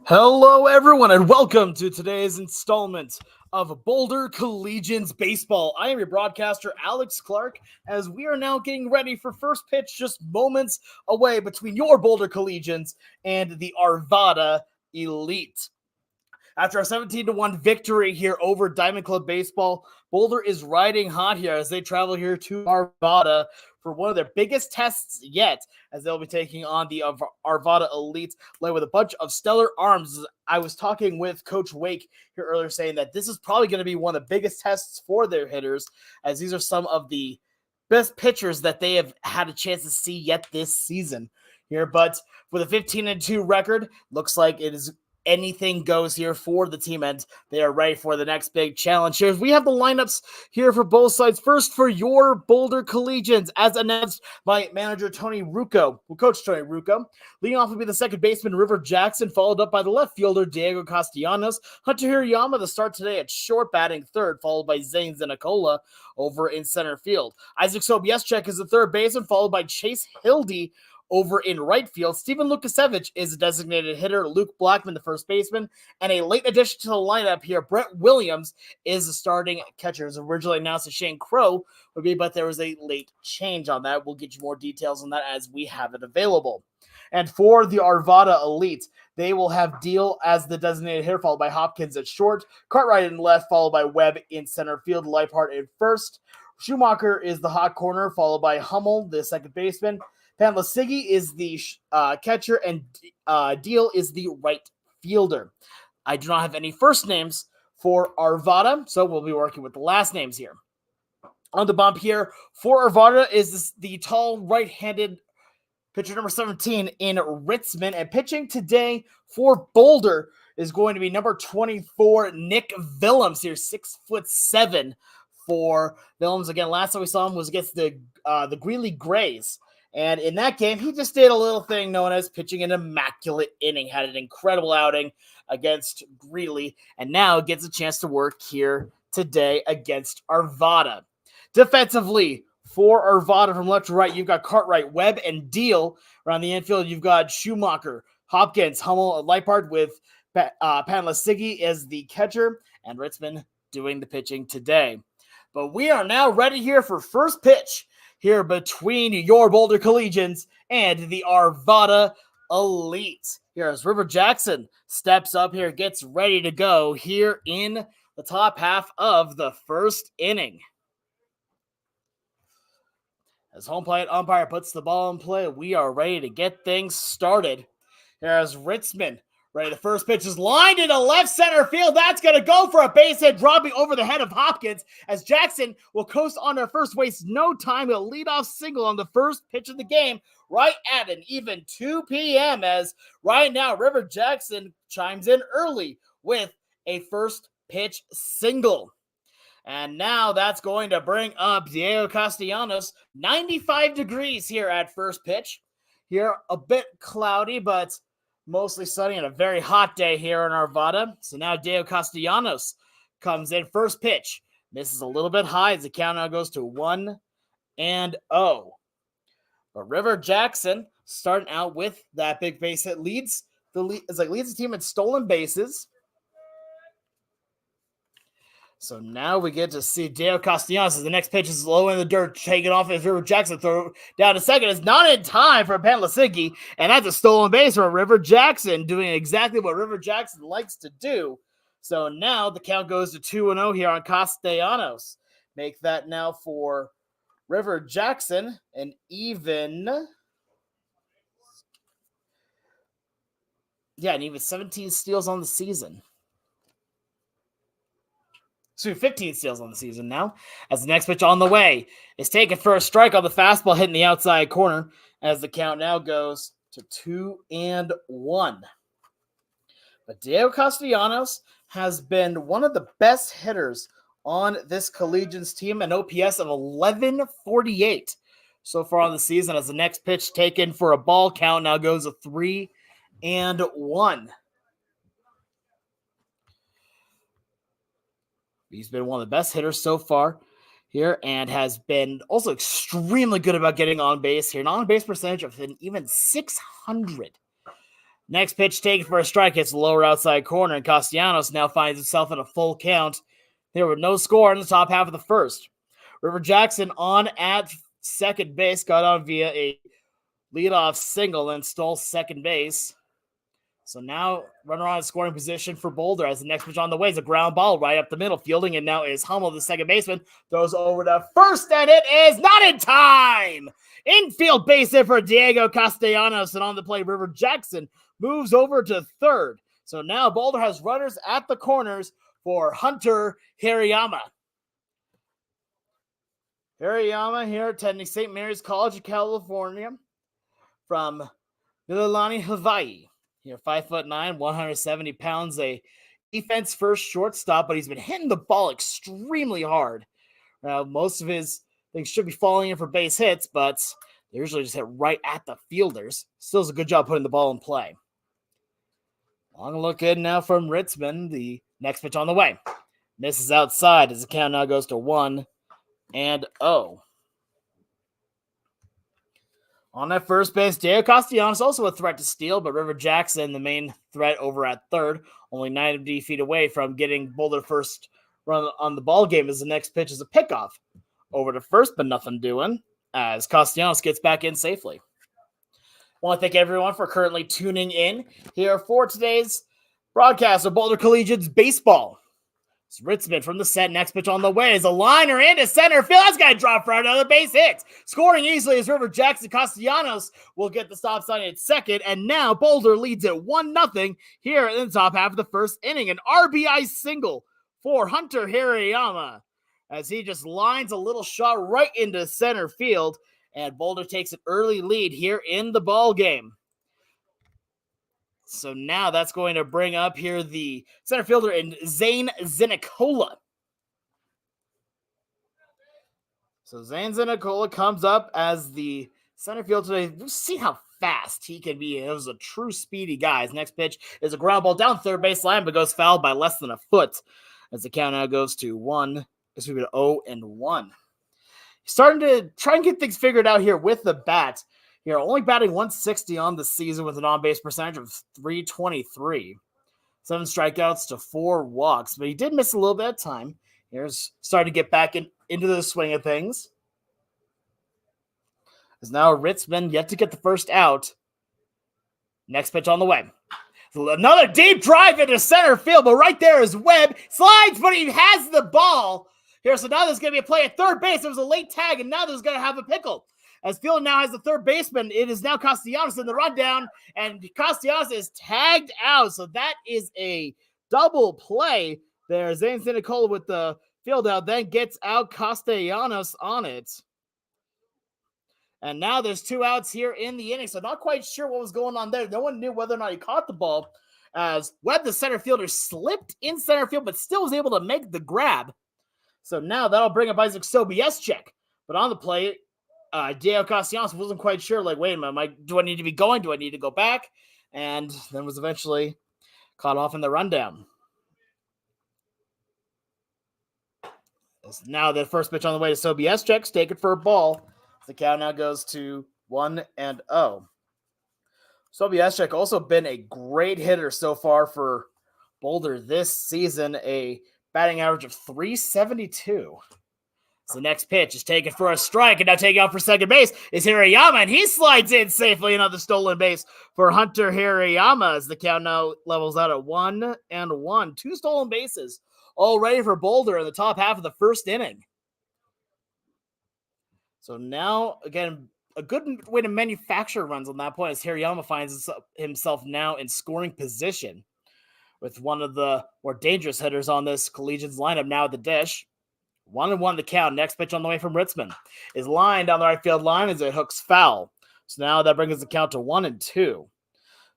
Hello, everyone, and welcome to today's installment of Boulder Collegians Baseball. I am your broadcaster, Alex Clark, as we are now getting ready for first pitch just moments away between your Boulder Collegians and the Arvada Elite. After a 17-1 victory here over Diamond Club Baseball, Boulder is riding hot here as they travel here to Arvada for one of their biggest tests yet, as they'll be taking on the Arvada Elite, led with a bunch of stellar arms. I was talking with Coach Wake here earlier saying that this is probably going to be one of the biggest tests for their hitters, as these are some of the best pitchers that they have had a chance to see yet this season here. But with a 15-2 record, looks like it is anything goes here for the team, and they are ready for the next big challenge here. We have the lineups here for both sides. First, for your Boulder Collegians, as announced by manager Tony Rucco, Coach Tony Rucco. Leading off will be the second baseman, River Jackson, followed up by the left fielder, Diego Castellanos. Hunter Hirayama, the start today at short, batting third, followed by Zane Zenicola over in center field. Isaac Sobieschek is the third baseman, followed by Chase Hildy over in right field. Steven Lukasevich is a designated hitter. Luke Blackman, the first baseman. And a late addition to the lineup here, Brett Williams is the starting catcher. It was originally announced that Shane Crow would be, but there was a late change on that. We'll get you more details on that as we have it available. And for the Arvada Elite, they will have Deal as the designated hitter, followed by Hopkins at short, Cartwright in left, followed by Webb in center field, Leipart in first. Schumacher is the hot corner, followed by Hummel, the second baseman. Panlasigi is the catcher, and Deal is the right fielder. I do not have any first names for Arvada, so we'll be working with the last names here. On the bump here for Arvada is the tall right-handed pitcher number 17 in Ritzman, and pitching today for Boulder is going to be number 24, Nick Willems here, 6'7" for Willems. Again, last time we saw him was against the Greeley Grays. And in that game, he just did a little thing known as pitching an immaculate inning, had an incredible outing against Greeley, and now gets a chance to work here today against Arvada. Defensively, for Arvada from left to right, you've got Cartwright, Webb, and Deal. Around the infield, you've got Schumacher, Hopkins, Hummel, and Leipart, with Panlasigi as the catcher, and Ritzman doing the pitching today. But we are now ready here for first pitch here between your Boulder Collegians and the Arvada Elite. Here as River Jackson steps up here, gets ready to go here in the top half of the first inning. As home plate umpire puts the ball in play, we are ready to get things started. Here as Ritzman ready. The first pitch is lined into left center field. That's going to go for a base hit, dropping over the head of Hopkins, as Jackson will coast onto first, waste no time. He'll lead off single on the first pitch of the game, right at an even 2 p.m. as right now River Jackson chimes in early with a first pitch single. And now that's going to bring up Diego Castellanos. 95 degrees here at first pitch. Here a bit cloudy, but mostly sunny and a very hot day here in Arvada. So now Diego Castellanos comes in. First pitch misses a little bit high as the count now goes to 1-0. But River Jackson starting out with that big base hit, leads the team in stolen bases. So now we get to see Diego Castellanos as the next pitch is low in the dirt, taken off as River Jackson throw down to second. It's not in time for Panlasigi, and that's a stolen base for River Jackson, doing exactly what River Jackson likes to do. So now the count goes to 2-0 here on Castellanos. Make that now for River Jackson an even 17 steals on the season. 15 steals on the season now, as the next pitch on the way is taken for a strike on the fastball, hitting the outside corner, as the count now goes to 2-1. But Diego Castellanos has been one of the best hitters on this Collegians team, an OPS of 1148 so far on the season, as the next pitch taken for a ball, count now goes to 3-1. He's been one of the best hitters so far here, and has been also extremely good about getting on base here. An on base percentage of an even 600. Next pitch taken for a strike. Hits the lower outside corner, and Castellanos now finds himself in a full count. There were no score in the top half of the first. River Jackson on at second base, got on via a leadoff single and stole second base. So now runner on scoring position for Boulder as the next pitch on the way is a ground ball right up the middle. Fielding it now is Hummel, the second baseman. Throws over to first, and it is not in time. Infield base hit for Diego Castellanos, and on the play, River Jackson moves over to third. So now Boulder has runners at the corners for Hunter Hirayama. Hirayama here attending St. Mary's College of California from Mililani, Hawaii. Here, 5'9", 170 pounds, a defense first shortstop, but he's been hitting the ball extremely hard. Most of his things should be falling in for base hits, but they usually just hit right at the fielders. Still does a good job putting the ball in play. Long look in now from Ritzman. The next pitch on the way. Misses outside as the count now goes to 1-0. On that first base, Diego Castellanos also a threat to steal, but River Jackson, the main threat over at third, only 90 feet away from getting Boulder first run on the ball game as the next pitch is a pickoff. Over to first, but nothing doing as Castellanos gets back in safely. I want to thank everyone for currently tuning in here for today's broadcast of Boulder Collegians baseball. It's Ritzman from the set. Next pitch on the way is a liner into center field. That's got to drop for another base hit. Scoring easily as River Jackson. Castellanos will get the stop sign at second. And now Boulder leads it 1-0 here in the top half of the first inning. An RBI single for Hunter Hirayama as he just lines a little shot right into center field. And Boulder takes an early lead here in the ball game. So now that's going to bring up here the center fielder in Zane Zinicola. So Zane Zinicola comes up as the center fielder today. We'll see how fast he can be. It was a true speedy guy. His next pitch is a ground ball down third base line, but goes foul by less than a foot as the count now goes to 0-1. He's starting to try and get things figured out here with the bat. Here, only batting 160 on the season with an on-base percentage of .323. 7 strikeouts to 4 walks, but he did miss a little bit of time. Here's starting to get back into the swing of things. As now Ritzman yet to get the first out. Next pitch on the way. Another deep drive into center field, but right there is Webb. Slides, but he has the ball. Here, so now there's going to be a play at third base. There was a late tag, and now there's going to have a pickle. As field now has the third baseman, it is now Castellanos in the rundown, and Castellanos is tagged out. So that is a double play there. Zane Zinicola with the field out, then gets out Castellanos on it. And now there's 2 outs here in the inning, so not quite sure what was going on there. No one knew whether or not he caught the ball, as Webb, the center fielder, slipped in center field, but still was able to make the grab. So now that'll bring up Isaac Sobieschek. But on the play, Diego Castellanos wasn't quite sure, like, wait a minute, do I need to be going? Do I need to go back? And then was eventually caught off in the rundown. Now the first pitch on the way to Sobieschek, taken for a ball. The count now goes to 1-0. Sobieschek also been a great hitter so far for Boulder this season, a batting average of .372. So the next pitch is taken for a strike, and now taking out for second base is Hirayama, and he slides in safely. Another stolen base for Hunter Hirayama as the count now levels out at 1-1. 2 stolen bases all ready for Boulder in the top half of the first inning. So now, again, a good way to manufacture runs on that point as Hirayama finds himself now in scoring position with one of the more dangerous hitters on this Collegians lineup now at the dish. 1-1 the count. Next pitch on the way from Ritzman is lined down the right field line as it hooks foul. So now that brings the count to 1-2.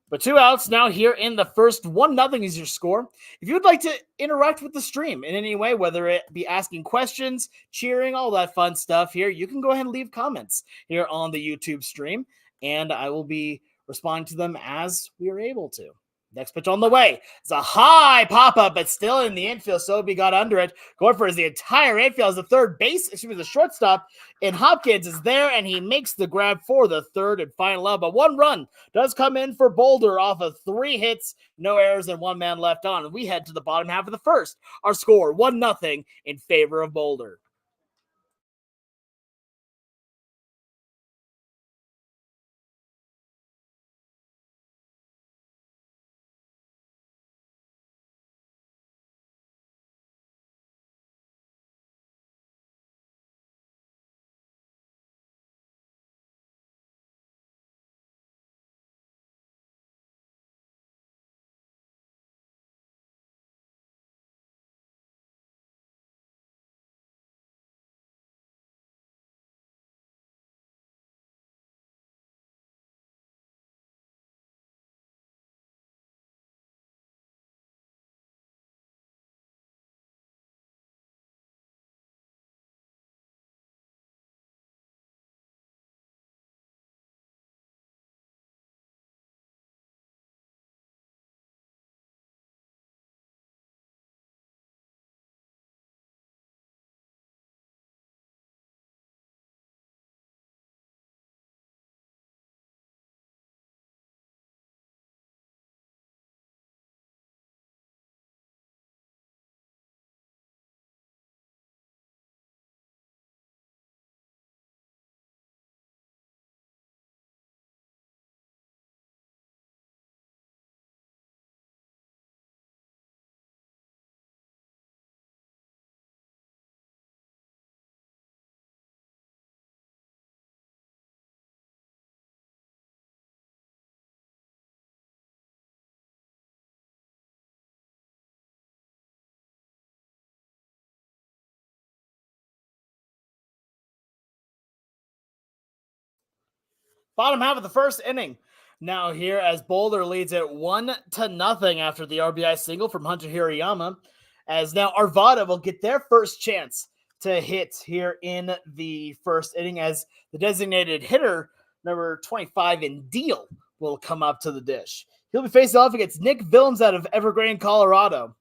But 2 outs now here in the first. 1-0 is your score. If you would like to interact with the stream in any way, whether it be asking questions, cheering, all that fun stuff here, you can go ahead and leave comments here on the YouTube stream, and I will be responding to them as we are able to. Next pitch on the way. It's a high pop-up, but still in the infield. Sobey got under it. Going for the entire infield as the shortstop. And Hopkins is there, and he makes the grab for the third and final out. But one run does come in for Boulder off of 3 hits, no errors, and 1 man left on. And we head to the bottom half of the first. Our score, 1-0 in favor of Boulder. Bottom half of the first inning. Now here as Boulder leads it 1-0 after the RBI single from Hunter Hirayama, as now Arvada will get their first chance to hit here in the first inning as the designated hitter, number 25 in Deal, will come up to the dish. He'll be facing off against Nick Willems out of Evergreen, Colorado,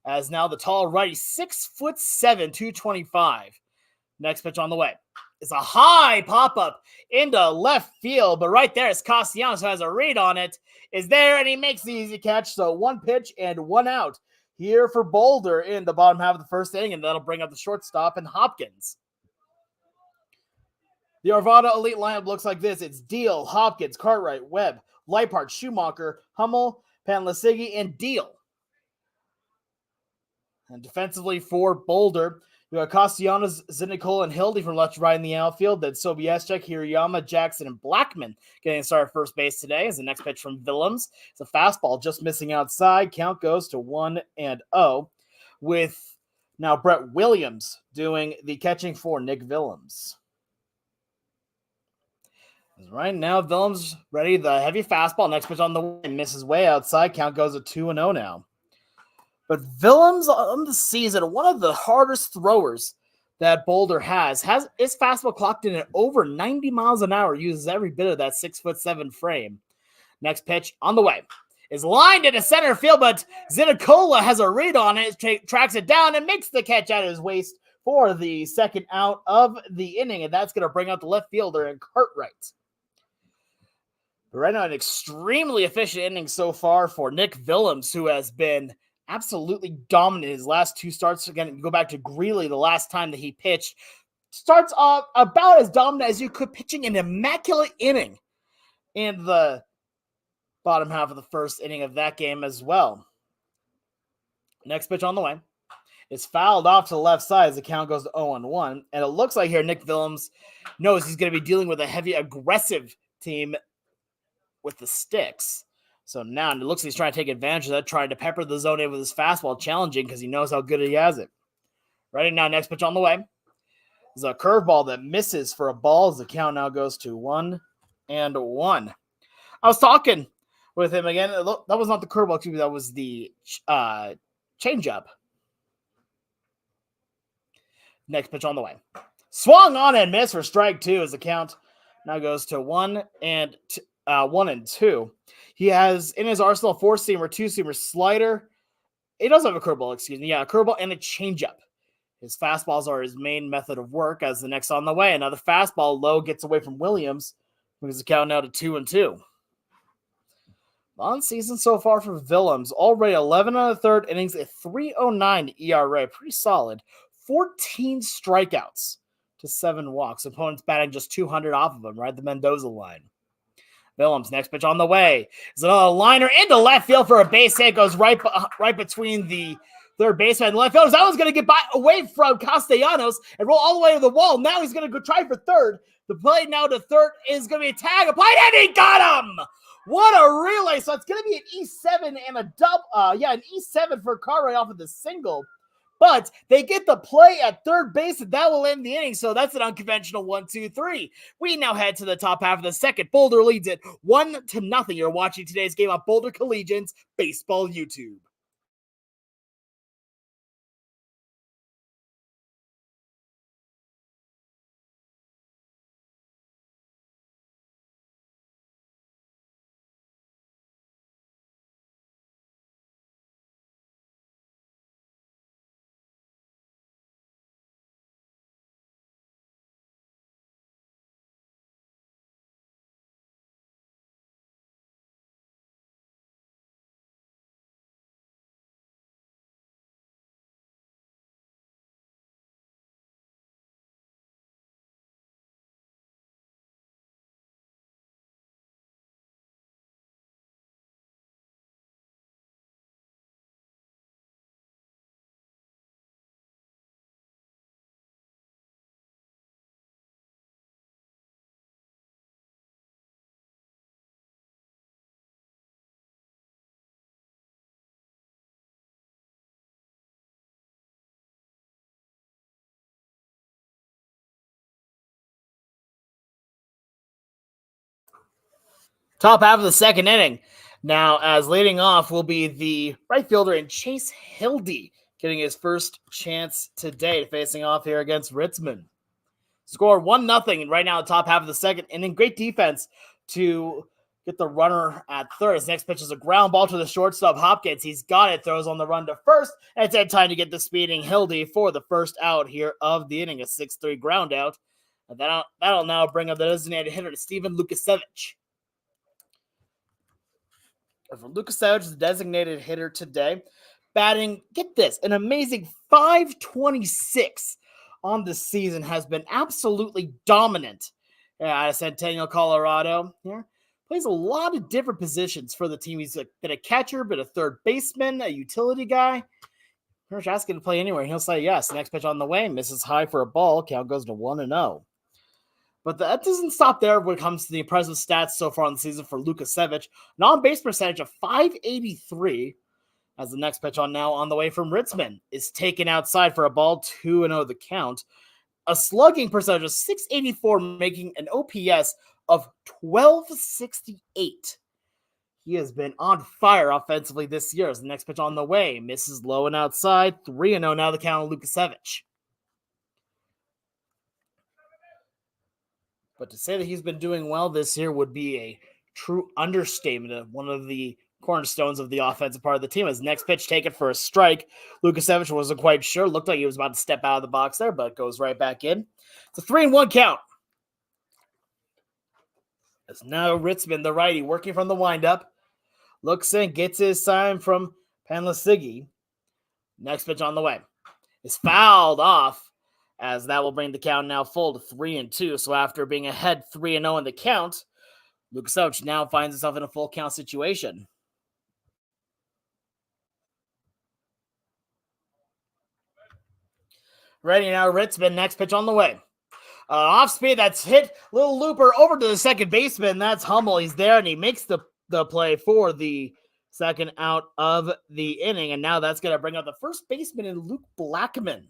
as now the tall righty, 6'7", 225. Next pitch on the way. It's a high pop-up into left field, but right there is Castellanos, who has a read on it, is there, and he makes the easy catch. So 1 pitch and 1 out here for Boulder in the bottom half of the first inning, and that'll bring up the shortstop and Hopkins. The Arvada Elite lineup looks like this. It's Deal, Hopkins, Cartwright, Webb, Leipart, Schumacher, Hummel, Panlasigi, and Deal. And defensively for Boulder, you got Castellanos, Zinnicol, and Hildy from left to right in the outfield. Then Sobieschek, Hirayama, Jackson, and Blackman getting a start at first base today. As the next pitch from Willems, it's a fastball just missing outside. Count goes to 1-0 with now Brett Williams doing the catching for Nick Willems. Right now, Willems ready, the heavy fastball. Next pitch on the way, misses way outside. Count goes to 2-0 now. But Willems on the season, one of the hardest throwers that Boulder has his fastball clocked in at over 90 miles an hour, uses every bit of that 6'7" frame. Next pitch on the way is lined into center field, but Zinicola has a read on it, tracks it down, and makes the catch out of his waist for the second out of the inning, and that's going to bring out the left fielder and Cartwright. But right now, an extremely efficient inning so far for Nick Willems, who has been absolutely dominant his last 2 starts. Again, go back to Greeley the last time that he pitched. Starts off about as dominant as you could, pitching an immaculate inning in the bottom half of the first inning of that game as well. Next pitch on the way. It's fouled off to the left side as the count goes to 0-1. And it looks like here Nick Willems knows he's going to be dealing with a heavy, aggressive team with the sticks. So now it looks like he's trying to take advantage of that, trying to pepper the zone in with his fastball, challenging because he knows how good he has it. Ready now, next pitch on the way. There's a curveball that misses for a ball as the count now goes to 1-1. I was talking with him again. That was not the curveball, excuse me. That was the changeup. Next pitch on the way. Swung on and missed for strike 2 as the count now goes to 1-2. 1-2. He has in his arsenal a 4-seamer, 2-seamer, slider. He does have a curveball, excuse me. Yeah, a curveball and a changeup. His fastballs are his main method of work. As the next on the way, another fastball low gets away from Williams, brings the count now to 2-2. On season so far for Willems, already 11 on the third innings, a 3.09 ERA, pretty solid. 14 strikeouts to 7 walks. Opponents batting just 200 off of him, right? The Mendoza line. Willems, next pitch on the way. Is another liner into left field for a base hit. Goes right between the third baseman and left field. That one's going to get away from Castellanos and roll all the way to the wall. Now he's going to go try for third. The play now to third is going to be a tag applied, and he got him! What a relay. So it's going to be an E7 and a an E7 for Carr off of the single. But they get the play at third base, and that will end the inning. So that's an unconventional 1-2-3. We now head to the top half of the second. Boulder leads it 1-0. You're watching today's game on Boulder Collegians Baseball YouTube. Top half of the second inning. Now, as leading off will be the right fielder in Chase Hildy, getting his first chance today, facing off here against Ritzman. Score 1-0 right now, the top half of the second inning. Great defense to get the runner at third. His next pitch is a ground ball to the shortstop, Hopkins. He's got it, throws on the run to first, and it's that time to get the speeding Hildy for the first out here of the inning, a 6-3 ground out. And that'll now bring up the designated hitter to Steven Lukasevich. For Lukasevich, the designated hitter today, batting, get this, an amazing .526 on the season, has been absolutely dominant out of Centennial, Colorado. Here plays a lot of different positions for the team. He's been a catcher, but a third baseman, a utility guy. You're asking to play anywhere, he'll say yes. Next pitch on the way, misses high for a ball. Count goes to 1-0. But that doesn't stop there when it comes to the impressive stats so far on the season for Lukasevich. Non-base percentage of .583. As the next pitch on now on the way from Ritzman is taken outside for a ball, 2-0 the count. A slugging percentage of .684, making an OPS of .1268. He has been on fire offensively this year. As the next pitch on the way, misses low and outside, 3-0 now the count on Lukasevich. But to say that he's been doing well this year would be a true understatement of one of the cornerstones of the offensive part of the team. His next pitch taken for a strike. Lukasevich wasn't quite sure. Looked like he was about to step out of the box there, but goes right back in. It's a 3-1 count. As now Ritzman, the righty, working from the windup. Looks in, gets his sign from Panlasigi. Next pitch on the way. Is fouled off, as that will bring the count now full to 3-2. So after being ahead 3-0 in the count, Lukasevich now finds himself in a full count situation. Ready now, Ritzman. Next pitch on the way. Off speed, that's hit. Little looper over to the second baseman. That's Hummel. He's there, and he makes the play for the second out of the inning. And now that's going to bring up the first baseman in Luke Blackman.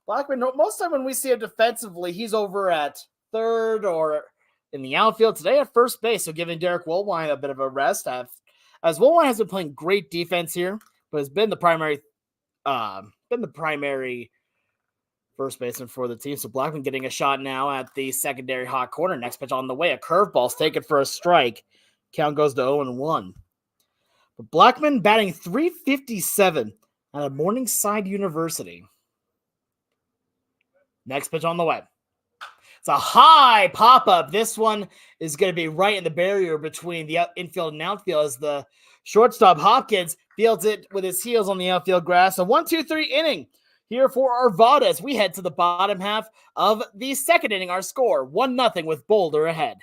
Blackman, most of the time when we see him defensively, he's over at third or in the outfield. Today at first base, so giving Derek Woolwine a bit of a rest. As Woolwine has been playing great defense here, but has been the primary first baseman for the team. So Blackman getting a shot now at the secondary hot corner. Next pitch on the way. A curveball's taken for a strike. Count goes to 0-1. But Blackman batting .357 out of Morningside University. Next pitch on the way. It's a high pop-up. This one is going to be right in the barrier between the infield and outfield as the shortstop Hopkins fields it with his heels on the outfield grass. A 1-2-3 inning here for Arvada as we head to the bottom half of the second inning. Our score, 1-0 with Boulder ahead.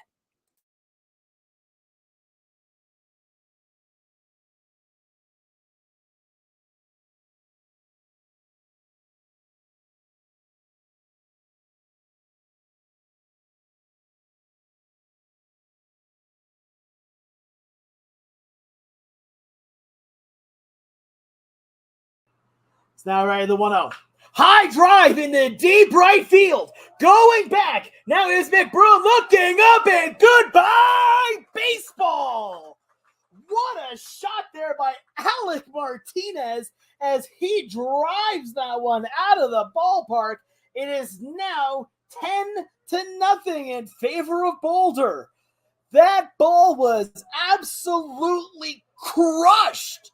It's now right the 1-0. High drive in the deep right field. Going back. Now is McBroom looking up and goodbye baseball. What a shot there by Alec Martinez as he drives that one out of the ballpark. It is now 10-0 in favor of Boulder. That ball was absolutely crushed.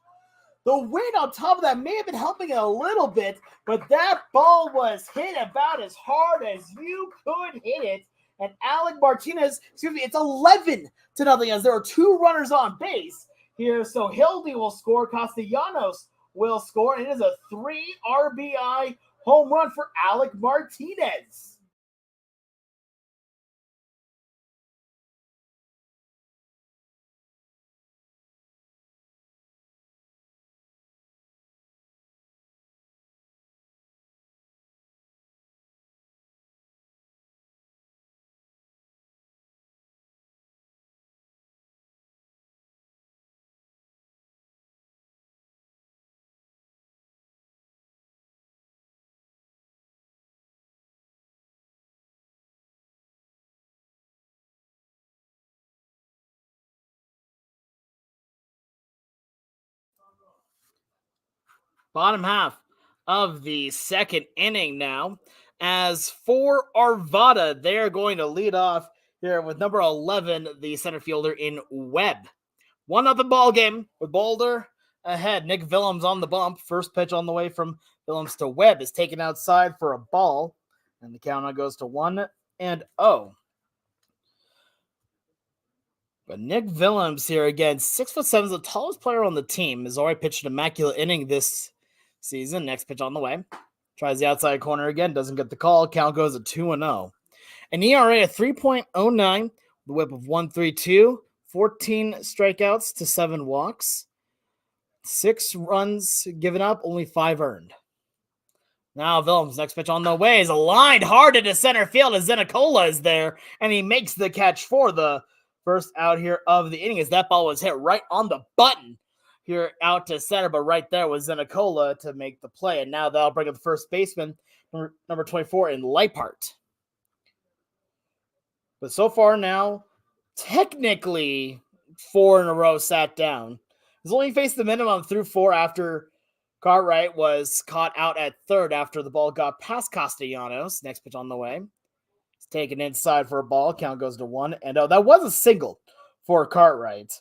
The wind on top of that may have been helping it a little bit, but that ball was hit about as hard as you could hit it. And Alec Martinez, it's 11-0 as there are two runners on base here. So Hildy will score, Castellanos will score, and it is a 3 RBI home run for Alec Martinez. Bottom half of the second inning now. As for Arvada, they're going to lead off here with number 11, the center fielder in Webb. 1-0 ball game with Boulder ahead. Nick Willems on the bump. First pitch on the way from Willems to Webb is taken outside for a ball. And the count now goes to 1-0. But Nick Willems here again, 6'7", the tallest player on the team, has already pitched an immaculate inning this season. Next pitch on the way. Tries the outside corner again, doesn't get the call. Count goes to 2-0. An ERA of 3.09, the whip of 1.32, 14 strikeouts to 7 walks, 6 runs given up, only 5 earned. Now Willems, next pitch on the way, is aligned hard into center field as Zenicola is there, and he makes the catch for the first out here of the inning as that ball was hit right on the button here out to center, but right there was Zenicola to make the play. And now that'll bring up the first baseman, number 24 in Leipart. But so far now, technically 4 in a row sat down. He's only faced the minimum through 4 after Cartwright was caught out at third after the ball got past Castellanos. Next pitch on the way. It's taken inside for a ball. Count goes to 1-0. That was a single for Cartwright,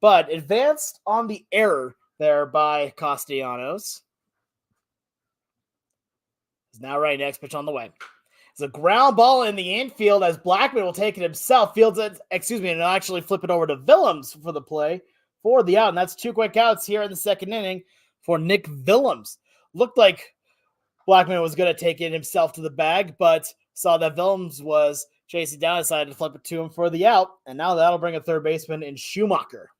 but advanced on the error there by Castellanos. He's now right. Next pitch on the way. It's a ground ball in the infield as Blackman will take it himself. Fields it, and he'll actually flip it over to Willems for the play for the out. And that's 2 quick outs here in the second inning for Nick Willems. Looked like Blackman was going to take it himself to the bag, but saw that Willems was chasing down, decided to flip it to him for the out, and now that'll bring a third baseman in Schumacher.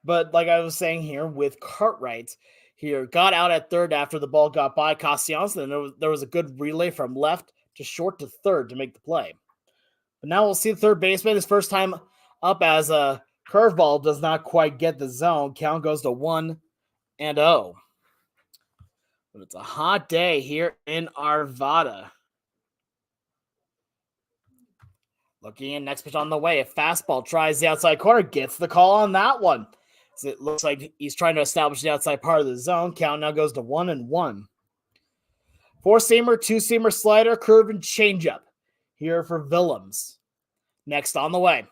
But like I was saying here with Cartwright, here got out at third after the ball got by Castellanos, and there was a good relay from left to short to third to make the play. But now we'll see the third baseman his first time up as a curveball does not quite get the zone. Count goes to 1-0. But it's a hot day here in Arvada. Looking in, next pitch on the way. A fastball tries the outside corner, gets the call on that one. So it looks like he's trying to establish the outside part of the zone. Count now goes to 1-1. Four-seamer, two-seamer, slider, curve, and changeup here for Willems. Next on the way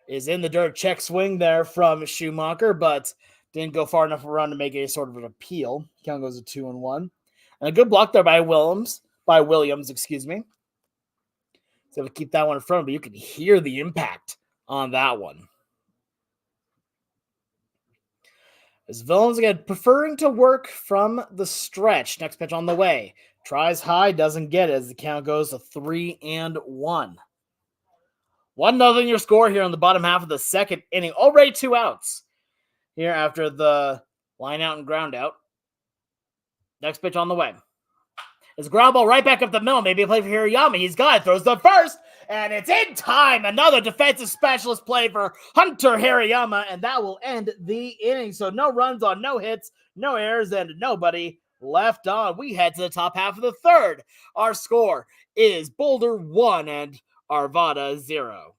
is in the dirt. Check swing there from Schumacher, but didn't go far enough around to make any sort of an appeal. Count goes to 2-1. And a good block there by Williams, excuse me. So to keep that one in front, but you can hear the impact on that one. As Willems again preferring to work from the stretch. Next pitch on the way. Tries high, doesn't get it as the count goes to 3-1. 1-0 your score here on the bottom half of the second inning. Already 2 outs here after the line out and ground out. Next pitch on the way. It's a ground ball right back up the middle. Maybe a play for Hirayama. He's got it. Throws the first. And it's in time. Another defensive specialist play for Hunter Hirayama. And that will end the inning. So no runs on no hits, no errors, and nobody left on. We head to the top half of the third. Our score is Boulder 1 and Arvada 0.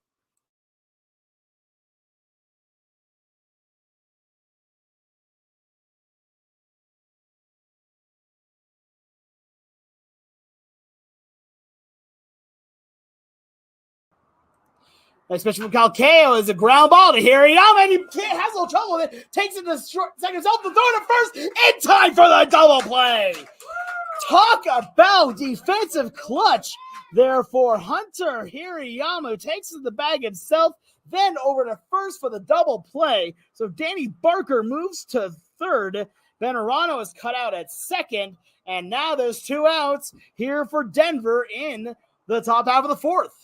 Especially from Calcao is a ground ball to Hirayama, and he has a little trouble with it. Takes it to second himself, the throw to first in time for the double play. Talk about defensive clutch there for Hunter Hirayama, who takes it to the bag himself, then over to first for the double play. So Danny Barker moves to third. Benerano is cut out at second, and now there's 2 outs here for Denver in the top half of the fourth.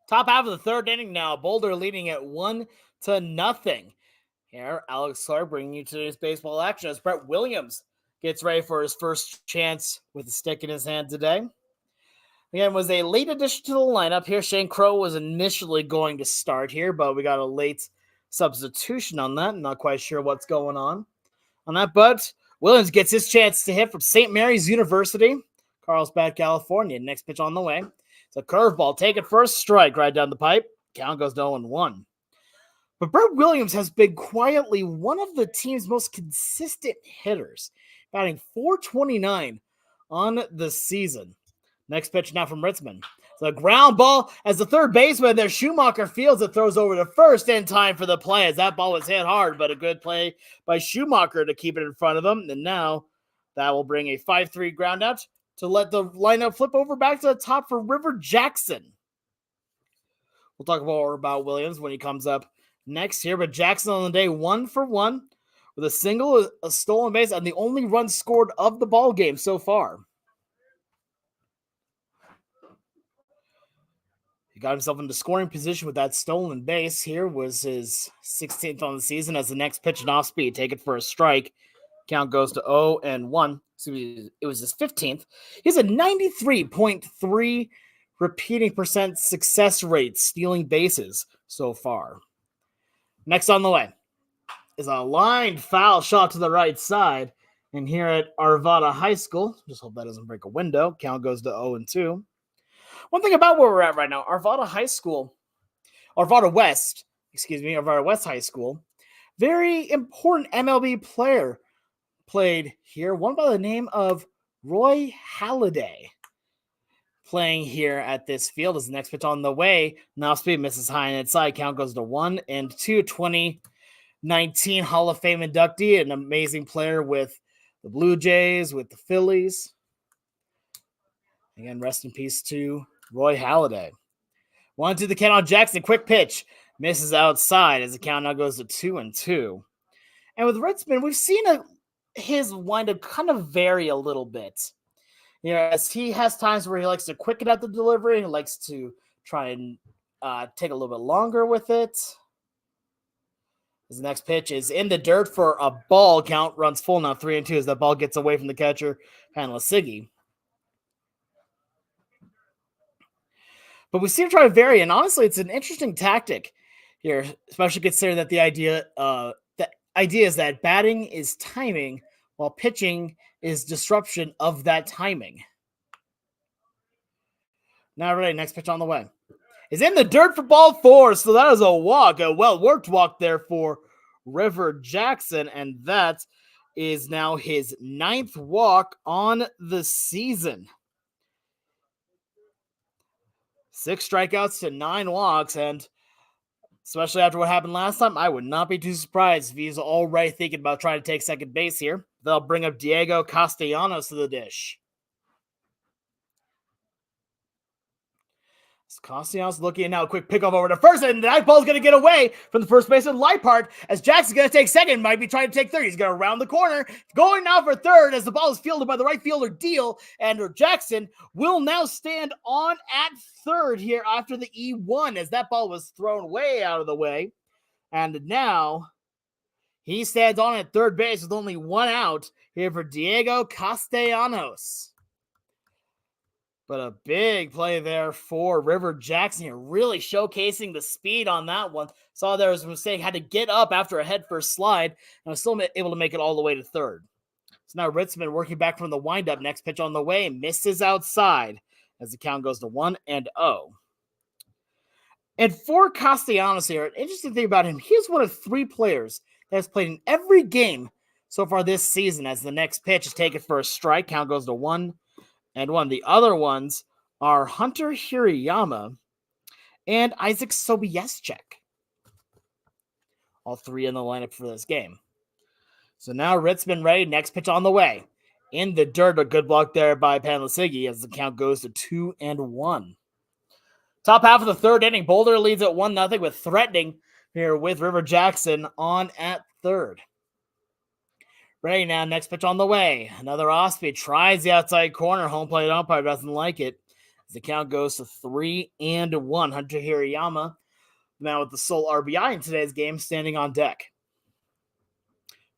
Top half of the third inning now. Boulder leading at 1-0. Here, Alex Clark bringing you today's baseball action as Brett Williams gets ready for his first chance with a stick in his hand today. Again, was a late addition to the lineup here. Shane Crow was initially going to start here, but we got a late substitution on that. I'm not quite sure what's going on that, but Williams gets his chance to hit from St. Mary's University, Carlsbad, California. Next pitch on the way. It's a curveball. Take it first, strike right down the pipe. Count goes to 0-1. But Brett Williams has been quietly one of the team's most consistent hitters, batting .429 on the season. Next pitch now from Ritzman. It's a ground ball as the third baseman there. Schumacher fields it, throws over to first in time for the play as that ball was hit hard, but a good play by Schumacher to keep it in front of him. And now that will bring a 5-3 ground out to let the lineup flip over back to the top for River Jackson. We'll talk more about Williams when he comes up next here, but Jackson on the day 1 for 1 with a single, a stolen base, and the only run scored of the ball game so far. He got himself into scoring position with that stolen base. Here was his 16th on the season as the next pitch and off speed. Take it for a strike. Count goes to 0-1. So it was his 15th. He's a 93.3 repeating percent success rate stealing bases so far. Next on the way is a lined foul shot to the right side. And here at Arvada High School, just hope that doesn't break a window. Count goes to 0-2. One thing about where we're at right now, Arvada West High School, very important MLB player played here, one by the name of Roy Halladay, playing here at this field as the next pitch on the way. Now speed misses high and inside. Count goes to 1-2. 2019 Hall of Fame inductee, an amazing player with the Blue Jays, with the Phillies. Again, rest in peace to Roy Halladay. 1-2 the count on Jackson. Quick pitch. Misses outside as the count now goes to 2-2. And with Ritzman, we've seen his windup kind of vary a little bit. You know, as he has times where he likes to quicken out the delivery, he likes to try and take a little bit longer with it. His next pitch is in the dirt for a ball. Count runs full now, 3-2 as that ball gets away from the catcher, Panlasigi. But we see him try to vary, and honestly, it's an interesting tactic here, especially considering that the idea is that batting is timing, while pitching is disruption of that timing. Now ready, next pitch on the way. Is in the dirt for ball 4, so that is a walk, a well-worked walk there for River Jackson, and that is now his 9th walk on the season. 6 strikeouts to 9 walks, and especially after what happened last time, I would not be too surprised if he's already thinking about trying to take second base here. They'll bring up Diego Castellanos to the dish. Castellanos looking now, a quick pickoff over to first, and that ball's going to get away from the first baseman Leipart as Jackson's going to take second, might be trying to take third. He's going to round the corner, going now for third as the ball is fielded by the right fielder Deal, and Jackson will now stand on at third here after the E1 as that ball was thrown way out of the way, and now he stands on at third base with only 1 out here for Diego Castellanos. But a big play there for River Jackson here, really showcasing the speed on that one. Saw there was a mistake, had to get up after a headfirst slide, and was still able to make it all the way to third. So now Ritzman working back from the windup. Next pitch on the way, misses outside as the count goes to 1-0. And for Castellanos here, an interesting thing about him, he's one of 3 players that has played in every game so far this season as the next pitch is taken for a strike. Count goes to 1-1. The other ones are Hunter Hirayama and Isaac Sobieschek. All 3 in the lineup for this game. So now Ritzman ready. Next pitch on the way. In the dirt, a good block there by Panlasigi as the count goes to 2-1. Top half of the 3rd inning. Boulder leads at 1-0 with threatening here with River Jackson on at third. Ready now, next pitch on the way. Another off-speed, tries the outside corner. Home plate umpire doesn't like it. As the count goes to 3-1. Hunter Hirayama, now with the sole RBI in today's game, standing on deck.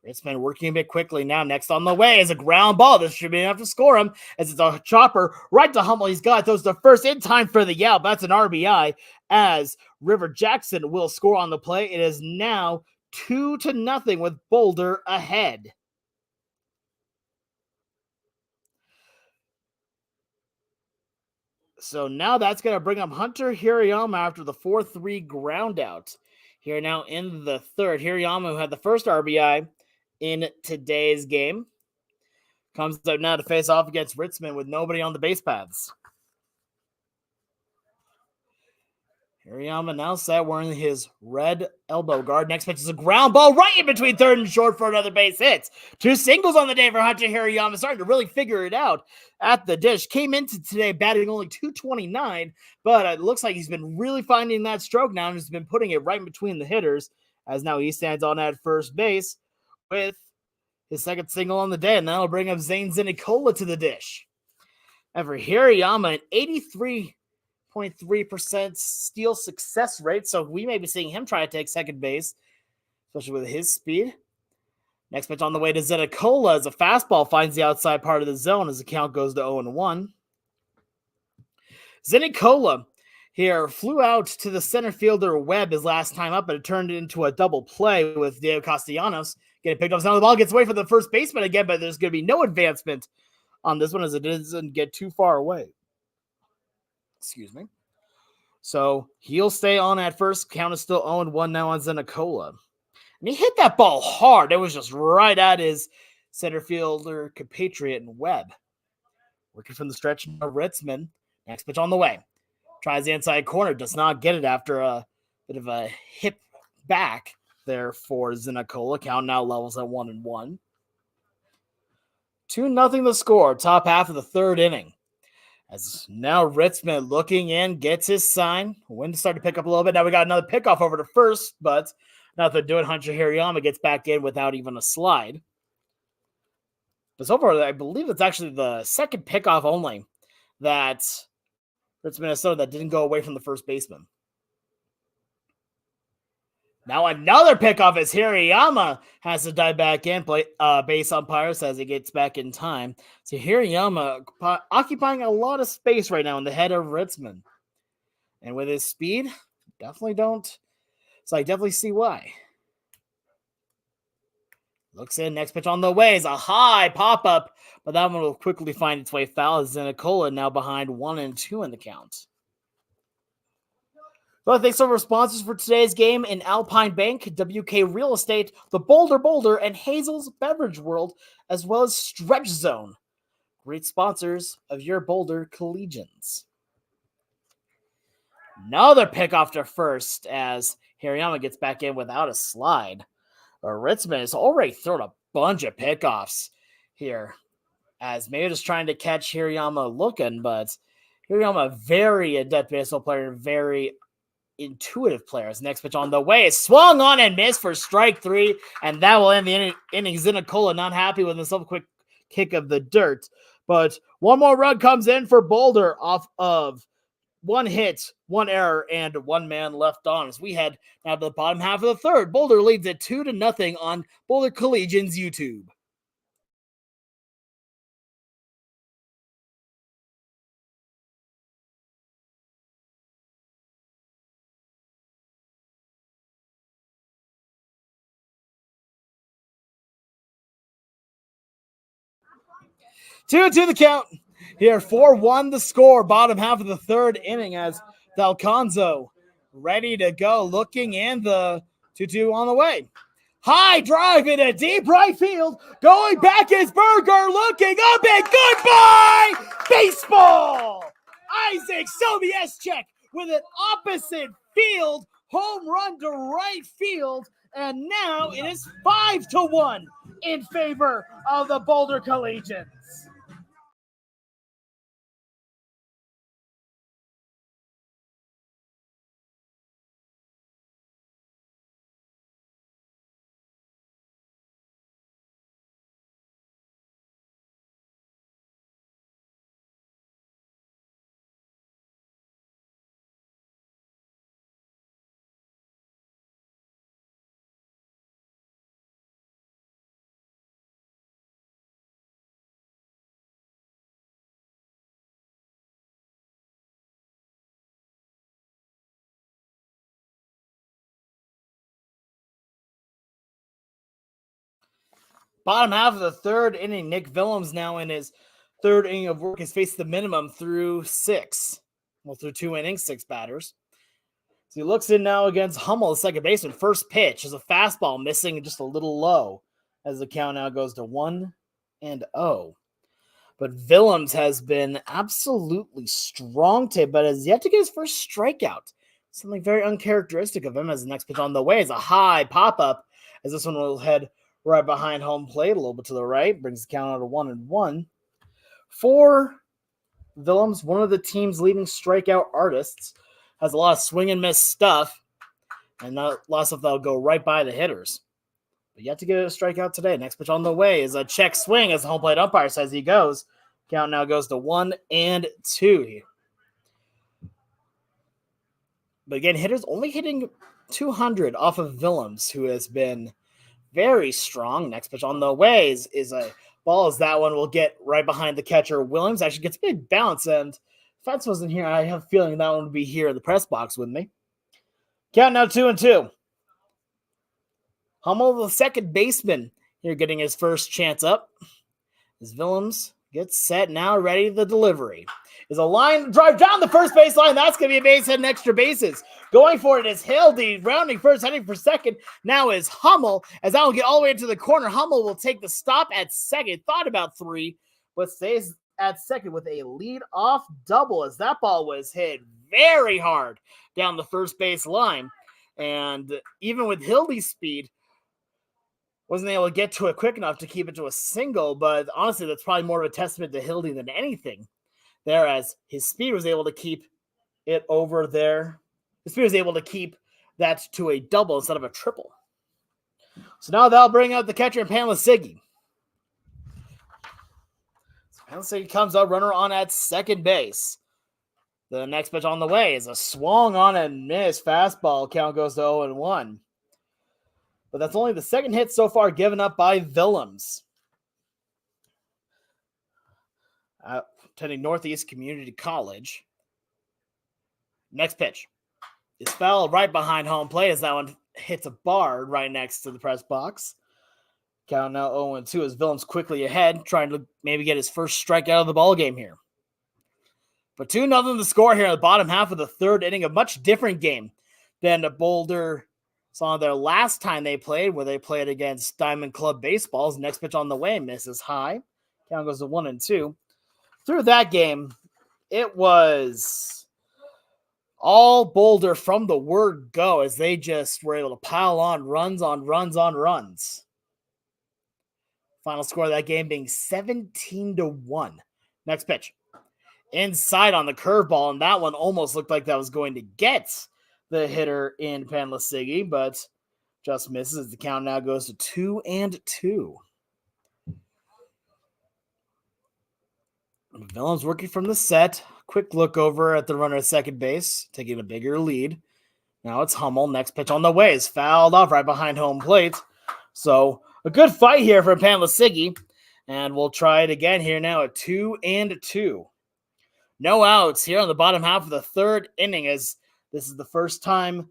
Ritzman working a bit quickly now. Next on the way is a ground ball. This should be enough to score him as it's a chopper right to Hummel. He's got it. Throws the first in time for the yell. That's an RBI as River Jackson will score on the play. It is now 2-0 with Boulder ahead. So now that's going to bring up Hunter Hirayama after the 4-3 ground out. Here now in the 3rd. Hirayama, who had the first RBI in today's game, comes out now to face off against Ritzman with nobody on the base paths. Hirayama now set wearing his red elbow guard. Next pitch is a ground ball right in between third and short for another base hit. 2 singles on the day for Hunter Hirayama, starting to really figure it out at the dish. Came into today batting only .229, but it looks like he's been really finding that stroke now and has been putting it right in between the hitters as now he stands on at first base with his 2nd single on the day, and that'll bring up Zane Zinicola to the dish. And for Hirayama, an 83.3% steal success rate, so we may be seeing him try to take second base, especially with his speed. Next pitch on the way to Zenicola as a fastball finds the outside part of the zone as the count goes to 0-1. Zenicola here flew out to the center fielder Webb his last time up, but it turned into a double play with Diego Castellanos getting picked up. Now the ball gets away from the first baseman again, but there's going to be no advancement on this one as it doesn't get too far away. Excuse me. So he'll stay on at first. Count is still 0-1 now on Zenicola. And he hit that ball hard. It was just right at his center fielder compatriot and Webb. Working from the stretch, Ritzman. Next pitch on the way. Tries the inside corner. Does not get it after a bit of a hip back there for Zenicola. Count now levels at 1-1. 2-0 the score. Top half of the 3rd inning. As now Ritzman looking in, gets his sign. Wind started to pick up a little bit. Now we got another pickoff over to first, but nothing to do it. Hunter Hirayama gets back in without even a slide. so far, I believe it's actually the second pickoff only that hurts Minnesota that didn't go away from the first baseman. Now another pickoff as Hirayama has to dive back in. Base umpire says he gets back in time. So Hirayama occupying a lot of space right now in the head of Ritzman. And with his speed, definitely don't. So I definitely see why. Looks in, next pitch on the way is a high pop-up, but that one will quickly find its way foul. Zenicola now behind 1-2 in the count. Well, thanks to our sponsors for today's game in Alpine Bank, WK Real Estate, the Boulder, and Hazel's Beverage World, as well as Stretch Zone. Great sponsors of your Boulder Collegians. Another pickoff to first as Hirayama gets back in without a slide. Ritzman has already thrown a bunch of pickoffs here, as maybe just trying to catch Hirayama looking, but Hirayama, very adept baseball player, very intuitive player. His next pitch on the way is swung on and missed for strike 3, and that will end the inning. Zenicola not happy with himself. A quick kick of the dirt, but one more run comes in for Boulder off of one hit, one error, and one man left on. As we head now to the bottom half of the third, Boulder leads it 2-0 on Boulder Collegians YouTube. Two to the count. Here, 4-1 the score. Bottom half of the third inning as Dalconzo ready to go. Looking in the 2-2 on the way. High drive in a deep right field. Going back is Berger. Looking up and goodbye. Baseball. Isaac Sobieschek with an opposite field home run to right field. And now it is 5-1 in favor of the Boulder Collegians. Bottom half of the third inning, Nick Willems now in his third inning of work has faced the minimum through 6. Well, through 2 innings, 6 batters. So he looks in now against Hummel, the second baseman. First pitch is a fastball missing just a little low as the count now goes to 1-0. But Willems has been absolutely strong today, but has yet to get his first strikeout. Something very uncharacteristic of him as the next pitch on the way is a high pop-up as this one will head right behind home plate, a little bit to the right, brings the count out to 1-1. For Willems, one of the team's leading strikeout artists, has a lot of swing and miss stuff, and a lot of stuff that'll go right by the hitters. But yet to get a strikeout today. Next pitch on the way is a check swing as the home plate umpire says he goes. Count now goes to 1-2. But again, hitters only hitting 200 off of Willems, who has been very strong. Next pitch on the way is a ball as that one will get right behind the catcher. Willems actually gets a big bounce, and Fence wasn't here. I have a feeling that one would be here in the press box with me. Count now 2-2. Hummel, the second baseman, here getting his first chance up. As Willems gets set now, ready the delivery. Is a line drive down the first base line. That's going to be a base hit and extra bases. Going for it is Hildy, rounding first, heading for second. Now is Hummel, as that will get all the way into the corner. Hummel will take the stop at second. Thought about 3, but stays at second with a lead-off double as that ball was hit very hard down the first base line. And even with Hildy's speed, wasn't able to get to it quick enough to keep it to a single, but honestly, that's probably more of a testament to Hildy than anything. There, as his speed was able to keep it over there. His speed was able to keep that to a double instead of a triple. So now they'll bring out the catcher and Pamela Siggy. Penlessigi comes up, runner on at second base. The next pitch on the way is a swung on and miss fastball. Count goes to 0-1. But that's only the second hit so far given up by Willems. Attending Northeast Community College. Next pitch is fouled right behind home plate as that one hits a bar right next to the press box. Count now 0-2 as Willems quickly ahead, trying to maybe get his first strikeout of the ball game here. But 2-0 the score here in the bottom half of the third inning. A much different game than the Boulder saw their last time they played, where they played against Diamond Club Baseballs. Next pitch on the way misses high. Count goes to 1-2. Through that game, it was all Boulder from the word go as they just were able to pile on runs on runs on runs. Final score of that game being 17-1. Next pitch. Inside on the curveball, and that one almost looked like that was going to get the hitter in Penlessigi, but just misses. The count now goes to 2-2. Willems working from the set. Quick look over at the runner at second base, taking a bigger lead. Now it's Hummel. Next pitch on the way is fouled off right behind home plate. So a good fight here for Penlessigi, and we'll try it again here now at 2-2. No outs here on the bottom half of the third inning, as this is the first time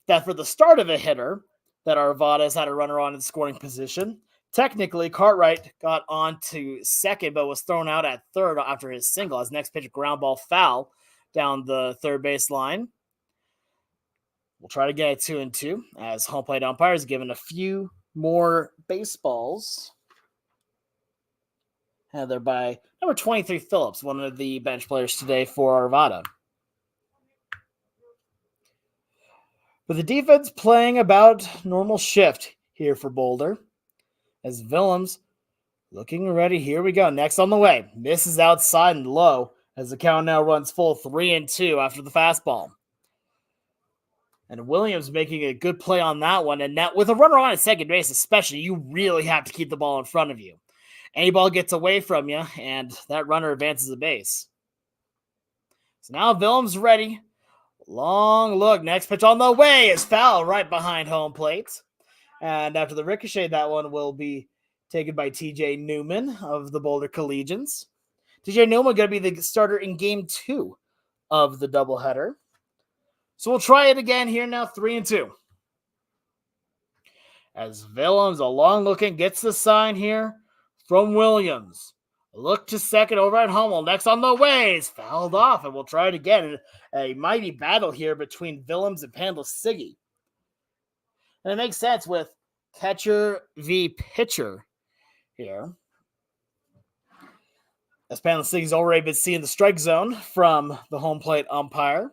that for the start of a hitter that Arvada has had a runner on in scoring position. Technically, Cartwright got on to second, but was thrown out at third after his single. His next pitch, ground ball foul down the third base line. We'll try to get it 2-2 as home plate umpire is given a few more baseballs. They're by number 23, Phillips, one of the bench players today for Arvada. But the defense playing about normal shift here for Boulder. As Willems looking ready. Here we go. Next on the way. Misses outside and low as the count now runs full 3-2 after the fastball. And Williams making a good play on that one. And now with a runner on at second base especially, you really have to keep the ball in front of you. Any ball gets away from you, and that runner advances the base. So now Willems ready. Long look. Next pitch on the way is foul right behind home plate. And after the ricochet, that one will be taken by TJ Newman of the Boulder Collegians. TJ Newman going to be the starter in game 2 of the doubleheader. So we'll try it again here now, 3-2. As Willems, a long looking, gets the sign here from Williams. Look to second over at Hummel. Next on the way is fouled off, and we'll try it again. A mighty battle here between Willems and Penlessigi. And it makes sense with catcher v. pitcher here. As Penlessigi's already been seeing the strike zone from the home plate umpire.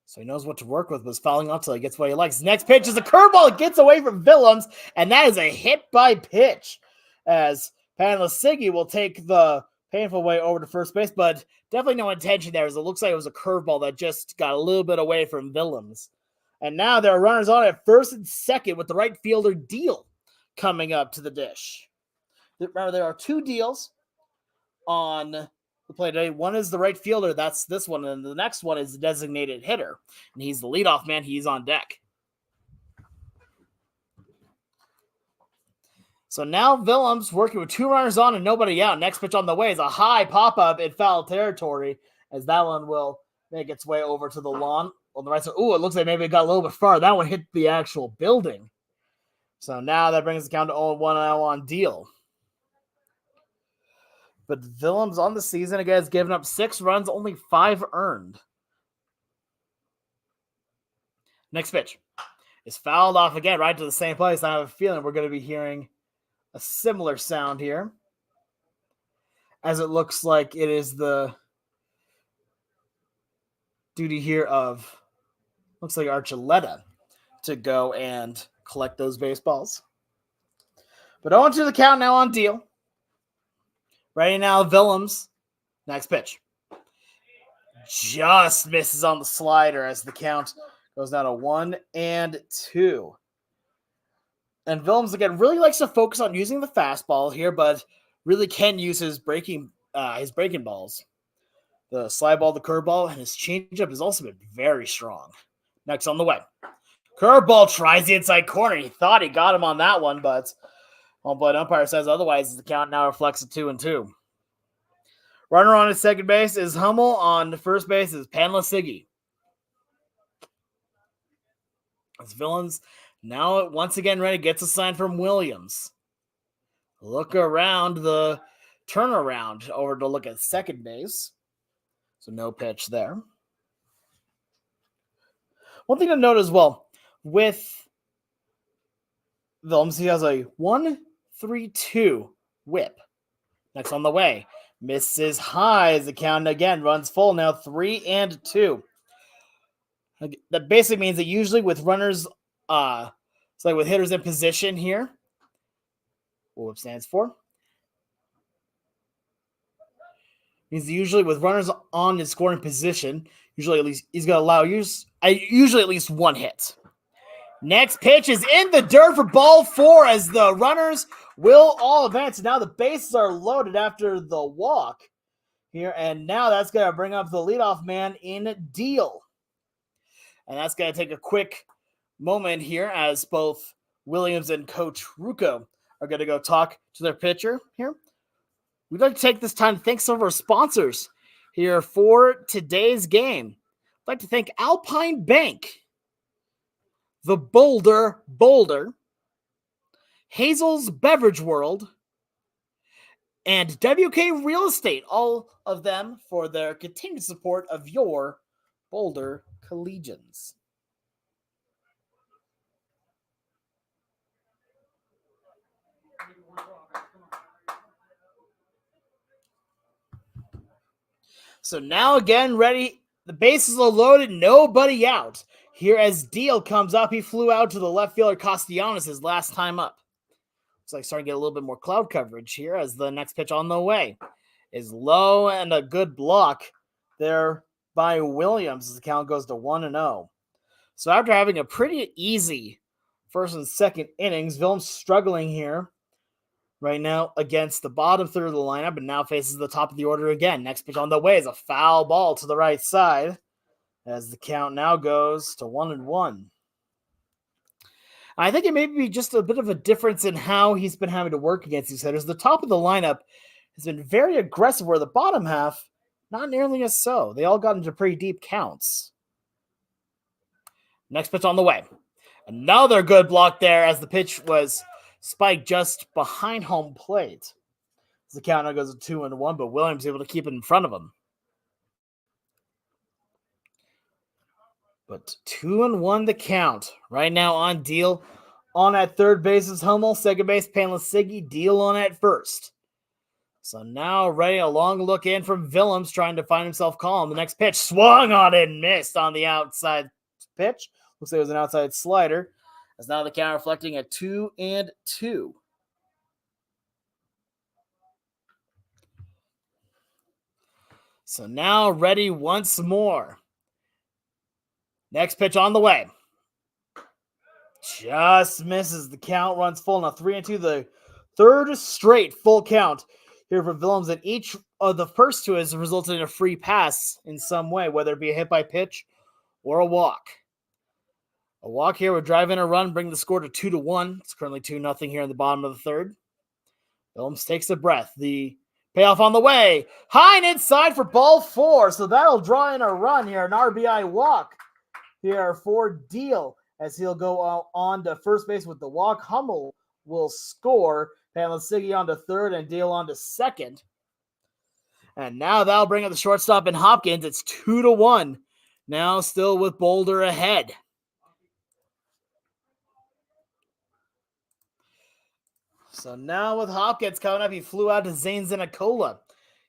So he knows what to work with, but is fouling off until he gets what he likes. Next pitch is a curveball. It gets away from Willems, and that is a hit by pitch. As Penlessigi will take the painful way over to first base, but definitely no intention there, as it looks like it was a curveball that just got a little bit away from Willems. And now there are runners on at first and second with the right fielder Deal coming up to the dish. Remember, there are 2 deals on the play today. One is the right fielder. That's this one. And the next one is the designated hitter. And he's the leadoff man. He's on deck. So now Willems working with 2 runners on and nobody out. Next pitch on the way is a high pop-up in foul territory, as that one will make its way over to the lawn on the right side. Ooh, it looks like maybe it got a little bit far. That one hit the actual building. So now that brings the count to 0-1 now on Deal. But Willems on the season, again, has given up 6 runs, only 5 earned. Next pitch is fouled off again, right to the same place. I have a feeling we're going to be hearing a similar sound here, as it looks like it is the duty here of, looks like Archuleta to go and collect those baseballs. But on to the count now on Deal. Ready now, Willems. Next pitch. Just misses on the slider as the count goes down to 1-2. And Willems, again, really likes to focus on using the fastball here, but really can use his breaking balls. The slide ball, the curveball, and his changeup has also been very strong. Next on the way. Curveball tries the inside corner. He thought he got him on that one, but umpire says otherwise. The count now reflects a 2-2. Runner on his second base is Hummel. On first base is Panlasigi. As Villains now once again ready, gets a sign from Williams. Look around the turnaround over to look at second base. So no pitch there. One thing to note as well, with Williams, he has a 1-3-2 whip. Next on the way. Misses high as the count again runs full. Now 3-2. That basically means that usually with runners, it's like with hitters in position here, what whip stands for, means usually with runners on his scoring position, usually at least he's going to allow usually at least one hit. Next pitch is in the dirt for ball 4 as the runners will all advance. Now the bases are loaded after the walk here, and now that's going to bring up the leadoff man in Deal. And that's going to take a quick moment here as both Williams and Coach Rucco are going to go talk to their pitcher here. We'd like to take this time to thank some of our sponsors here for today's game. I'd like to thank Alpine Bank, the Boulder, Hazel's Beverage World, and WK Real Estate, all of them for their continued support of your Boulder Collegians. So now again, ready. The bases are loaded, nobody out. Here as Deal comes up, he flew out to the left fielder Castellanos his last time up. Looks like starting to get a little bit more cloud coverage here as the next pitch on the way is low and a good block there by Williams as the count goes to 1-0. So after having a pretty easy first and second innings, Williams struggling here right now against the bottom third of the lineup and now faces the top of the order again. Next pitch on the way is a foul ball to the right side as the count now goes to 1-1. I think it may be just a bit of a difference in how he's been having to work against these hitters. The top of the lineup has been very aggressive, where the bottom half, not nearly as so. They all got into pretty deep counts. Next pitch on the way. Another good block there as the pitch was spiked just behind home plate. As the count now goes to 2-1, but Williams able to keep it in front of him. But 2-1 the count. Right now on Deal. On at third base is Hummel. Second base, Panlasigi. Deal on at first. So now ready, a long look in from Willems trying to find himself calm. The next pitch swung on and missed on the outside pitch. Looks like it was an outside slider. As now the count reflecting at 2-2. So now ready once more. Next pitch on the way. Just misses. The count runs full. Now 3-2. The third straight full count here for Willems. And each of the first two has resulted in a free pass in some way, whether it be a hit by pitch or a walk. A walk here would drive in a run, bring the score to 2-1. It's currently 2-0 here in the bottom of the third. Willems takes a breath. The payoff on the way. High and inside for ball 4. So that'll draw in a run here, an RBI walk here for Deal, as he'll go on to first base with the walk. Hummel will score. Panlasigi on to third and Deal on to second. And now that'll bring up the shortstop in Hopkins. It's 2-1. Now still with Boulder ahead. So now with Hopkins coming up, he flew out to Zane Zenicola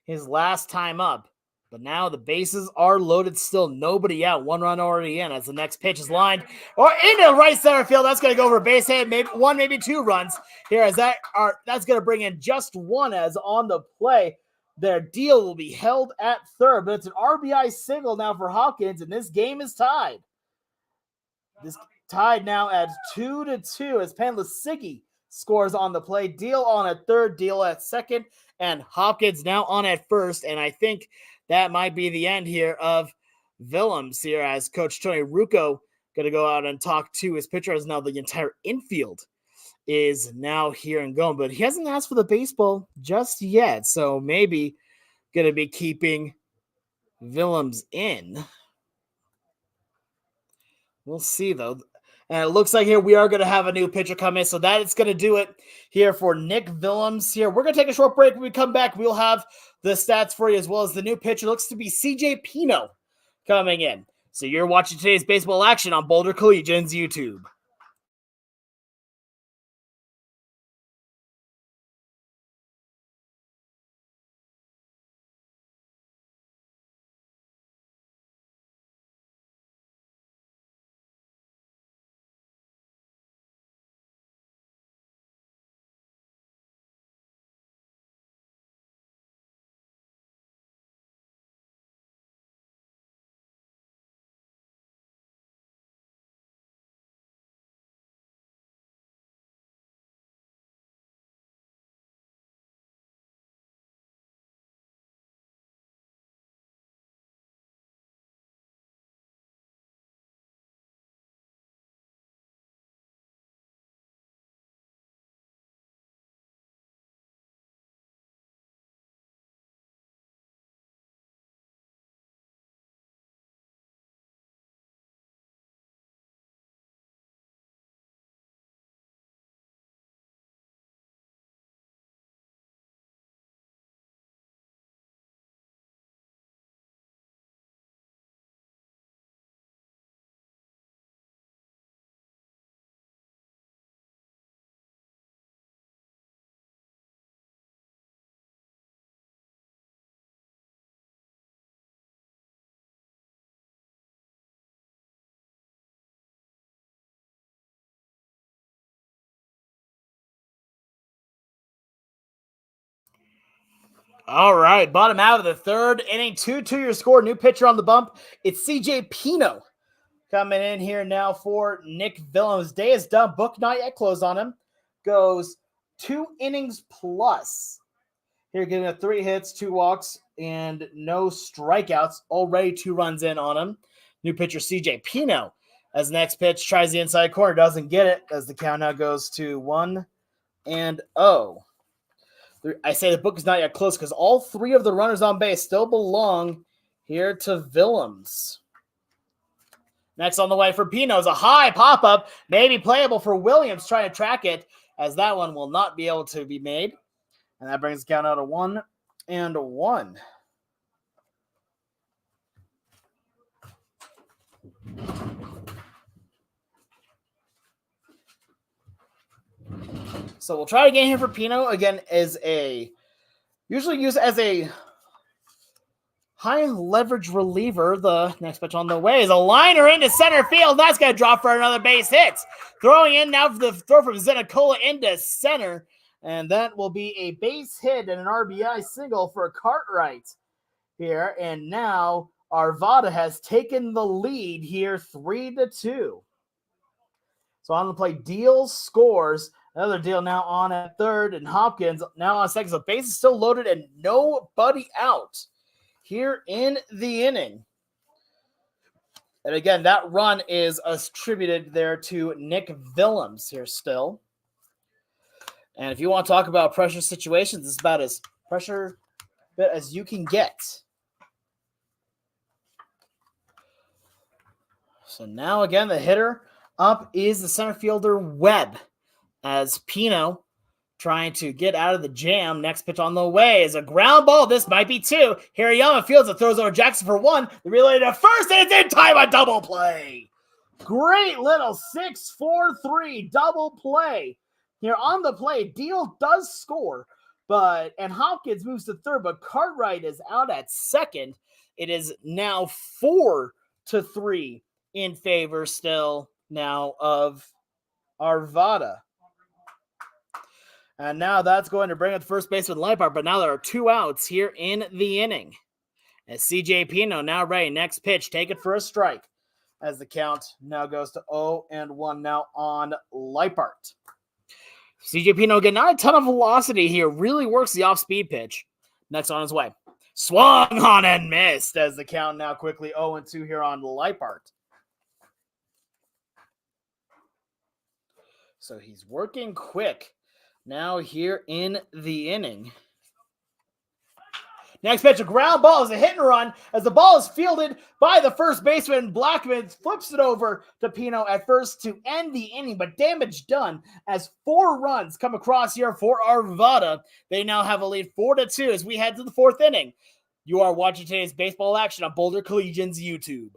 his last time up. But now the bases are loaded still. Nobody out. One run already in as the next pitch is lined or into right center field. That's going to go over a base hit. Maybe one, maybe two runs here as that's going to bring in just one as on the play. Their Deal will be held at third. But it's an RBI single now for Hopkins, and this game is tied. This tied now at 2-2 as Panlasigi scores on the play. Deal on at third, Deal at second, And Hopkins now on at first, and I think that might be the end here of Willems here, as Coach Tony Rucco going to go out and talk to his pitcher, as now the entire infield is now here and going. But he hasn't asked for the baseball just yet, so maybe going to be keeping Willems in. We'll see, though. And it looks like here we are going to have a new pitcher come in. So that is going to do it here for Nick Willems here. We're going to take a short break. When we come back, we'll have the stats for you, as well as the new pitcher. Looks to be CJ Pino coming in. So you're watching today's baseball action on Boulder Collegians YouTube. All right, bottom out of the third inning, 2-2 your score. New pitcher on the bump. It's CJ Pino coming in here now for Nick Willems. Day is done. Book not yet closed on him. Goes 2 innings plus. Here giving up 3 hits, 2 walks, and no strikeouts. Already 2 runs in on him. New pitcher CJ Pino. As next pitch, tries the inside corner, doesn't get it, as the count now goes to 1-0. I say the book is not yet closed because all 3 of the runners on base still belong here to Willems. Next on the way for Pino is a high pop-up, maybe playable for Williams, trying to track it, as that one will not be able to be made. And that brings the count out to 1-1. So we'll try again here for Pino. Again, usually used as a high leverage reliever. The next pitch on the way is a liner into center field. That's going to drop for another base hit. Throwing in now for the throw from Zenicola into center. And that will be a base hit and an RBI single for Cartwright here. And now Arvada has taken the lead here 3-2. So on the play, Deal scores. Another Deal now on at third, and Hopkins now on second. So base is still loaded and nobody out here in the inning. And again, that run is attributed there to Nick Willems here still. And if you want to talk about pressure situations, it's about as pressure bit as you can get. So now again, the hitter up is the center fielder Webb, as Pino trying to get out of the jam. Next pitch on the way is a ground ball. This might be 2. Hirayama fields it, throws over Jackson for 1. The relay to first, and it's in time, a double play. Great little 6-4-3 double play. Here on the play, Deal does score, and Hopkins moves to third, but Cartwright is out at second. It is now 4-3 in favor still now of Arvada. And now that's going to bring up first baseman Leipart, but now there are 2 outs here in the inning. As CJ Pino now ready. Next pitch, take it for a strike. As the count now goes to 0-1 now on Leipart. CJ Pino getting not a ton of velocity here. Really works the off-speed pitch. Next on his way. Swung on and missed as the count now quickly 0-2 here on Leipart. So he's working quick now here in the inning. Next pitch, a ground ball is a hit and run as the ball is fielded by the first baseman. Blackman flips it over to Pino at first to end the inning, but damage done as 4 runs come across here for Arvada. They now have a lead 4-2 as we head to the 4th inning. You are watching today's baseball action on Boulder Collegians YouTube.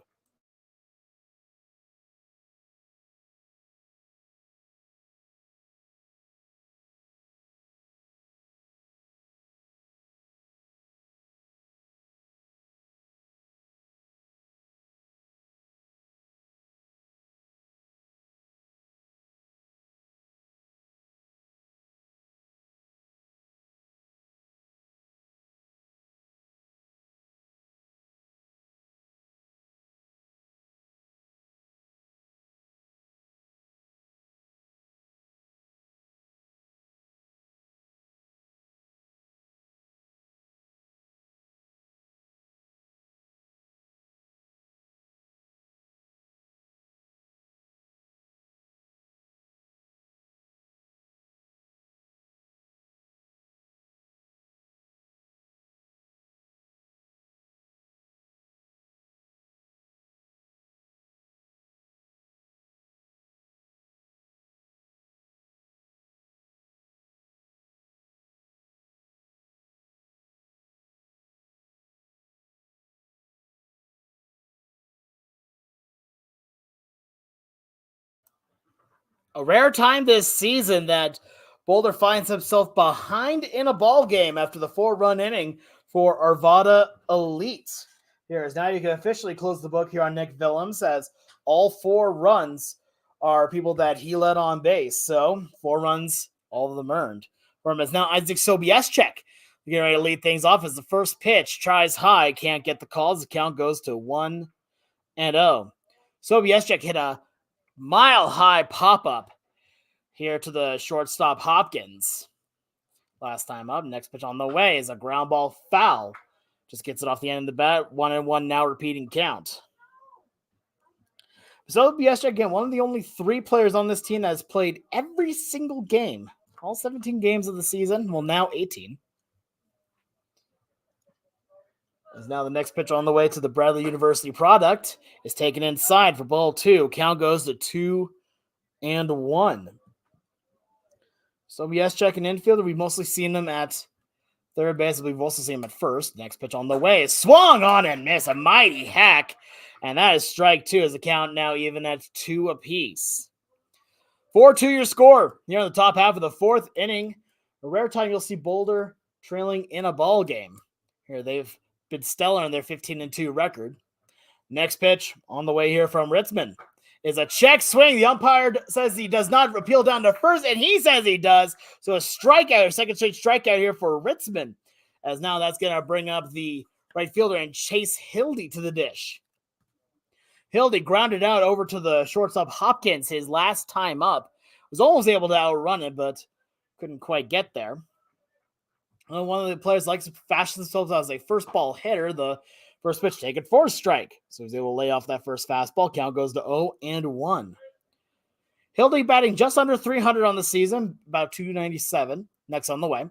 A rare time this season that Boulder finds himself behind in a ball game after the 4-run inning for Arvada Elite. Here is now you can officially close the book here on Nick Willems as all 4 runs are people that he led on base. So 4 runs, all of them earned. For him is now Isaac Sobieschek. Getting ready to lead things off as the first pitch tries high, can't get the calls. The count goes to 1-0. Sobieschek hit a mile-high pop-up here to the shortstop Hopkins. Last time up, next pitch on the way is a ground ball foul. Just gets it off the end of the bat. 1-1 now repeating count. So yesterday, again, one of the only 3 players on this team that has played every single game. All 17 games of the season. Well, now 18. As now the next pitch on the way to the Bradley University product is taken inside for ball 2. Count goes to 2-1. So yes, checking infielder. We've mostly seen them at third base. We've also seen him at first. Next pitch on the way is swung on and missed. A mighty hack. And that is strike 2 as the count now even at 2 apiece. 4-2 your score here in the top half of the 4th inning. A rare time you'll see Boulder trailing in a ball game. Here they've been stellar in their 15-2 record. Next pitch on the way here from Ritzman is a check swing. The umpire says he does not appeal down to first, and he says he does. So a strikeout, a second straight strikeout here for Ritzman, as now that's going to bring up the right fielder and Chase Hildy to the dish. Hildy grounded out over to the shortstop Hopkins his last time up. Was almost able to outrun it, but couldn't quite get there. One of the players likes to fashion themselves as a first ball hitter. The first pitch taken for a strike. So he's able to lay off that first fastball. Count goes to 0-1. Hildy batting just under 300 on the season, about 297. Next on the way.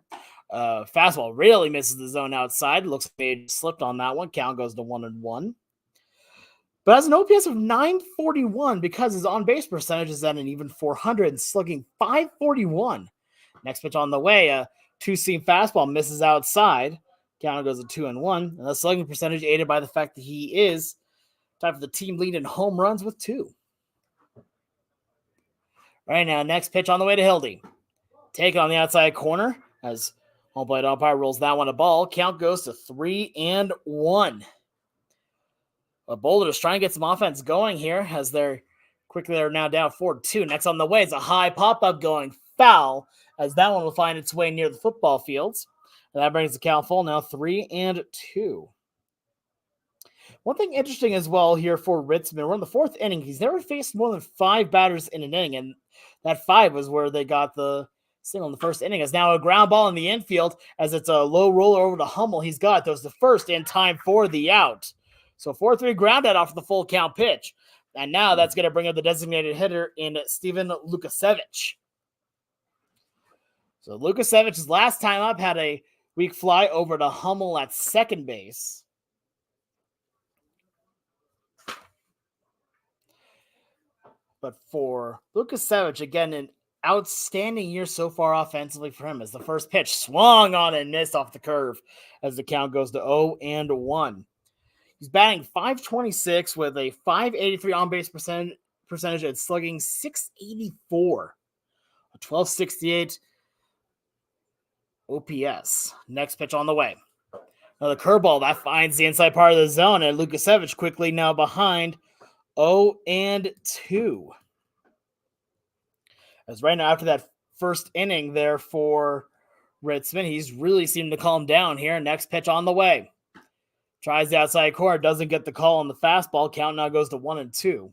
Fastball really misses the zone outside. Looks like they slipped on that one. Count goes to 1-1. But has an OPS of 941 because his on-base percentage is at an even 400 and slugging .541. Next pitch on the way, a 2-seam fastball misses outside. Count goes to 2-1. And the slugging percentage aided by the fact that he is tied for the team lead in home runs with 2. Right now, next pitch on the way to Hildy. Take it on the outside corner as home plate umpire rolls that one a ball. Count goes to 3-1. But Boulder is trying to get some offense going here as they're now down 4-2. Next on the way is a high pop-up going foul as that one will find its way near the football fields. And that brings the count full now 3-2. One thing interesting as well here for Ritzman, we're in the 4th inning. He's never faced more than 5 batters in an inning, and that 5 was where they got the single in the first inning is now a ground ball in the infield as it's a low roller over to Hummel. He's got those the first in time for the out. So 4-3 ground out off the full count pitch. And now that's going to bring up the designated hitter in Steven Lukasevich. So Lukasevich's last time up had a weak fly over to Hummel at second base. But for Lukasevich, again, an outstanding year so far offensively for him as the first pitch swung on and missed off the curve as the count goes to 0-1. He's batting .526 with a .583 on-base percentage and slugging .684, a .1268 OPS. Next pitch on the way. Another curveball that finds the inside part of the zone, and Lukasevich quickly now behind 0-2. As right now, after that first inning there for Ritzman, he's really seemed to calm down here. Next pitch on the way. Tries the outside corner, doesn't get the call on the fastball. Count now goes to 1-2.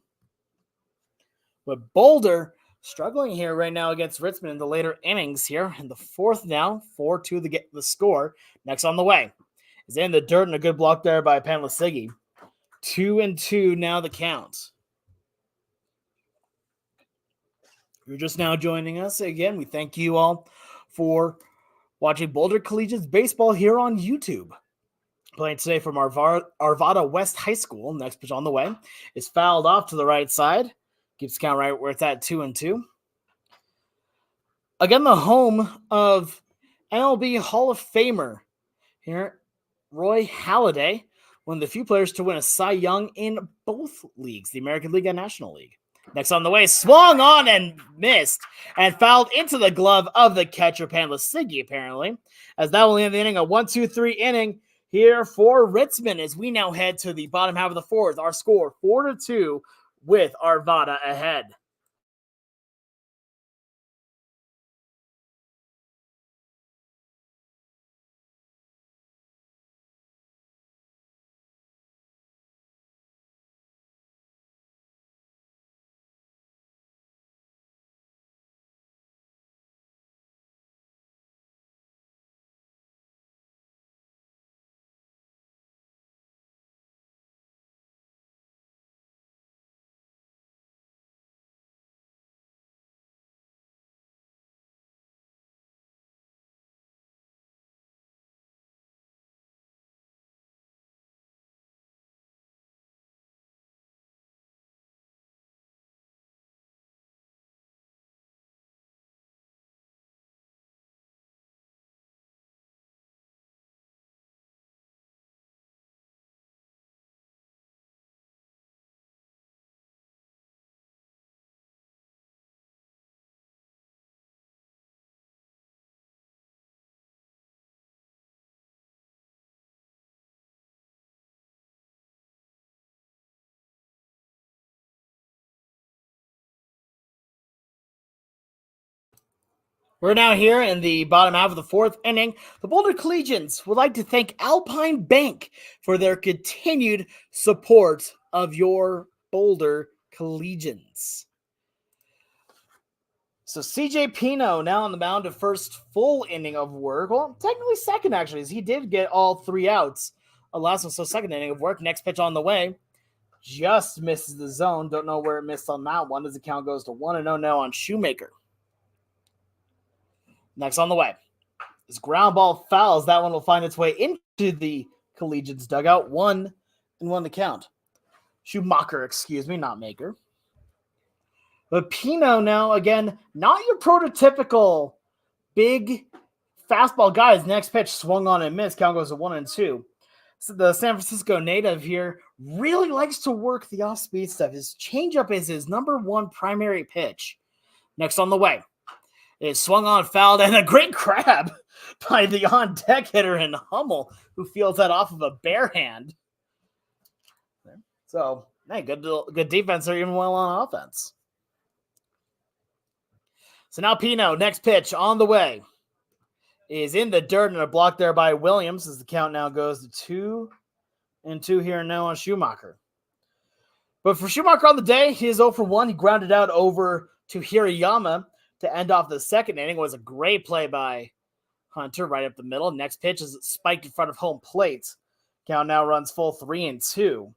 But Boulder struggling here right now against Ritzman in the later innings here. In the fourth now, 4-2 to get the score. Next on the way. Is in the dirt and a good block there by Panlasigi. 2-2 now the count. If you're just now joining us, again, we thank you all for watching Boulder Collegians baseball here on YouTube. Playing today from Arvada West High School. Next pitch on the way is fouled off to the right side. Keeps the count right where it's at 2-2. Again, the home of MLB Hall of Famer here, Roy Halladay, one of the few players to win a Cy Young in both leagues, the American League and National League. Next on the way, swung on and missed and fouled into the glove of the catcher, Panlasigi, apparently, as that will end the inning, a 1-2-3 inning here for Ritzman as we now head to the bottom half of the fourth. Our score, 4-2 with Arvada ahead. We're now here in the bottom half of the fourth inning. The Boulder Collegians would like to thank Alpine Bank for their continued support of your Boulder Collegians. So CJ Pino now on the mound of first full inning of work. Well, technically second, actually, as he did get all three outs. Last one, so second inning of work. Next pitch on the way. Just misses the zone. Don't know where it missed on that one as the count goes to 1-0 now on Shoemaker. Next on the way. This ground ball fouls. That one will find its way into the Collegians dugout. 1-1 to count. Schumacher, excuse me, not Maker. But Pino now, again, not your prototypical big fastball guy. His next pitch swung on and missed. Count goes to 1-2. So the San Francisco native here really likes to work the off-speed stuff. His changeup is his number one primary pitch. Next on the way. It swung on, fouled, and a great grab by the on-deck hitter in Hummel, who fields that off of a bare hand. So, hey, good defense there, even well on offense. So now Pino, next pitch on the way, is in the dirt and a block there by Williams as the count now goes to 2-2 here now on Schumacher. But for Schumacher on the day, he is 0 for 1. He grounded out over to Hirayama to end off the second inning was a great play by Hunter right up the middle. Next pitch is spiked in front of home plate. Count now runs full 3-2.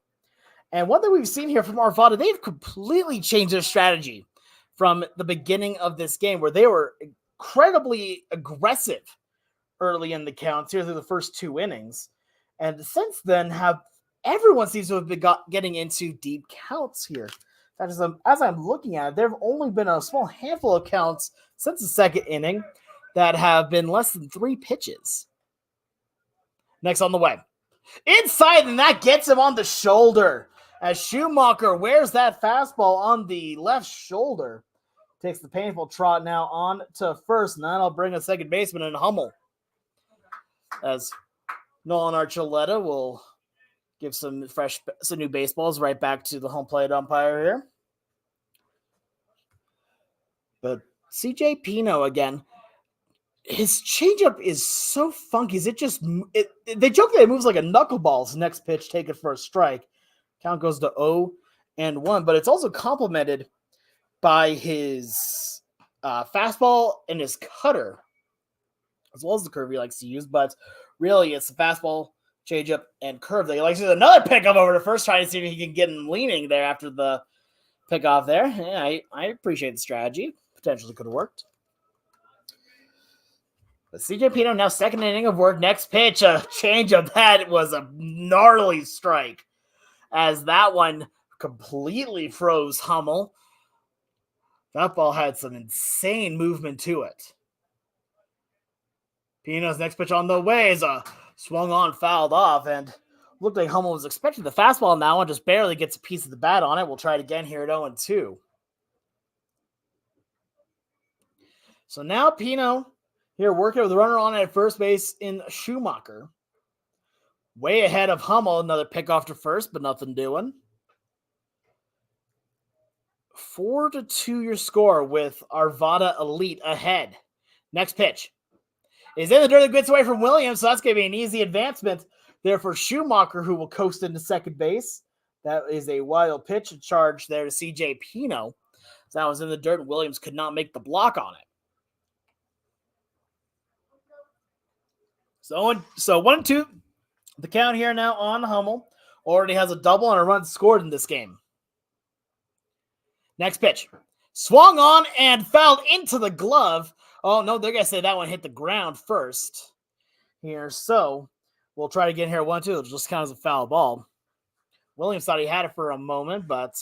And one thing we've seen here from Arvada, they've completely changed their strategy from the beginning of this game, where they were incredibly aggressive early in the counts here through the first 2 innings. And since then, everyone seems to have been getting into deep counts here. As I'm looking at it, there have only been a small handful of counts since the second inning that have been less than 3 pitches. Next on the way. Inside, and that gets him on the shoulder as Schumacher wears that fastball on the left shoulder. Takes the painful trot now on to first, and that'll bring a second baseman in Hummel. As Nolan Archuleta will give some new baseballs right back to the home plate umpire here. But CJ Pino again, his changeup is so funky. They joke that it moves like a knuckleball. His next pitch taken for a strike. Count goes to 0-1, but it's also complemented by his fastball and his cutter, as well as the curve he likes to use. But really, it's the fastball, changeup, and curve that he likes to use. Another pickup over to first, trying to see if he can get him leaning there after the pickoff there. Yeah, I appreciate the strategy. Potentially could have worked. But CJ Pino now second inning of work. Next pitch, a changeup. That was a gnarly strike, as that one completely froze Hummel. That ball had some insane movement to it. Pino's next pitch on the way is a swung on, fouled off, and looked like Hummel was expecting the fastball on that one, just barely gets a piece of the bat on it. We'll try it again here at 0-2. So now Pino here working with the runner on at first base in Schumacher. Way ahead of Hummel, another pickoff to first, but nothing doing. 4-2 your score with Arvada Elite ahead. Next pitch is in the dirt that gets away from Williams, so that's going to be an easy advancement there for Schumacher, who will coast into second base. That is a wild pitch charge there to CJ Pino. So that was in the dirt, and Williams could not make the block on it. So 1-2, the count here now on Hummel. Already has a double and a run scored in this game. Next pitch. Swung on and fouled into the glove. Oh, no, they're going to say that one hit the ground first here. So we'll try to get here 1-2. It'll just count as a foul ball. Williams thought he had it for a moment, but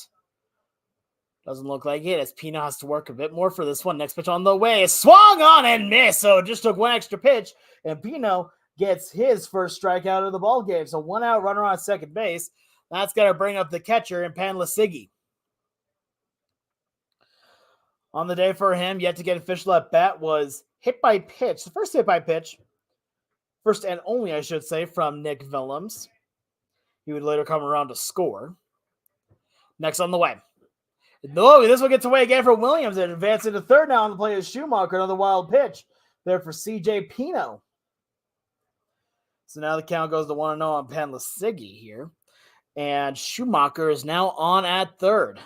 doesn't look like it, as Pino has to work a bit more for this one. Next pitch on the way. Swung on and missed. So it just took one extra pitch, and Pino gets his first strikeout of the ball game. So 1 out, runner on second base. That's going to bring up the catcher in Panlasigi. On the day for him, yet to get official at bat, was hit by pitch. The first hit by pitch, first and only, I should say, from Nick Willems. He would later come around to score. Next on the way. No, this one gets away again for Williams. And advancing to third now on the play is Schumacher. Another wild pitch there for CJ Pino. So now the count goes to 1-0 on Panlasigi here. And Schumacher is now on at third.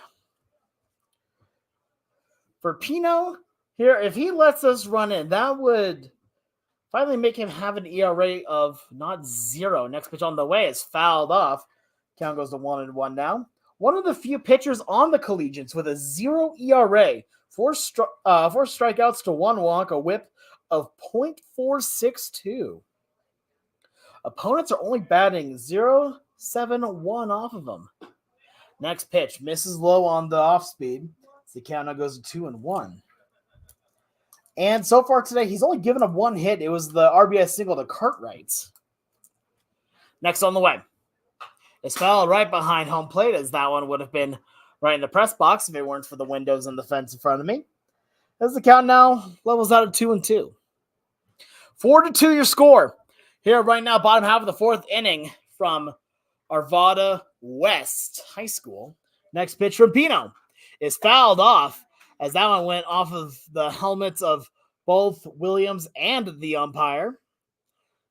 For Pino here, if he lets us run in, that would finally make him have an ERA of not 0. Next pitch on the way is fouled off. Count goes to 1-1 now. One of the few pitchers on the Collegians with a 0 ERA, 4 strikeouts to 1 walk, a whip of .462. Opponents are only batting 0.71 off of him. Next pitch misses low on the off speed. The count now goes to 2-1. And so far today, he's only given up 1 hit. It was the RBI single to Cartwright. Next on the way. It's fouled right behind home plate, as that one would have been right in the press box if it weren't for the windows and the fence in front of me. As the count now levels out at 2-2. 4-2 your score. Here right now, bottom half of the 4th inning from Arvada West High School. Next pitch from Pino is fouled off, as that one went off of the helmets of both Williams and the umpire.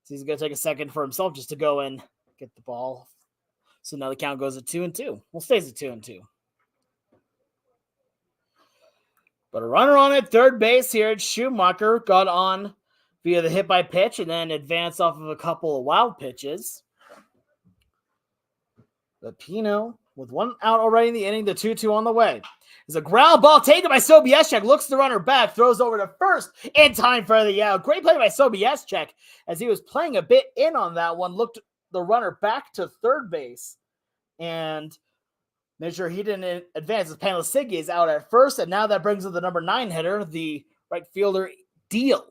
So he's going to take a second for himself just to go and get the ball. So now the count goes at 2-2. Well, stays at 2-2. But a runner on at third base here. Schumacher got on via the hit by pitch and then advanced off of a couple of wild pitches. But Pino, with one out already in the inning, the 2-2 on the way. Is a ground ball taken by Sobieschek. Looks the runner back, throws over to first in time for the out. Great play by Sobieschek as he was playing a bit in on that one. Looked the runner back to third base and made sure he didn't advance as Panasigi is out at first. And now that brings up the number 9 hitter, the right fielder, Deal.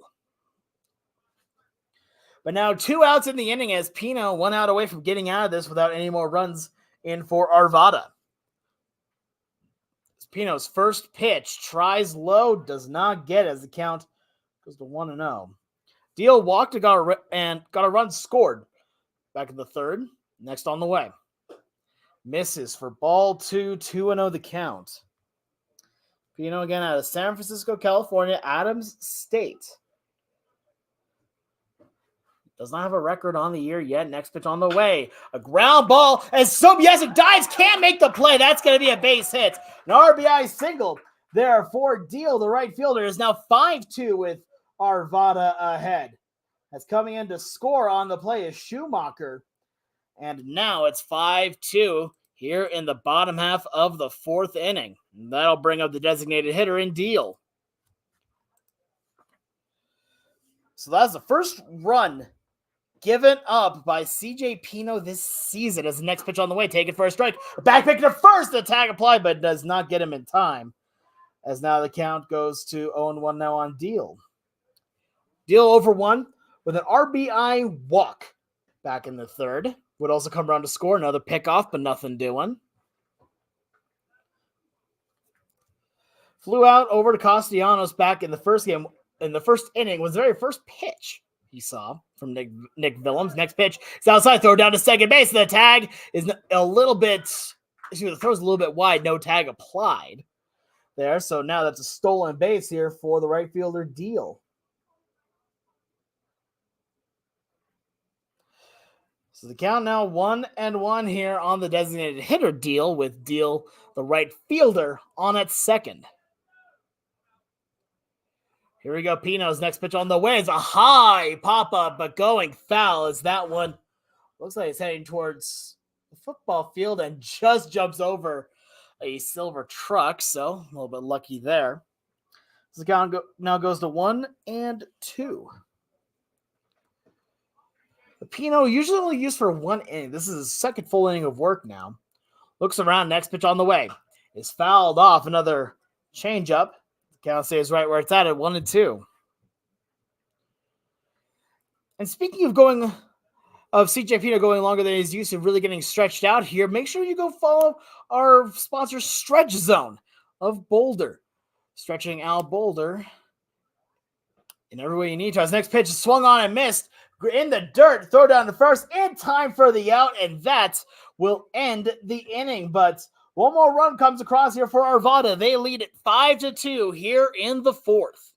But now 2 outs in the inning as Pino 1 out away from getting out of this without any more runs in for Arvada. Pino's first pitch tries low, does not get as the count goes to 1-0. Deal walked and got a run scored back in the third. Next on the way. Misses for ball 2, 2-0 the count. Pino again out of San Francisco, California, Adams State. Does not have a record on the year yet. Next pitch on the way. A ground ball as Sobieschek dives. Can't make the play. That's going to be a base hit. An RBI single there for Deal. The right fielder is now 5-2 with Arvada ahead. That's coming in to score on the play is Schumacher. And now it's 5-2 here in the bottom half of the fourth inning. And that'll bring up the designated hitter in Deal. So that's the first run given up by CJ Pino this season as the next pitch on the way. Taken for a strike. Back pick to first. The tag applied, but does not get him in time. As now the count goes to 0-1 now on Deal. Deal over 1 with an RBI walk back in the third. Would also come around to score. Another pickoff, but nothing doing. Flew out over to Castellanos back in the first game. In the first inning was the very first pitch he saw from Nick Willems. Next pitch is outside, throw down to second base. The tag is a little bit, the throw's a little bit wide, no tag applied there. So now that's a stolen base here for the right fielder Deal. So the count now 1-1 here on the designated hitter Deal with Deal, the right fielder, on at second. Here we go. Pino's next pitch on the way. It's a high pop-up, but going foul as that one looks like it's heading towards the football field and just jumps over a silver truck. So a little bit lucky there. So the count now goes to 1-2. The Pino usually only used for 1 inning. This is his second full inning of work now. Looks around. Next pitch on the way. Is fouled off. Another changeup. Count stays right where it's at 1-2. And speaking of CJ Pino going longer than he's used to, really getting stretched out here, make sure you go follow our sponsor Stretch Zone of Boulder. Stretching out Boulder in every way you need to. His next pitch is swung on and missed. In the dirt, throw down to first in time for the out, and that will end the inning. But one more run comes across here for Arvada. They lead it 5-2 here in the fourth.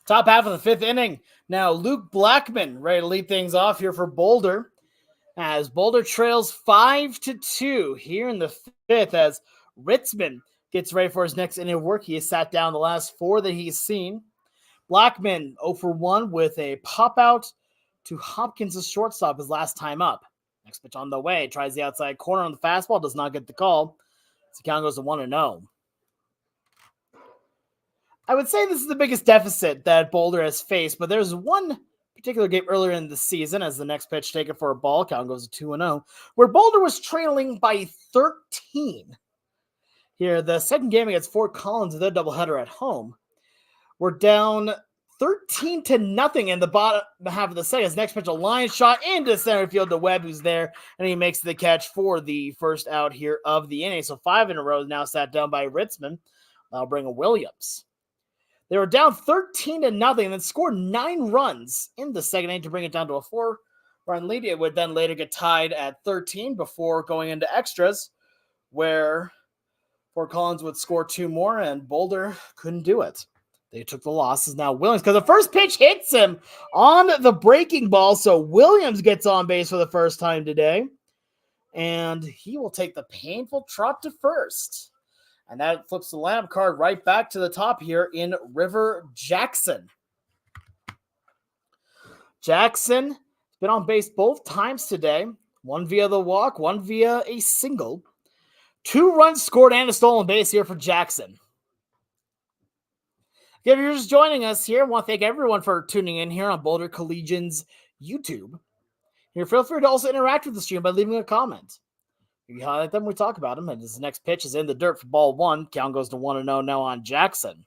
Top half of the fifth inning. Now Luke Blackman ready to lead things off here for Boulder, as Boulder trails 5-2 here in the fifth, as Ritzman gets ready for his next inning of work. He has sat down the last four that he's seen. Blackman 0 for 1 with a pop out to Hopkins' shortstop his last time up. Next pitch on the way. Tries the outside corner on the fastball. Does not get the call. So the count goes to 1-0. I would say this is the biggest deficit that Boulder has faced, but there's one particular game earlier in the season as the next pitch taken for a ball. Count goes to 2-0, where Boulder was trailing by 13. Here, the second game against Fort Collins in their doubleheader at home. We're down 13-0 in the bottom half of the second. His next pitch, a line shot into center field to Webb, who's there, and he makes the catch for the first out here of the inning. So 5 in a row now sat down by Ritzman. That'll bring a Williams. They were down 13-0 and then scored 9 runs in the second inning to bring it down to a 4-run lead. It would then later get tied at 13 before going into extras, where Fort Collins would score 2 more and Boulder couldn't do it. They took the losses. Now Williams, because the first pitch hits him on the breaking ball, so Williams gets on base for the first time today, and he will take the painful trot to first. And that flips the lineup card right back to the top here in River Jackson. Jackson has been on base both times today, one via the walk, one via a single. 2 runs scored and a stolen base here for Jackson. If you're just joining us here, I want to thank everyone for tuning in here on Boulder Collegians YouTube. Here, feel free to also interact with the stream by leaving a comment. You highlight them, we talk about them, and this next pitch is in the dirt for ball 1. Count goes to 1-0 now on Jackson.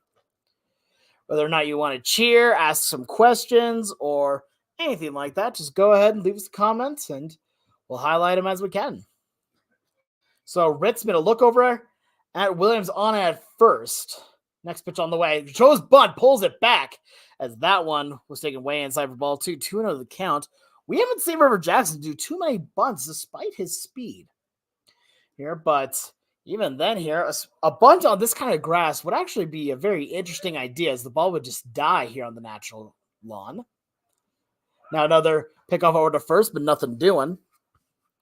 Whether or not you want to cheer, ask some questions, or anything like that, just go ahead and leave us a comment, and we'll highlight them as we can. So Ritzman, a look over at Williams on at first. Next pitch on the way. Joe's bunt, pulls it back, as that one was taken way inside for ball 2. 2-0 the count. We haven't seen River Jackson do too many bunts despite his speed here, but even then here, a bunt on this kind of grass would actually be a very interesting idea, as the ball would just die here on the natural lawn. Now another pickoff over to first, but nothing doing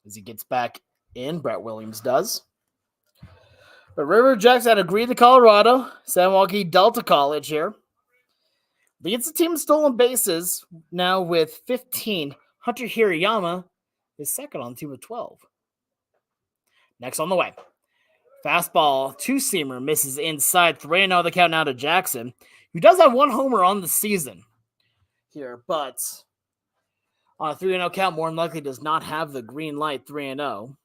as he gets back in. Brett Williams does. But River Jackson had agreed to Colorado, San Joaquin Delta College here. Leads the team in stolen bases now with 15. Hunter Hirayama is second on the team with 12. Next on the way. Fastball, 2-seamer, misses inside. 3-0 the count now to Jackson, who does have 1 homer on the season here, but on a 3-0 count, more than likely does not have the green light. 3-0.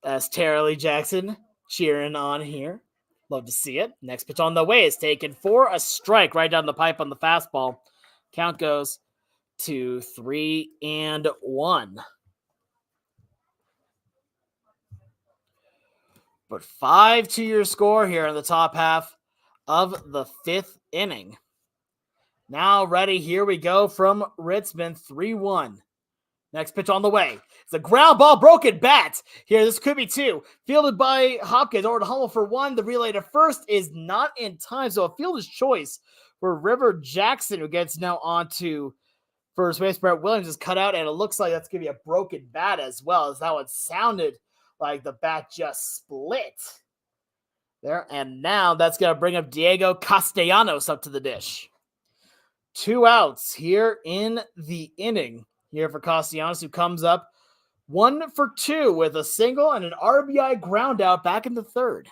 As Tara Lee Jackson cheering on here. Love to see it. Next pitch on the way is taken for a strike right down the pipe on the fastball. Count goes to 3-1. But 5-2 your score here in the top half of the 5th inning. Now ready, here we go from Ritzman, 3-1. Next pitch on the way. It's a ground ball, broken bat. Here, this could be 2. Fielded by Hopkins over to Hummel for 1. The relay to first is not in time, so a fielder's choice for River Jackson, who gets now on to first base. Brett Williams is cut out, and it looks like that's going to be a broken bat as well, as that one sounded like the bat just split there. And now that's going to bring up Diego Castellanos up to the dish. 2 outs here in the inning. Here for Castellanos, who comes up 1 for 2 with a single and an RBI ground out back in the 3rd.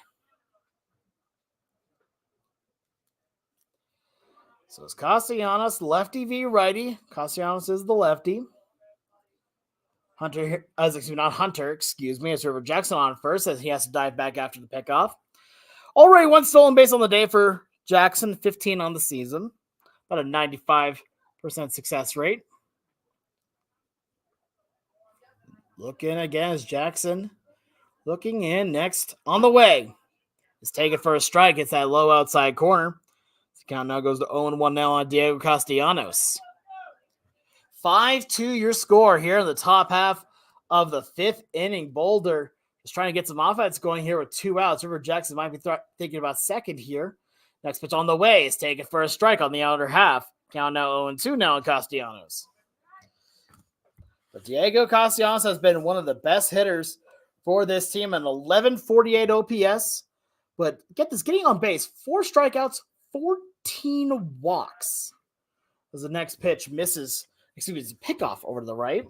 So it's Castellanos, lefty v righty. Castellanos is the lefty. It's River Jackson on first, as he has to dive back after the pickoff. Already 1 stolen base on the day for Jackson, 15 on the season. About a 95% success rate. Looking again as Jackson looking in. Next on the way is taken for a strike. It's that low outside corner. The count now goes to 0-1 now on Diego Castellanos. 5-2 your score here in the top half of the 5th inning. Boulder is trying to get some offense going here with 2 outs. River Jackson might be thinking about second here. Next pitch on the way is taken for a strike on the outer half. Count now 0-2 now in Castellanos. But Diego Castellanos has been one of the best hitters for this team, an 1148 OPS. But get this, getting on base, 4 strikeouts, 14 walks. As the next pitch misses, pickoff over to the right.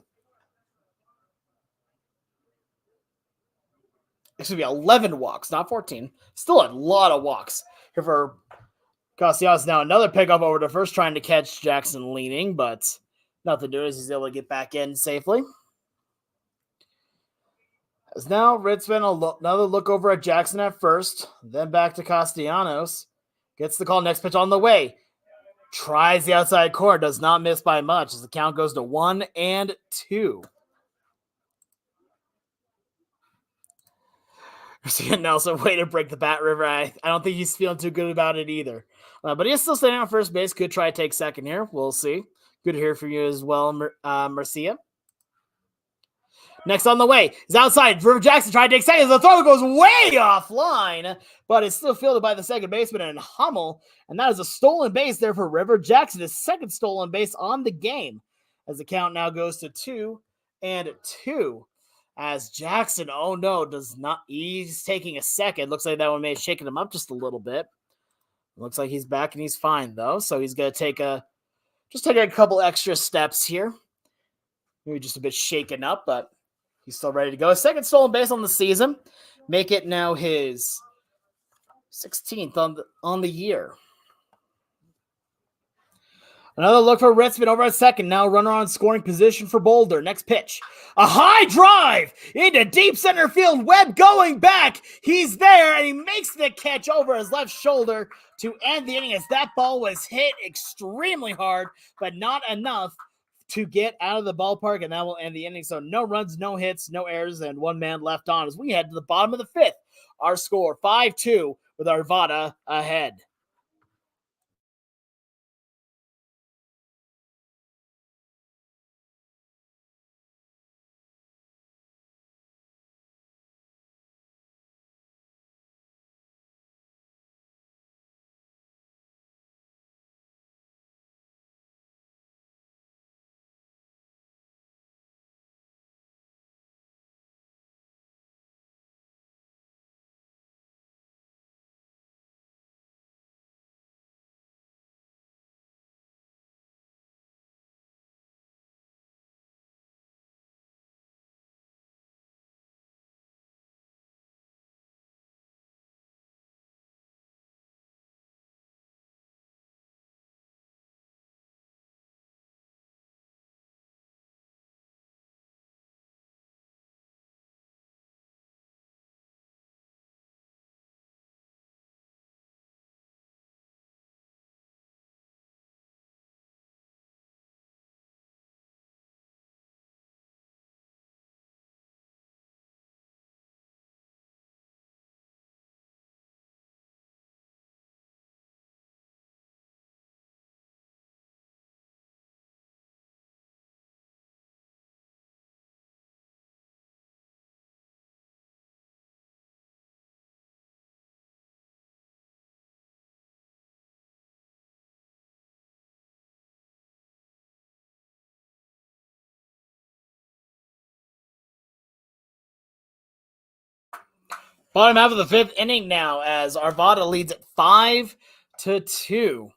11 walks, not 14. Still a lot of walks here for Castellanos. Now another pickoff over to first, trying to catch Jackson leaning, but nothing to do as he's able to get back in safely. As now Ritzman, another look over at Jackson at first, then back to Castellanos. Gets the call, next pitch on the way. Tries the outside corner, does not miss by much as the count goes to 1-2. We're seeing Nelson way to break the bat river. I don't think he's feeling too good about it either. But he's still standing on first base. Could try to take second here. We'll see. Good to hear from you as well, Marcia. Next on the way is outside. River Jackson trying to take second. The throw goes way offline, but it's still fielded by the second baseman and Hummel. And that is a stolen base there for River Jackson. His second stolen base on the game. As the count now goes to 2-2. As Jackson, does not. He's taking a second. Looks like that one may have shaken him up just a little bit. Looks like he's back and he's fine though. So he's going to take a couple extra steps here. Maybe just a bit shaken up, but he's still ready to go. Second stolen base on the season. Make it now his 16th on the year. Another look for Ritzman over at second. Now runner on scoring position for Boulder. Next pitch. A high drive into deep center field. Webb going back. He's there, and he makes the catch over his left shoulder to end the inning as that ball was hit extremely hard, but not enough to get out of the ballpark, and that will end the inning. So no runs, no hits, no errors, and one man left on as we head to the bottom of the 5th. Our score 5-2 with Arvada ahead. Bottom half of the 5th inning now as Arvada leads at 5-2.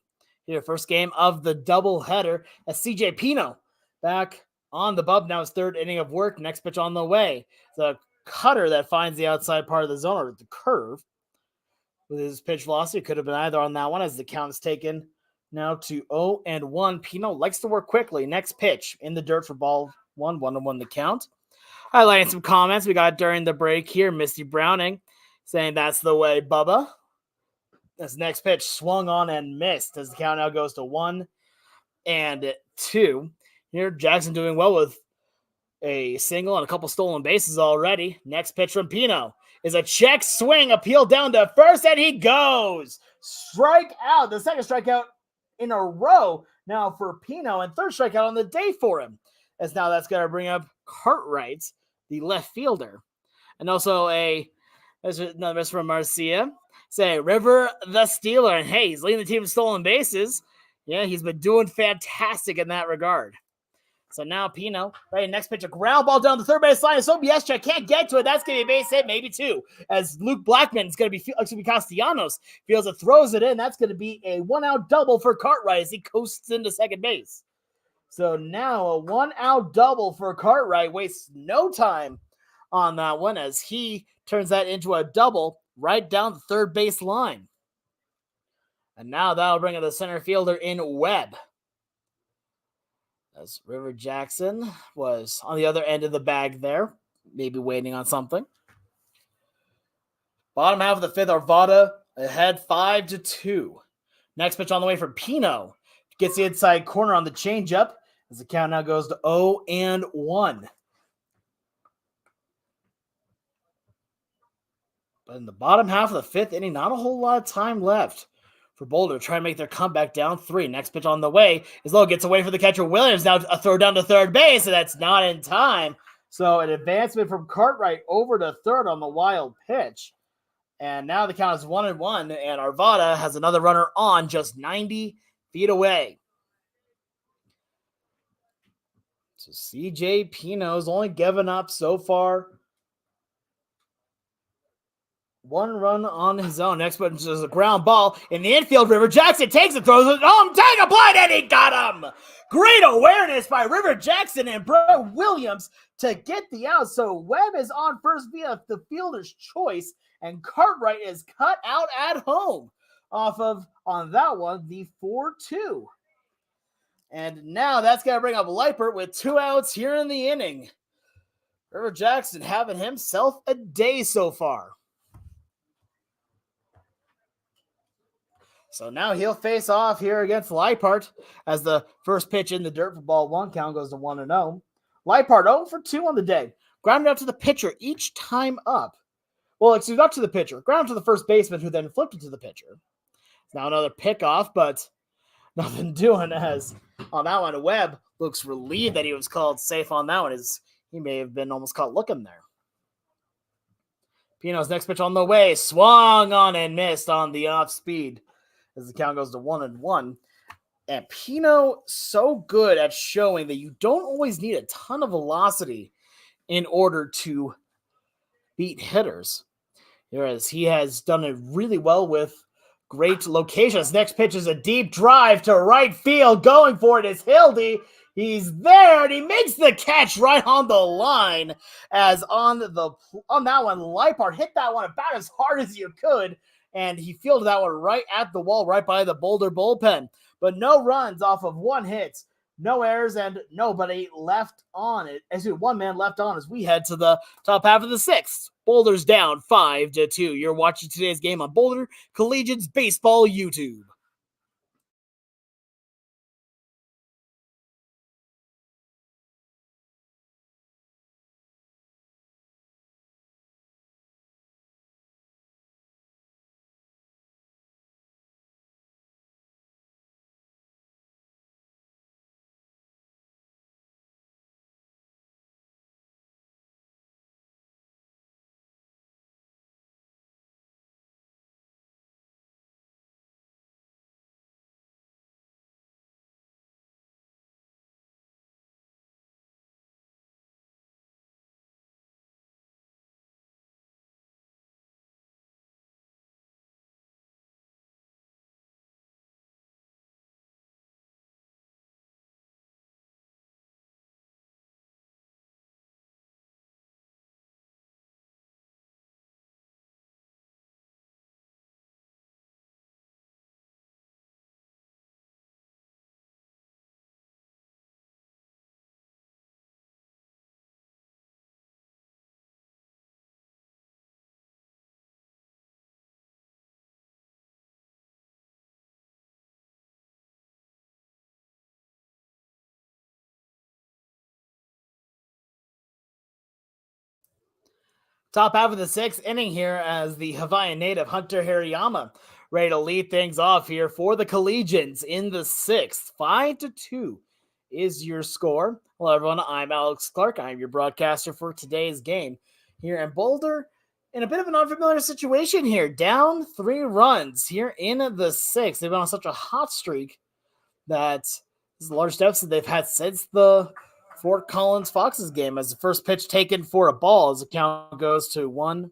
Here, first game of the doubleheader as CJ Pino back on the bump. Now his 3rd inning of work. Next pitch on the way. The cutter that finds the outside part of the zone, or the curve. With his pitch velocity, could have been either on that one as the count is taken now to 0-1. Pino likes to work quickly. Next pitch in the dirt for ball 1-1 the count. Highlighting some comments we got during the break here. Misty Browning saying that's the way, Bubba. This next pitch swung on and missed as the count now goes to 1-2. Here, Jackson doing well with a single and a couple stolen bases already. Next pitch from Pino is a check swing, appeal down to first, and he goes. Strike out. The second strikeout in a row now for Pino, and 3rd strikeout on the day for him. As now that's going to bring up Cartwright, the left fielder. And also there's another miss from Marcia. say River the Stealer. And hey, he's leading the team in stolen bases. Yeah, he's been doing fantastic in that regard. So now Pino, right, next pitch, a ground ball down the third base line. So Biestra can't get to it. That's going to be a base hit, maybe two. As Luke Blackman is going to be Castellanos. Feels it, throws it in. That's going to be a 1-out double for Cartwright as he coasts into second base. So now a 1-out double for Cartwright. Wastes no time on that one as he turns that into a double right down the third base line. And now that'll bring in the center fielder in Webb. As River Jackson was on the other end of the bag there, maybe waiting on something. Bottom half of the fifth, Arvada ahead 5-2. Next pitch on the way for Pino. Gets the inside corner on the changeup as the count now goes to 0-1. But in the bottom half of the fifth inning, not a whole lot of time left for Boulder trying to make their comeback down 3. Next pitch on the way. His low gets away for the catcher Williams. Now a throw down to third base, and that's not in time. So an advancement from Cartwright over to third on the wild pitch. And now the count is 1-1, and Arvada has another runner on just 90 feet away. So CJ Pino's only given up so far 1 run on his own. Next one is a ground ball in the infield. River Jackson takes it, throws it home, take a blind, and he got him. Great awareness by River Jackson and Bro Williams to get the out. So Webb is on first via the fielder's choice, and Cartwright is cut out at home off of, on that one, the 4-2. And now that's going to bring up Leipert with 2 outs here in the inning. River Jackson having himself a day so far. So now he'll face off here against Leipart as the first pitch in the dirt for ball 1 count goes to 1-0. Leipart 0 for 2 on the day. Grounded out to the pitcher each time up. Well, excuse me, not to the pitcher. Grounded to the first baseman who then flipped it to the pitcher. Now another pickoff, but nothing doing as on that one. Webb looks relieved that he was called safe on that one as he may have been almost caught looking there. Pino's next pitch on the way. Swung on and missed on the off speed as the count goes to 1-1. And Pino so good at showing that you don't always need a ton of velocity in order to beat hitters. Whereas he has done it really well with great locations. Next pitch is a deep drive to right field. Going for it is Hildy. He's there, and he makes the catch right on the line. As on that one, Leipart hit that one about as hard as you could, and he fielded that one right at the wall, right by the Boulder bullpen. But no runs off of 1 hit, no errors, and nobody left on it. Actually, 1 man left on as we head to the top half of the 6th. Boulder's down 5-2. You're watching today's game on Boulder Collegians Baseball YouTube. Top half of the 6th inning here as the Hawaiian native Hunter Hariyama ready to lead things off here for the Collegians in the 6th. 5-2 is your score. Hello, everyone. I'm Alex Clark. I'm your broadcaster for today's game here in Boulder. in a bit of an unfamiliar situation here. Down 3 runs here in the 6th. They've been on such a hot streak that this is the largest deficit they've had since the Fort Collins Foxes game, as the first pitch taken for a ball as the count goes to 1-0.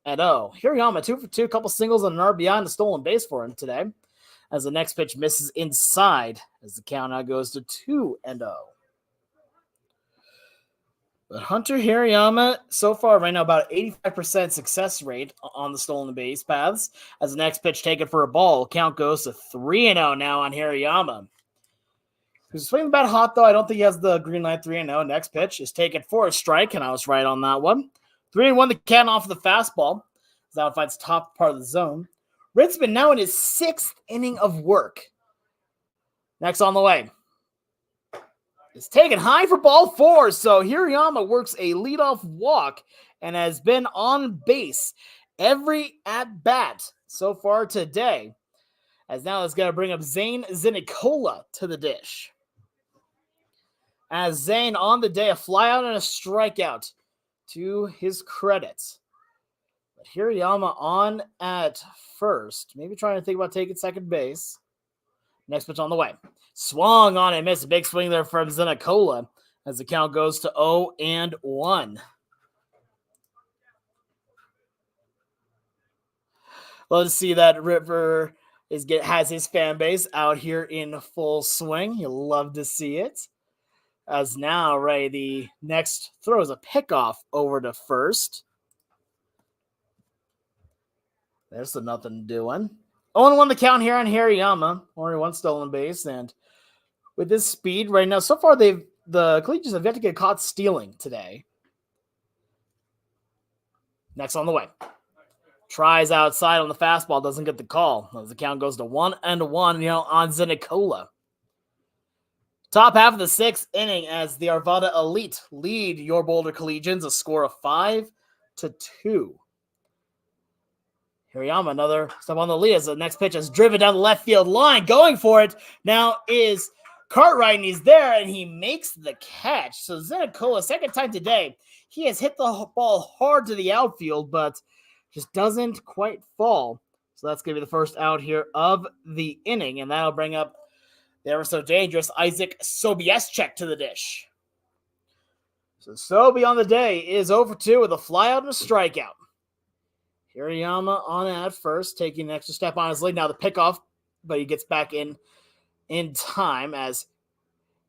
Hirayama 2 for 2, a couple singles and an RBI and a stolen base for him today, as the next pitch misses inside as the count now goes to 2-0. But Hunter Hirayama, so far right now, about 85% success rate on the stolen base paths. As the next pitch taken for a ball, count goes to 3-0 now on Hirayama. He's swinging the bat hot, though. I don't think he has the green light. 3-0. Next pitch is taken for a strike, and I was right on that one. 3-1 the count off of the fastball. That finds top part of the zone. Ritzman now in his 6th inning of work. Next on the way. It's taken high for ball 4, so Hirayama works a leadoff walk and has been on base every at-bat so far today. As now it's going to bring up Zane Zinicola to the dish. As Zane on the day, a flyout and a strikeout to his credit. But Hirayama on at first, maybe trying to think about taking second base. Next pitch on the way. Swung on and missed. A big swing there from Zinicola as the count goes to 0-1. Let's see that River has his fan base out here in full swing. You'll love to see it. As now, Ray, the next throws a pickoff over to first. There's the nothing doing. 0-1 the count here on Hirayama. Only 1 stolen base, and with this speed right now, so far the Collegians have yet to get caught stealing today. Next on the way. Tries outside on the fastball, doesn't get the call. As the count goes to 1-1, on Zinicola. Top half of the 6th inning as the Arvada Elite lead your Boulder Collegians, a score of 5-2. Hirayama, another step on the lead as the next pitch is driven down the left field line. Going for it now is Cartwright, and he's there, and he makes the catch. So Zinicola, second time today, he has hit the ball hard to the outfield, but just doesn't quite fall. So that's going to be the first out here of the inning, and that'll bring up the ever so dangerous Isaac Sobieschek to the dish. So Sobie on the day is 0-2 with a flyout and a strikeout. Hirayama on at first, taking an extra step on his lead. Now the pickoff, but he gets back in time as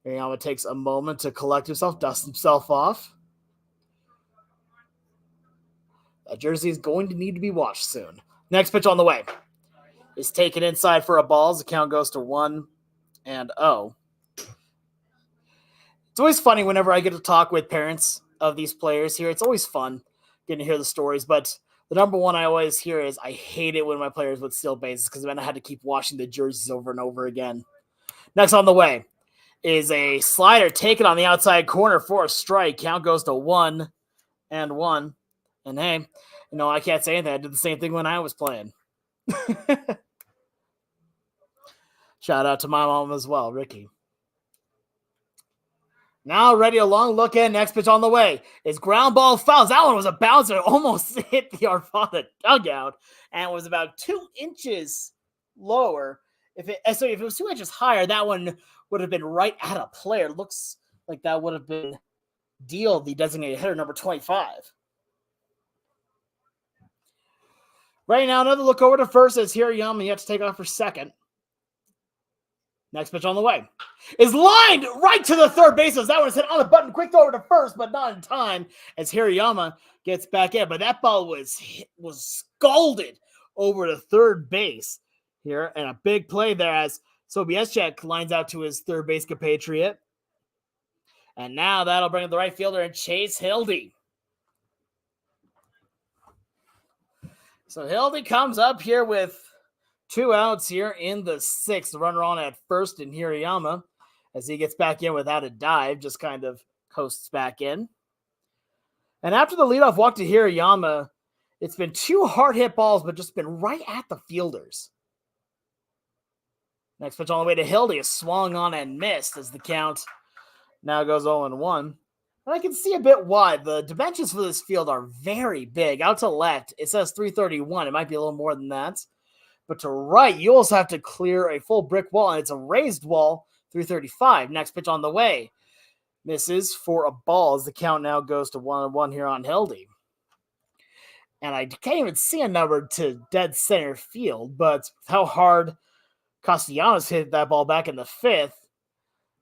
Hirayama takes a moment to collect himself, dust himself off. That jersey is going to need to be washed soon. Next pitch on the way is taken inside for a ball as the count goes to 1-0. It's always funny whenever I get to talk with parents of these players here. It's always fun getting to hear the stories, but the number one I always hear is I hate it when my players would steal bases because then I had to keep washing the jerseys over and over again. Next on the way is a slider taken on the outside corner for a strike. Count goes to 1-1. And hey, I can't say anything. I did the same thing when I was playing. Shout out to my mom as well, Ricky. Now ready, a long look in. Next pitch on the way is ground ball fouls. That one was a bouncer. Almost hit the Arvada dugout and was about 2 inches lower. If it was 2 inches higher, that one would have been right at a player. Looks like that would have been Deal, the designated hitter, number 25. Right now, another look over to first as Hirayama. You have to take off for second. Next pitch on the way is lined right to the third base. That one is hit on the button. Quick throw over to first, but not in time as Hirayama gets back in. But that ball was scalded over to third base here. And a big play there as Sobieschek lines out to his third base compatriot. And now that'll bring up the right fielder and Chase Hildy. So Hildy comes up here with 2 outs here in the 6th. The runner on at first in Hirayama as he gets back in without a dive, just kind of coasts back in. And after the leadoff walk to Hirayama, it's been 2 hard hit balls, but just been right at the fielders. Next pitch on the way to Hildy is swung on and missed as the count now goes 0-1. And I can see a bit why. The dimensions for this field are very big. Out to left, it says 331. It might be a little more than that. But to right, you also have to clear a full brick wall, and it's a raised wall, 335. Next pitch on the way. Misses for a ball as the count now goes to 1-1 here on Hildy. And I can't even see a number to dead center field, but how hard Castellanos hit that ball back in the fifth,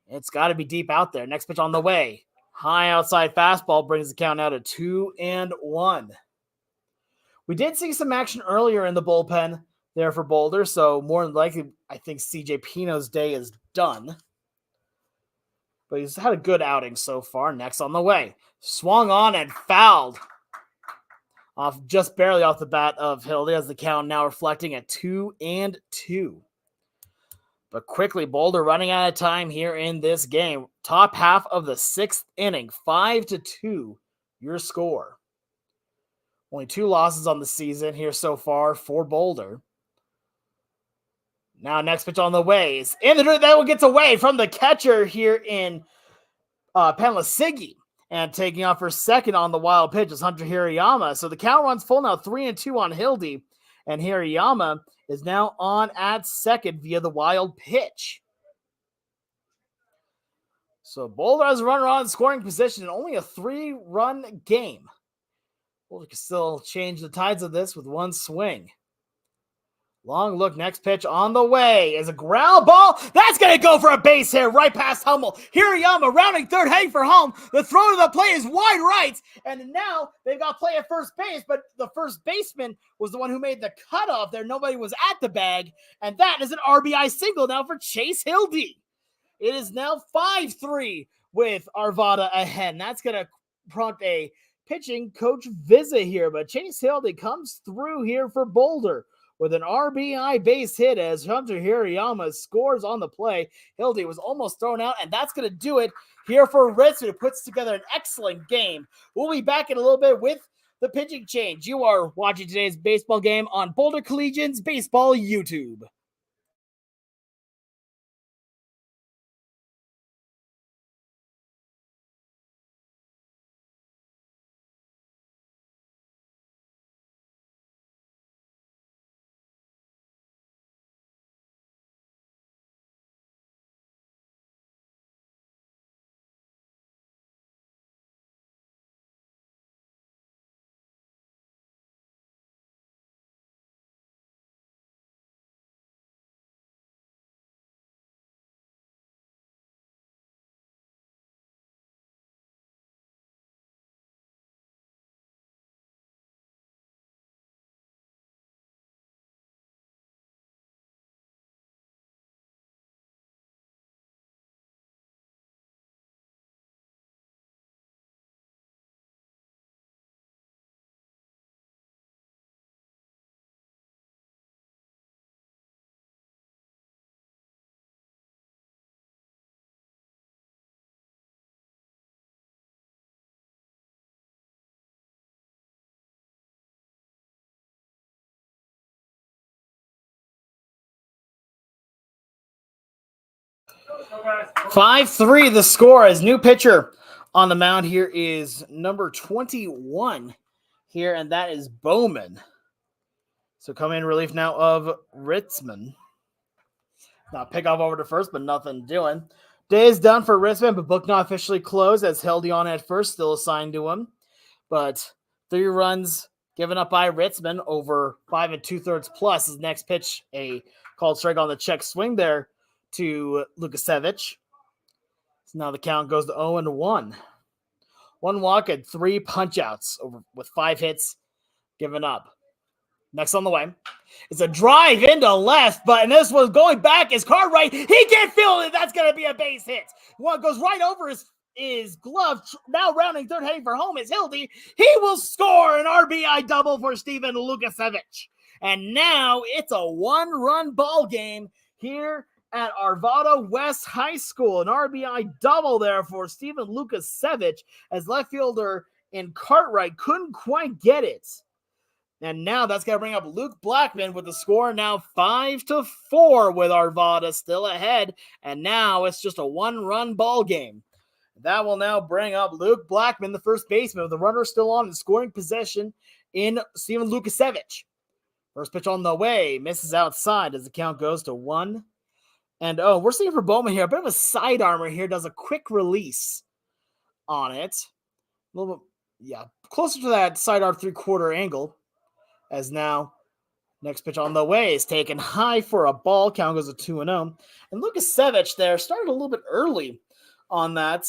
it's got to be deep out there. Next pitch on the way. High outside fastball brings the count now to 2-1. We did see some action earlier in the bullpen there for Boulder, so more than likely, I think CJ Pino's day is done. But he's had a good outing so far. Next on the way. Swung on and fouled. Just barely off the bat of Hildy as the count now reflecting at 2-2. But quickly, Boulder running out of time here in this game. Top half of the sixth inning, 5-2, your score. Only 2 losses on the season here so far for Boulder. Now next pitch on the way is in the dirt. That one gets away from the catcher here in Penlasigi. And taking off for second on the wild pitch is Hunter Hirayama. So the count runs full now, 3-2 on Hildy. And Hirayama is now on at second via the wild pitch. So Boulder has a runner on scoring position in only a 3-run game. Boulder can still change the tides of this with one swing. Long look, next pitch on the way is a ground ball. That's going to go for a base hit right past Hummel. Hirayama rounding third, heading for home. The throw to the plate is wide right. And now they've got play at first base, but the first baseman was the one who made the cutoff there. Nobody was at the bag. And that is an RBI single now for Chase Hildy. It is now 5-3 with Arvada ahead. And that's going to prompt a pitching coach visit here. But Chase Hildy comes through here for Boulder with an RBI base hit as Hunter Hirayama scores on the play. Hildy was almost thrown out, and that's going to do it here for Ritzman, who puts together an excellent game. We'll be back in a little bit with the pitching change. You are watching today's baseball game on Boulder Collegians Baseball YouTube. Okay. 5-3 the score as new pitcher on the mound here is number 21 here, and that is Bowman. So coming in relief now of Ritzman. Now pick off over to first, but nothing doing. Day is done for Ritzman, but book not officially closed as Hildy on at first, still assigned to him. But 3 runs given up by Ritzman over 5 2/3 plus. His next pitch, a called strike on the check swing there to Lukasevich. So now the count goes to 0-1. 1 walk and 3 punch-outs with 5 hits given up. Next on the way, it's a drive into left, but and this was going back is Cartwright. He can't feel it. That's going to be a base hit. One goes right over his glove. Now rounding third, heading for home is Hildy. He will score an RBI double for Steven Lukasevich. And now it's a 1-run ball game here at Arvada West High School. An RBI double there for Steven Lukasevich as left fielder in Cartwright couldn't quite get it. And now that's going to bring up Luke Blackman with the score now 5-4 with Arvada still ahead. And now it's just a 1-run ball game. That will now bring up Luke Blackman, the first baseman, with the runner still on and scoring possession in Steven Lukasevich. First pitch on the way, misses outside as the count goes to 1-0. We're seeing for Bowman here, a bit of a side armor here, does a quick release on it. A little bit, closer to that side arm 3/4 angle. As now, next pitch on the way is taken high for a ball. Count goes to 2-0. And Lukasevich there started a little bit early on that,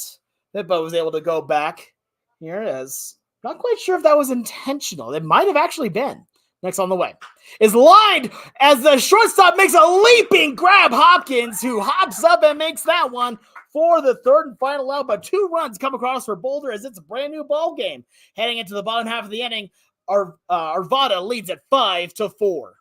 but was able to go back here as not quite sure if that was intentional. It might have actually been. Next on the way is lined as the shortstop makes a leaping grab. Hopkins, who hops up and makes that one for the third and final out. But 2 runs come across for Boulder as it's a brand new ball game. Heading into the bottom half of the inning, Arvada leads at 5-4.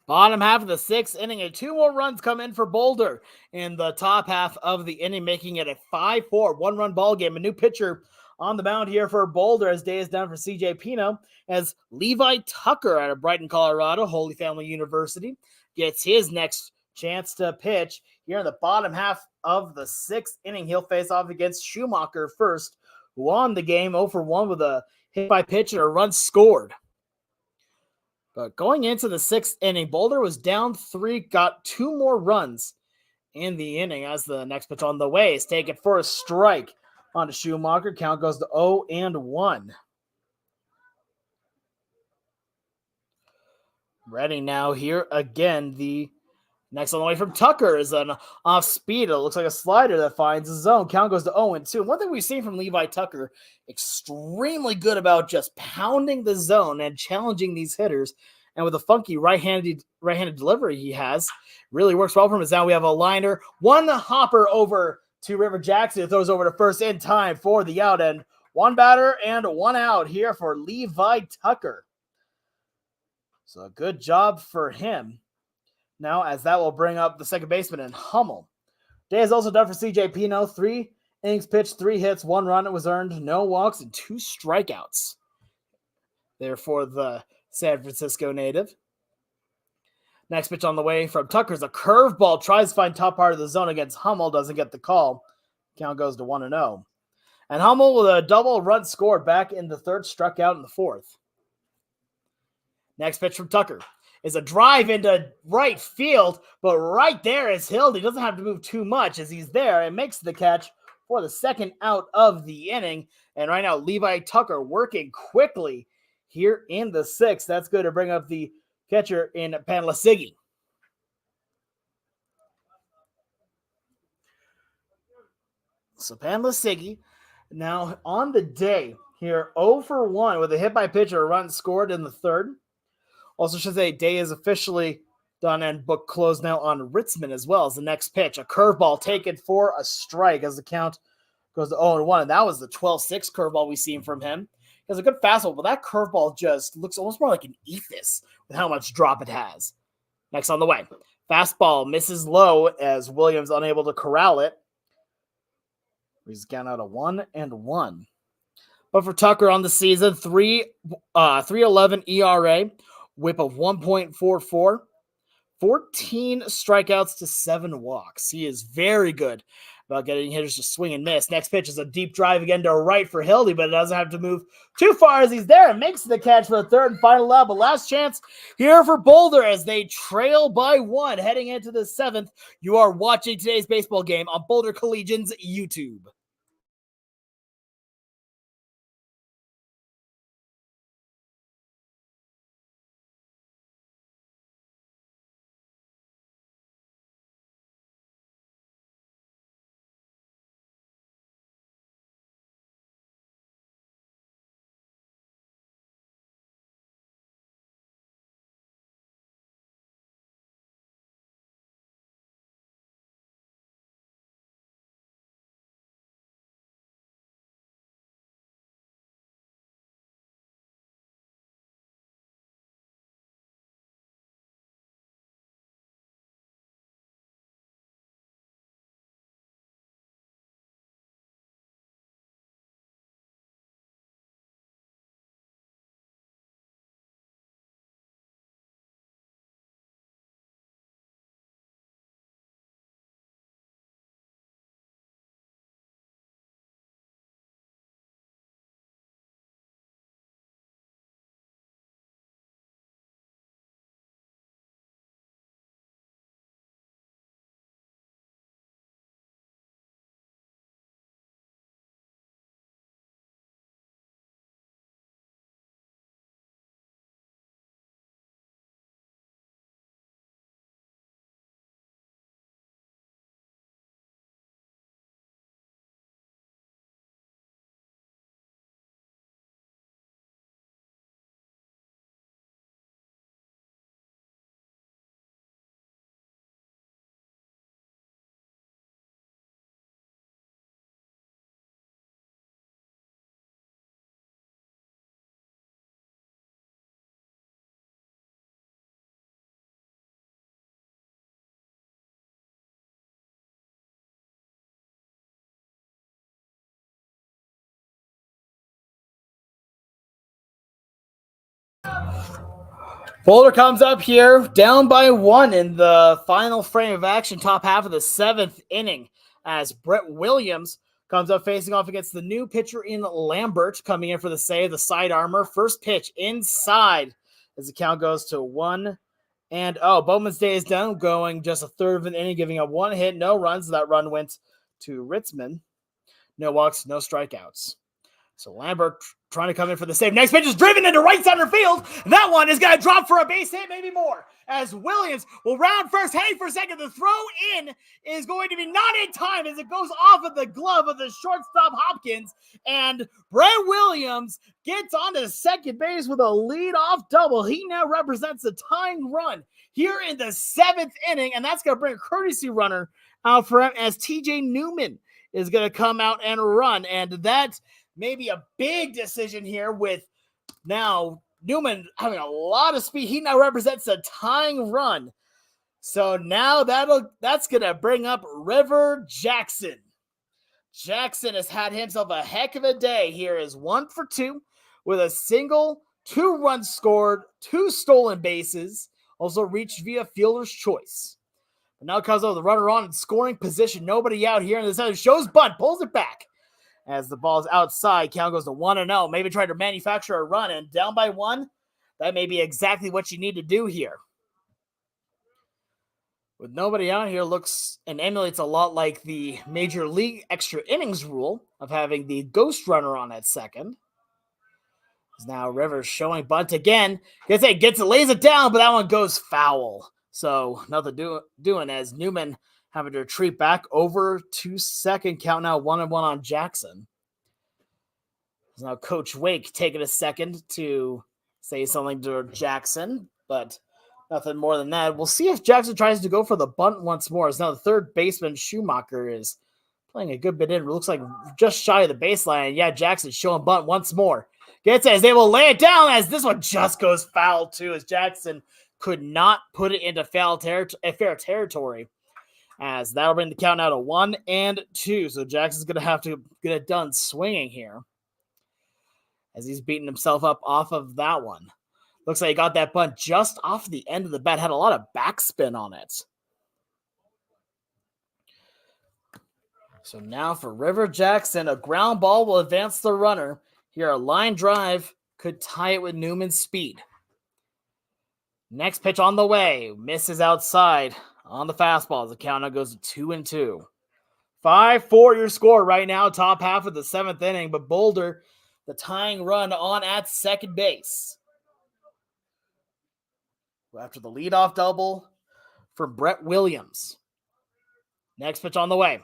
Bottom half of the 6th inning, and 2 more runs come in for Boulder in the top half of the inning, making it a 5-4 one-run ball game. A new pitcher on the mound here for Boulder as day is down for CJ Pino, as Levi Tucker out of Brighton, Colorado, Holy Family University, gets his next chance to pitch here in the bottom half of the 6th inning. He'll face off against Schumacher first, who won the game 0-for-1 with a hit by pitch and a run scored. But going into the 6th inning, Boulder was down 3, got 2 more runs in the inning as the next pitch on the way is taken for a strike onto Schumacher. Count goes to 0-1. Ready now here again. The next on the way from Tucker is an off speed. It looks like a slider that finds the zone. Count goes to 0-2. One thing we've seen from Levi Tucker, extremely good about just pounding the zone and challenging these hitters. And with a funky right-handed delivery he has, really works well for him. As now we have a liner, one hopper over to River Jackson, who throws over to first in time for the out. And 1 batter and 1 out here for Levi Tucker. So a good job for him. Now, as that will bring up the second baseman in Hummel. Day is also done for CJ Pino. 3 innings pitched, 3 hits, 1 run it was earned, no walks, and 2 strikeouts. Therefore, the San Francisco native. Next pitch on the way from Tucker is a curveball. Tries to find top part of the zone against Hummel. Doesn't get the call. Count goes to 1-0. And Hummel with a double run scored back in the 3rd, struck out in the 4th. Next pitch from Tucker is a drive into right field, but right there is Hild. He doesn't have to move too much as he's there and makes the catch for the 2nd out of the inning. And right now, Levi Tucker working quickly here in the 6th. That's good to bring up the catcher in Panlasigi. So Pamela Siggy now on the day here 0 for 1 with a hit by pitch or a run scored in the third. Also should say day is officially done and book closed now on Ritzman as well as the next pitch. A curveball taken for a strike as the count goes to 0-1. And that was the 12-6 curveball we seen from him. He has a good fastball, but that curveball just looks almost more like an ethos with how much drop it has. Next on the way. Fastball misses low as Williams unable to corral it. He's gotten out of 1-1. But for Tucker on the season, 3.11 ERA, whip of 1.44, 14 strikeouts to 7 walks. He is very good about getting hitters to swing and miss. Next pitch is a deep drive again to right for Hildy, but it doesn't have to move too far as he's there and makes the catch for the third and final out. But last chance here for Boulder as they trail by 1 heading into the 7th. You are watching today's baseball game on Boulder Collegians YouTube. Boulder comes up here down by 1 in the final frame of action, top half of the 7th inning, as Brett Williams comes up facing off against the new pitcher in Lambert, coming in for the save, the side armor. First pitch inside as the count goes to 1-0. Bowman's day is done, going just a third of an inning, giving up 1 hit, no runs. That run went to Ritzman. No walks, no strikeouts. So Lambert trying to come in for the save. Next pitch is driven into right center field. That one is going to drop for a base hit, maybe more. As Williams will round first, heading for second. The throw in is going to be not in time as it goes off of the glove of the shortstop Hopkins. And Brett Williams gets onto second base with a leadoff double. He now represents the tying run here in the 7th inning. And that's going to bring a courtesy runner out for him as TJ Newman is going to come out and run. And that maybe a big decision here with now Newman having a lot of speed. He now represents a tying run. So now that's going to bring up River Jackson. Jackson has had himself a heck of a day. Here is 1 for 2 with a single, 2 runs scored, 2 stolen bases, also reached via fielder's choice. But now comes over the runner on in scoring position. Nobody out here in the center. Shows bunt, pulls it back. As the ball's outside, count goes to 1-0. Maybe try to manufacture a run, and down by 1, that may be exactly what you need to do here. With nobody out here, looks and emulates a lot like the Major League extra innings rule of having the ghost runner on at second. Now Rivers showing bunt again. Lays it down, but that one goes foul. So nothing doing as Newman having to retreat back over to second. Count now 1-1 on Jackson. Now Coach Wake taking a second to say something to Jackson, but nothing more than that. We'll see if Jackson tries to go for the bunt once more. As now the third baseman, Schumacher, is playing a good bit in. It looks like just shy of the baseline. And yeah, Jackson showing bunt once more. Gets it as they will lay it down, as this one just goes foul too, as Jackson could not put it into fair territory. As that'll bring the count now to 1-2. So Jackson's going to have to get it done swinging here, as he's beating himself up off of that one. Looks like he got that bunt just off the end of the bat. Had a lot of backspin on it. So now for River Jackson, a ground ball will advance the runner. Here, a line drive could tie it with Newman's speed. Next pitch on the way. Misses outside on the fastball. The count now goes to 2-2. 5-4 your score right now. Top half of the seventh inning. But Boulder, the tying run on at second base. After the leadoff double for Brett Williams. Next pitch on the way.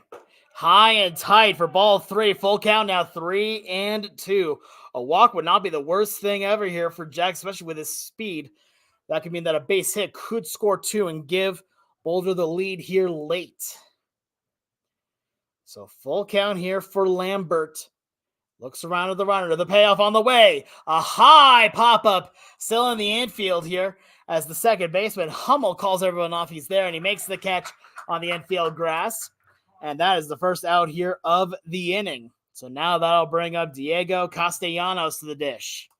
High and tight for ball 3. Full count now, 3-2. A walk would not be the worst thing ever here for Jack, especially with his speed. That could mean that a base hit could score 2 and give Boulder the lead here late. So full count here for Lambert. Looks around at the runner. The payoff on the way. A high pop-up still in the infield here, as the second baseman, Hummel, calls everyone off. He's there, and he makes the catch on the infield grass. And that is the first out here of the inning. So now that'll bring up Diego Castellanos to the dish.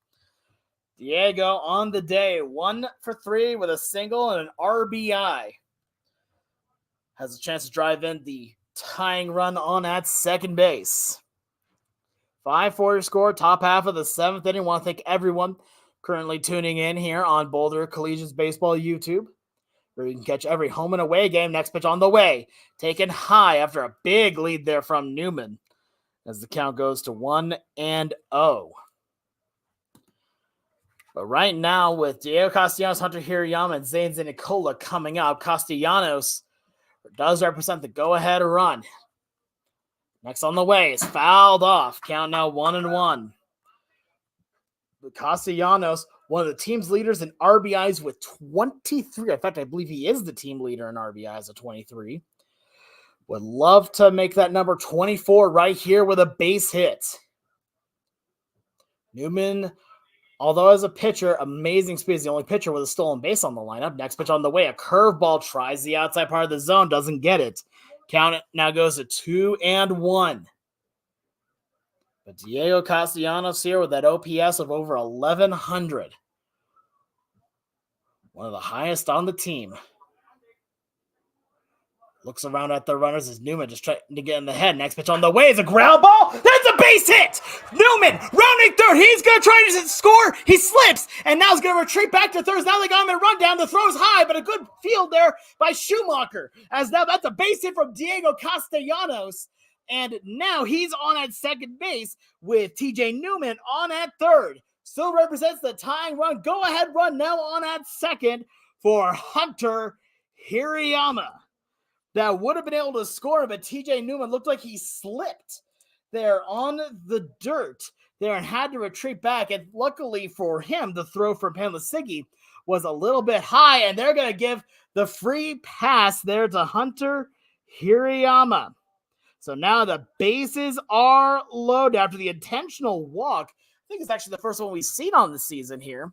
Diego on the day, 1 for 3 with a single and an RBI. Has a chance to drive in the tying run on at second base. 5-4 score, top half of the seventh inning. I want to thank everyone currently tuning in here on Boulder Collegians Baseball YouTube, where you can catch every home and away game. Next pitch on the way. Taken high after a big lead there from Newman, as the count goes to 1-0. But right now, with Diego Castellanos, Hunter Hirayama, and Zane Zinicola coming up, Castellanos does represent the go-ahead run. Next on the way is fouled off. Count now 1-1. Castellanos, one of the team's leaders in RBIs with 23. In fact, I believe he is the team leader in RBIs at 23. Would love to make that number 24 right here with a base hit. Newman, although as a pitcher, amazing speed, is the only pitcher with a stolen base on the lineup. Next pitch on the way. A curveball tries the outside part of the zone. Doesn't get it. Count it now goes to 2-1. But Diego Castellanos here with that OPS of over 1,100. One of the highest on the team. Looks around at the runners as Newman just trying to get in the head. Next pitch on the way is a ground ball. That's a base hit. Newman rounding third. He's going to try to score. He slips and now he's going to retreat back to third. Now they got him in run down. The throw's high, but a good field there by Schumacher. As now that's a base hit from Diego Castellanos. And now he's on at second base with TJ Newman on at third. Still represents the tying run. Go ahead run now on at second for Hunter Hirayama. That would have been able to score, but TJ Newman looked like he slipped there on the dirt there and had to retreat back. And luckily for him, the throw from Panlasigi was a little bit high, and they're going to give the free pass there to Hunter Hirayama. So now the bases are loaded after the intentional walk. I think it's actually the first one we've seen on the season here,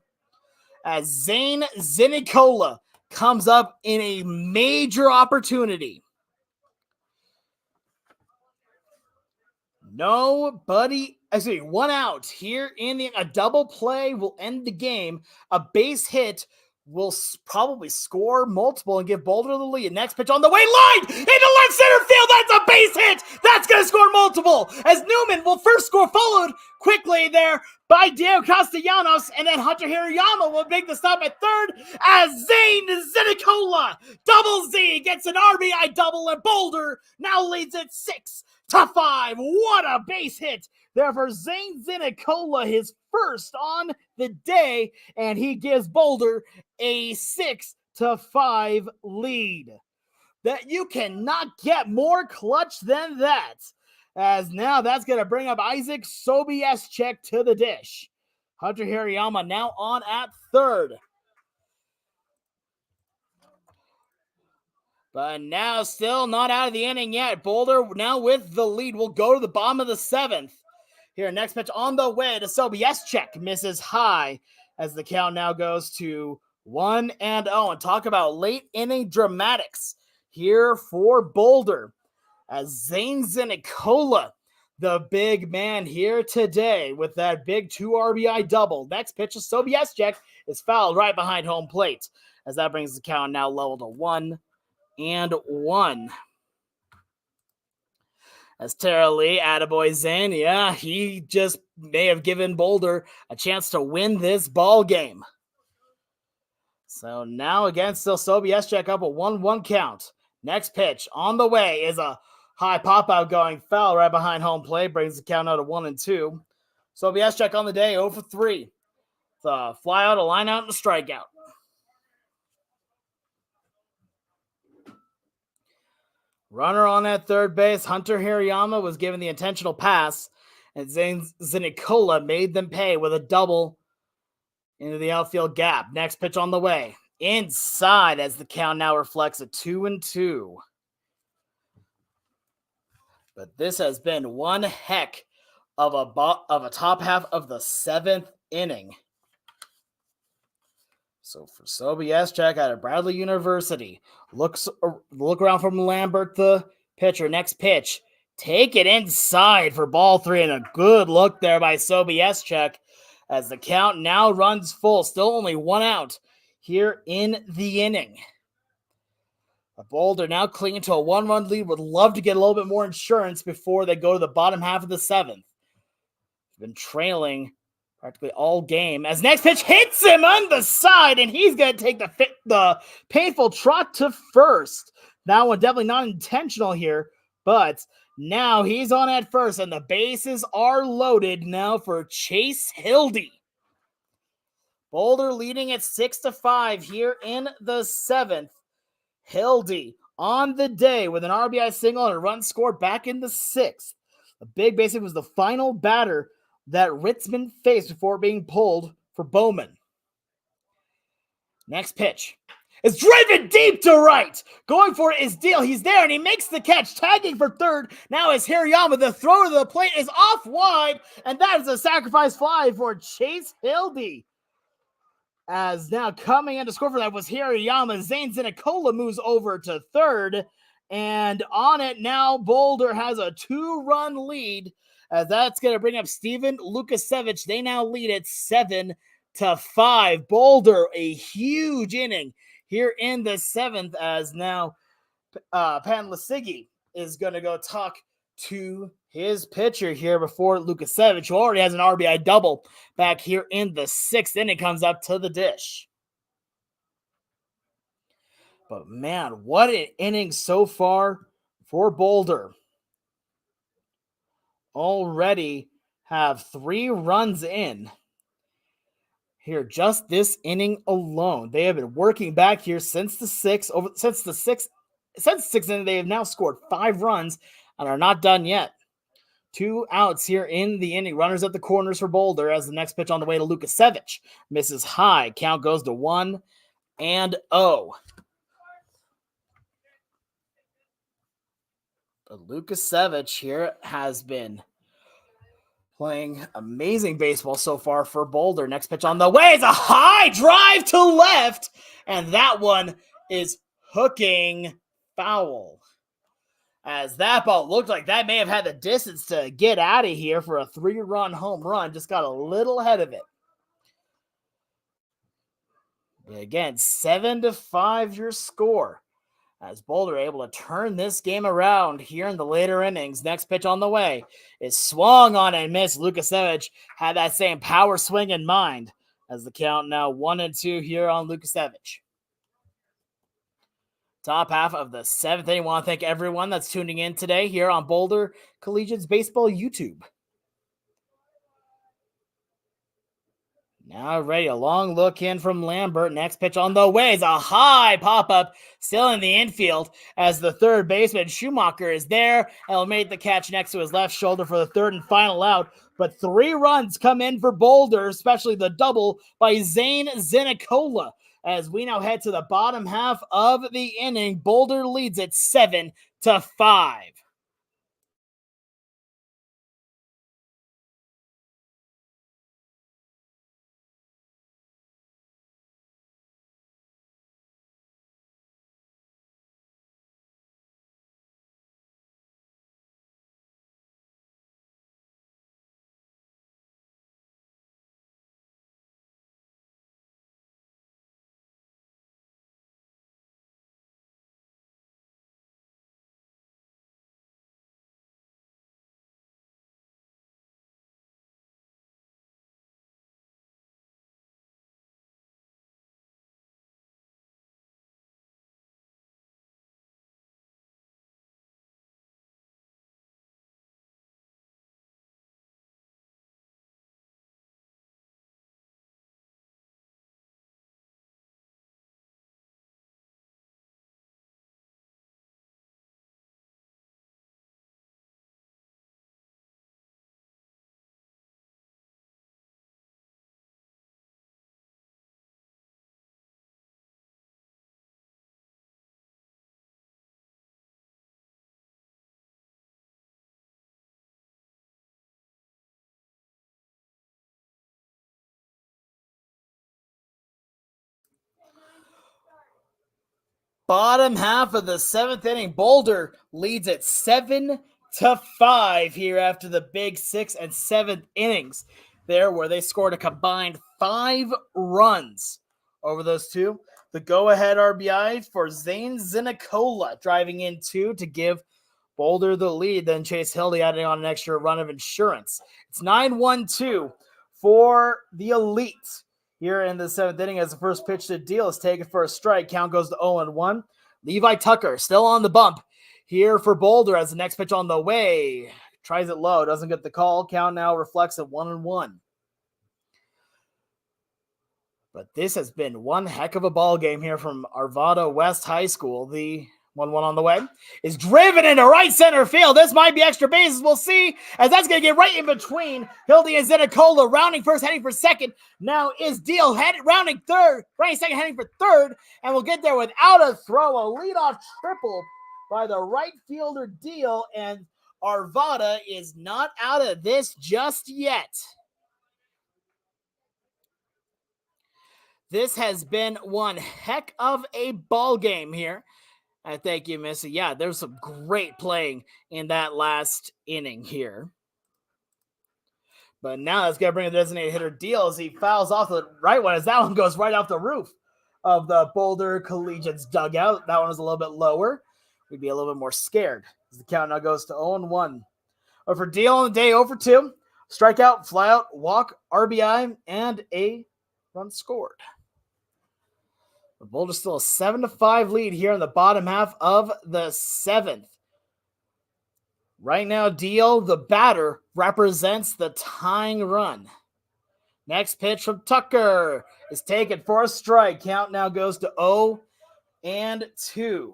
as Zane Zinicola comes up in a major opportunity. One out here in a double play will end the game. A base hit will probably score multiple and give Boulder the lead. Next pitch on the way, line into left center field. That's a base hit. That's going to score multiple, as Newman will first score, followed quickly there by Diego Castellanos, and then Hunter Hirayama will make the stop at third as Zane Zinicola, double Z, gets an RBI double, and Boulder now leads it 6-5. What a base hit there for Zane Zinicola, his first on the day, and he gives Boulder a 6-5 lead. That you cannot get more clutch than that. As now that's going to bring up Isaac Sobieschek to the dish. Hunter Hirayama now on at third. But now still not out of the inning yet. Boulder now with the lead will go to the bottom of the seventh. Here, next pitch on the way to Sobieschek. Misses high as the count now goes to 1-0. And talk about late inning dramatics here for Boulder. As Zane Zinicola, the big man here today with that big 2 RBI double. Next pitch to Sobieschek is fouled right behind home plate. As that brings the count now level to 1-1. As Tara Lee, attaboy Zane, yeah, he just may have given Boulder a chance to win this ball game. So now again, still Sobieschek up a 1-1 count. Next pitch on the way is a high pop-out going foul right behind home plate, brings the count out to 1-2. Sobieschek on the day, 0 for 3. The fly out, a line out, and a strikeout. Runner on at third base, Hunter Hirayama was given the intentional pass, and Zane Zinicola made them pay with a double into the outfield gap. Next pitch on the way. Inside as the count now reflects a 2-2. But this has been one heck of a top half of the 7th inning. So for Sobieschek out of Bradley University, look around from Lambert, the pitcher. Next pitch, take it inside for ball 3, and a good look there by Sobieschek as the count now runs full. Still only 1 out here in the inning. Boulder now clinging to a 1-run lead. Would love to get a little bit more insurance before they go to the bottom half of the 7th. Been trailing practically all game as next pitch hits him on the side, and he's going to take the painful trot to first. That one definitely not intentional here, but now he's on at first, and the bases are loaded now for Chase Hildy. Boulder leading at 6-5 here in the 7th. Hildy on the day with an RBI single and a run scored back in the 6th. The big basic was the final batter that Ritzman faced before being pulled for Bowman. Next pitch is driven deep to right. Going for it is Deal. He's there and he makes the catch. Tagging for third. Now is Hirayama. The throw to the plate is off wide, and that is a sacrifice fly for Chase Hildy. As now coming in to score for that was Hirayama. Zane Zinicola moves over to third. And on it now, Boulder has a 2-run lead. As that's going to bring up Steven Lukasevich. They now lead at 7-5. Boulder, a huge inning here in the 7th. As now Pan Lasigi is going to go talk to his pitcher here before Lukasevich, who already has an RBI double back here in the 6th inning, comes up to the dish. But man, what an inning so far for Boulder. Already have 3 runs in here just this inning alone. They have been working back here since the 6th inning. They have now scored 5 runs and are not done yet. 2 outs here in the inning. Runners at the corners for Boulder as the next pitch on the way to Lukasevich misses high. Count goes to 1-0. But Lukasevich here has been playing amazing baseball so far for Boulder. Next pitch on the way is a high drive to left, and that one is hooking foul. As that ball looked like that may have had the distance to get out of here for a 3-run home run. Just got a little ahead of it. But again, 7-5 your score. As Boulder able to turn this game around here in the later innings. Next pitch on the way is swung on and missed. Lukasevich had that same power swing in mind. As the count now 1-2 here on Lukasevich. Top half of the 7th inning. I want to thank everyone that's tuning in today here on Boulder Collegians Baseball YouTube. Now ready, a long look in from Lambert. Next pitch on the way is a high pop-up, still in the infield as the third baseman Schumacher is there and will make the catch next to his left shoulder for the third and final out. But 3 runs come in for Boulder, especially the double by Zane Zinicola. As we now head to the bottom half of the inning, Boulder leads it 7-5. Bottom half of the 7th inning, Boulder leads at 7-5 here after the big 6th and 7th innings there, where they scored a combined 5 runs over those two. The go-ahead RBI for Zane Zinicola driving in 2 to give Boulder the lead. Then Chase Hildy adding on an extra run of insurance. It's 9-1-2 for the Elite. Here in the 7th inning, as the first pitch to Deal is taken for a strike. Count goes to 0-1. Levi Tucker still on the bump here for Boulder as the next pitch on the way. Tries it low, doesn't get the call. Count now reflects at 1-1. But this has been one heck of a ball game here from Arvada West High School. The 1-1 on the way is driven into right center field. This might be extra bases. We'll see, as that's going to get right in between Hildy and Zinicola. Rounding first, heading for second. Now is Deal rounding third, rounding second, heading for third, and we'll get there without a throw. A leadoff triple by the right fielder Deal, and Arvada is not out of this just yet. This has been one heck of a ball game here. Thank you, Missy. Yeah, there's some great playing in that last inning here. But now let's bring a designated hitter Deal as he fouls off the right one, as that one goes right off the roof of the Boulder Collegians dugout. That one is a little bit lower. We'd be a little bit more scared as the count now goes to 0-1. But for Deal on the day, 0-2. Strikeout, flyout, walk, RBI, and a run scored. The Boulder still a 7-5 lead here in the bottom half of the 7th. Right now, Deal, the batter, represents the tying run. Next pitch from Tucker is taken for a strike. Count now goes to 0-2.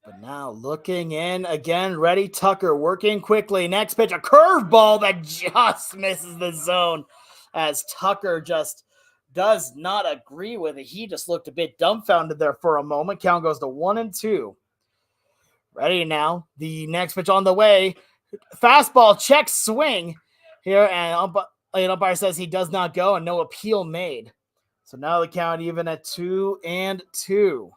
But now looking in again, ready. Tucker working quickly. Next pitch, a curveball that just misses the zone, as Tucker just does not agree with it. He just looked a bit dumbfounded there for a moment. Count goes to 1-2. Ready now. The next pitch on the way. Fastball, check, swing here, and umpire says he does not go, and no appeal made. So now the count even at 2-2.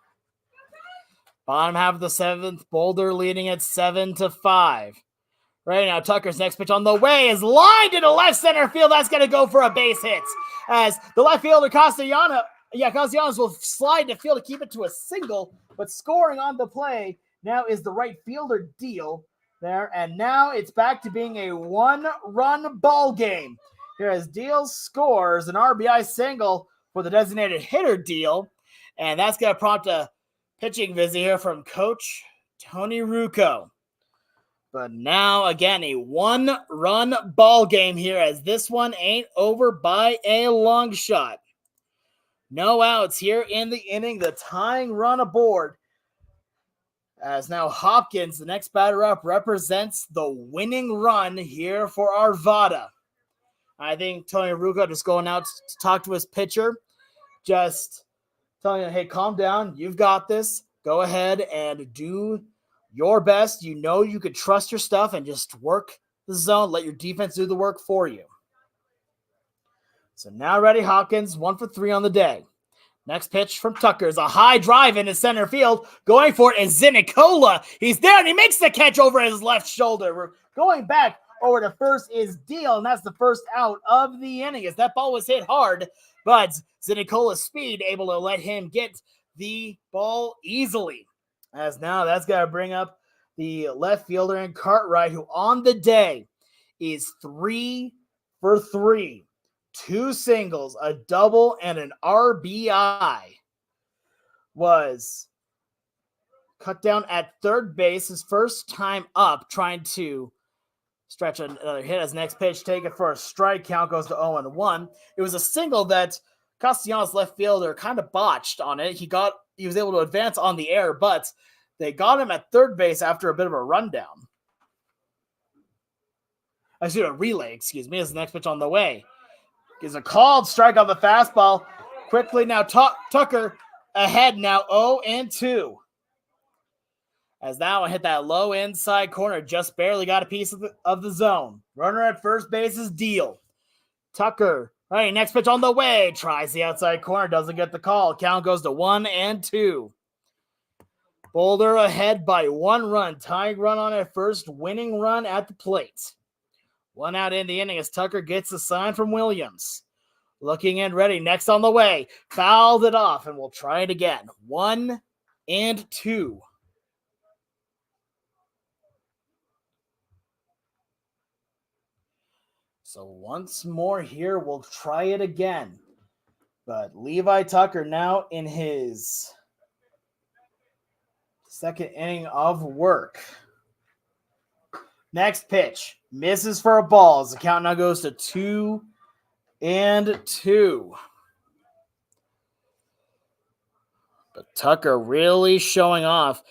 Bottom half of the 7th, Boulder leading at 7-5. Right now, Tucker's next pitch on the way is lined into left center field. That's going to go for a base hit, as the left fielder Castellanos will slide to field to keep it to a single, but scoring on the play now is the right fielder Deal there, and now it's back to being a 1-run ball game. Here as Deal scores an RBI single for the designated hitter Deal, and that's going to prompt a pitching visit here from Coach Tony Rucco. But now, again, a one-run ball game here, as this one ain't over by a long shot. No outs here in the inning. The tying run aboard. As now Hopkins, the next batter up, represents the winning run here for Arvada. I think Tony Ruca just going out to talk to his pitcher, just telling him, hey, calm down. You've got this. Go ahead and do your best. You know you could trust your stuff and just work the zone. Let your defense do the work for you. So now ready, Hopkins, 1 for 3 on the day. Next pitch from Tucker is a high drive into center field. Going for it is Zinicola. He's there, and he makes the catch over his left shoulder. We're going back over to first is Deal, and that's the first out of the inning as that ball was hit hard. But Zinicola's speed able to let him get the ball easily. As now that's got to bring up the left fielder in Cartwright, who on the day is 3 for 3. 2 singles, a double, and an RBI. Was cut down at third base, his first time up, trying to stretch another hit as next pitch taken for a strike. Count goes to 0-1. It was a single that Castellanos, left fielder, kind of botched on it. He was able to advance on the air, but they got him at third base after a bit of a rundown. A relay, as the next pitch on the way. Is a called strike on the fastball. Quickly now, Tucker ahead now, 0-2. As now I hit that low inside corner, just barely got a piece of the zone. Runner at first base is Deal. Tucker, all right, next pitch on the way. Tries the outside corner, doesn't get the call. Count goes to 1-2. Boulder ahead by 1 run. Tying run on at first, winning run at the plate. 1 out in the inning as Tucker gets the sign from Williams. Looking and ready. Next on the way. Fouled it off, and we'll try it again. 1-2. So once more here, we'll try it again. But Levi Tucker now in his second inning of work. Next pitch. Misses for a ball as the count now goes to 2-2. But Tucker really showing off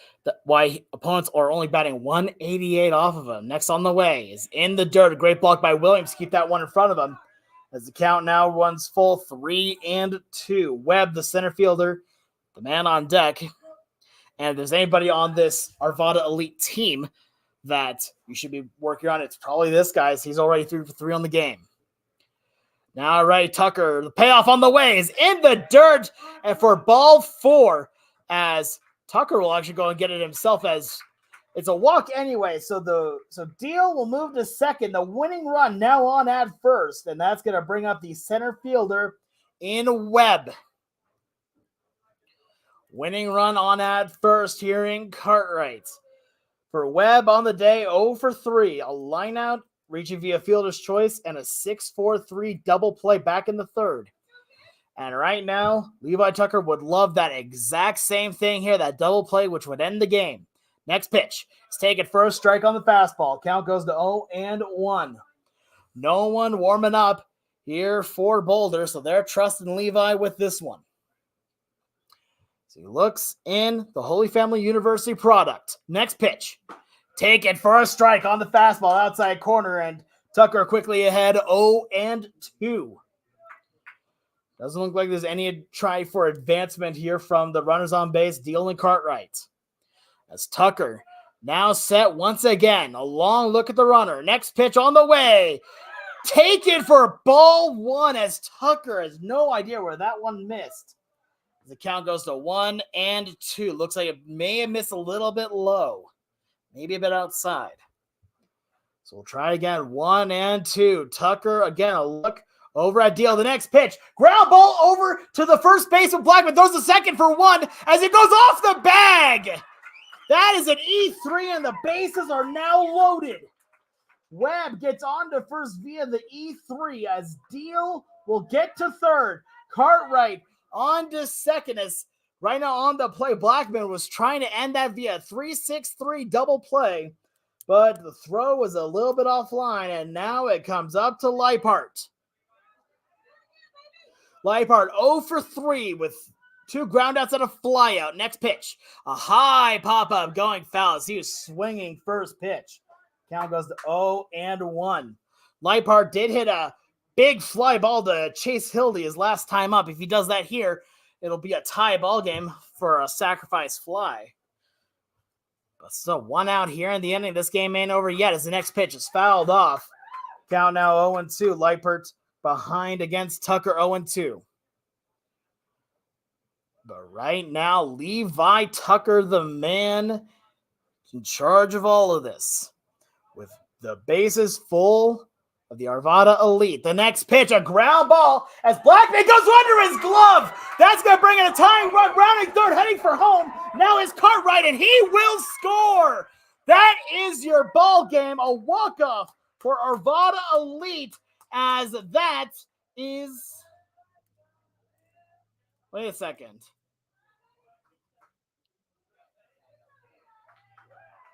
why opponents are only batting 188 off of him. Next on the way is in the dirt. A great block by Williams to keep that one in front of him. As the count now runs full 3-2. Webb, the center fielder, the man on deck. And if there's anybody on this Arvada Elite team that you should be working on, it's probably this guy. He's already 3 for 3 on the game. Now, right, Tucker, the payoff on the way is in the dirt, and for ball 4, as Tucker will actually go and get it himself, as it's a walk anyway. So Deal will move to second. The winning run now on at first, and that's going to bring up the center fielder in Webb. Winning run on at first here in Cartwright. For Webb on the day, 0 for 3. A line out, reaching via fielder's choice, and a 6-4-3 double play back in the third. And right now, Levi Tucker would love that exact same thing here, that double play, which would end the game. Next pitch is taken first, strike on the fastball. Count goes to 0-1. No one warming up here for Boulder, so they're trusting Levi with this one. So he looks in the Holy Family University product. Next pitch. Take it for a strike on the fastball outside corner, and Tucker quickly ahead 0-2. Doesn't look like there's any try for advancement here from the runners on base, Deal and Cartwright. As Tucker now set once again. A long look at the runner. Next pitch on the way. Take it for ball 1 as Tucker has no idea where that one missed. The count goes to 1-2. Looks like it may have missed a little bit low. Maybe a bit outside. So we'll try again. 1-2. Tucker, again, a look over at Deal. The next pitch. Ground ball over to the first baseman. Blackman throws the second for 1 as it goes off the bag. That is an E3, and the bases are now loaded. Webb gets on to first via the E3 as Deal will get to third. Cartwright on to second as right now on the play, Blackman was trying to end that via 3-6-3 double play, but the throw was a little bit offline, and now it comes up to Leipart. Leipart 0 for 3 with 2 groundouts and a flyout. Next pitch, a high pop-up going foul as he was swinging first pitch. Count goes to 0-1. Leipart did hit a big fly ball to Chase Hildy his last time up. If he does that here, it'll be a tie ball game for a sacrifice fly. But still, 1 out here in the ending. This game ain't over yet as the next pitch is fouled off. Count now 0-2. Leipart behind against Tucker 0-2. But right now, Levi Tucker, the man in charge of all of this, with the bases full of the Arvada Elite. The next pitch, a ground ball as Blackman goes under his glove. That's going to bring in a tying run, rounding third, heading for home. Now is Cartwright, and he will score. That is your ball game, a walk-off for Arvada Elite, as that is... Wait a second.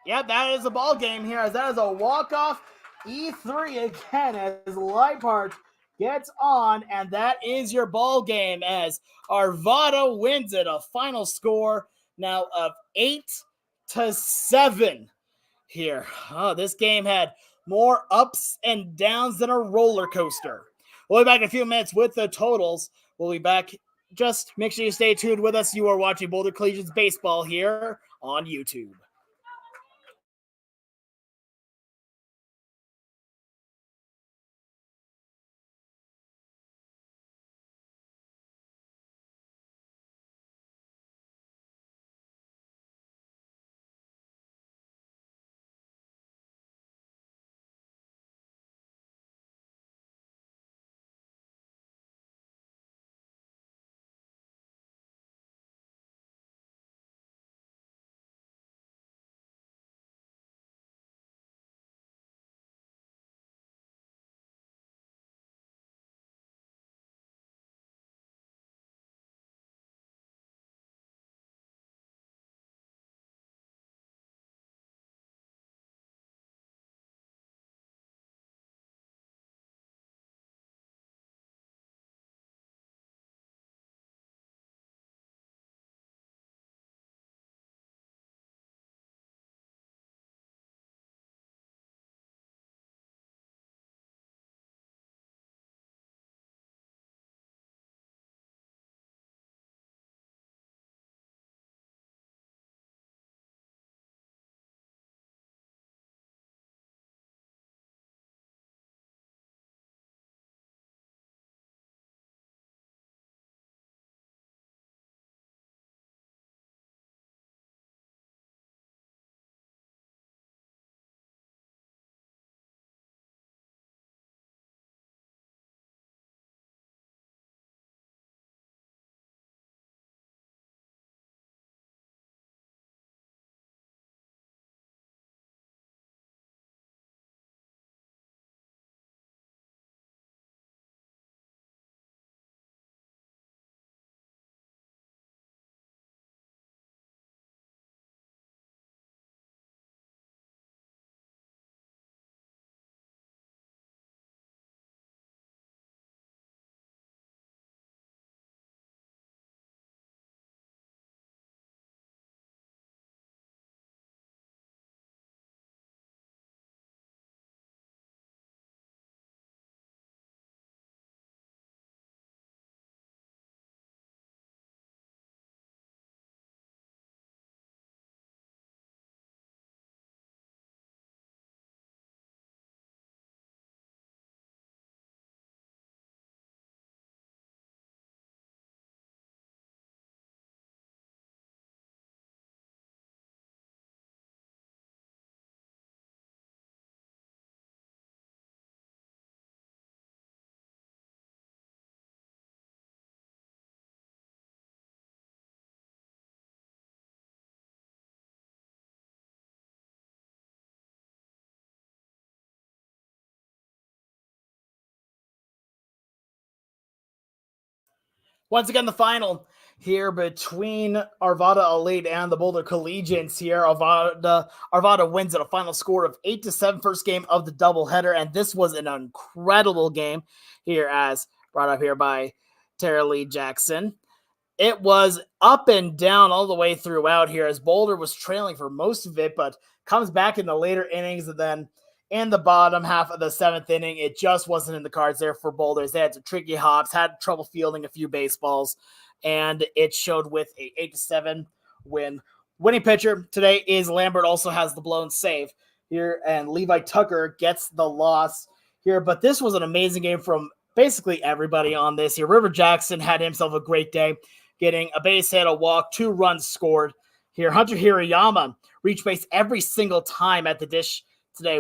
Yep, that is a ball game here, as that is a walk-off E3 again, as Leipart gets on, and that is your ball game, as Arvada wins it. A final score now of 8-7 here. Oh, this game had more ups and downs than a roller coaster. We'll be back in a few minutes with the totals. We'll be back. Just make sure you stay tuned with us. You are watching Boulder Collegians Baseball here on YouTube. Once again, the final. here between Arvada Elite and the Boulder Collegians here. Arvada wins at a final score of 8-7, first game of the doubleheader, and this was an incredible game here, as brought up here by Tara Lee Jackson. It was up and down all the way throughout here, as Boulder was trailing for most of it, but comes back in the later innings, and then in the bottom half of the seventh inning, it just wasn't in the cards there for Boulders. They had some tricky hops, had trouble fielding a few baseballs, and it showed with a 8-7 win. Winning pitcher today is Lambert, also has the blown save here, and Levi Tucker gets the loss here. But this was an amazing game from basically everybody on this here. River Jackson had himself a great day, getting a base hit, a walk, 2 runs scored here. Hunter Hirayama reached base every single time at the dish today.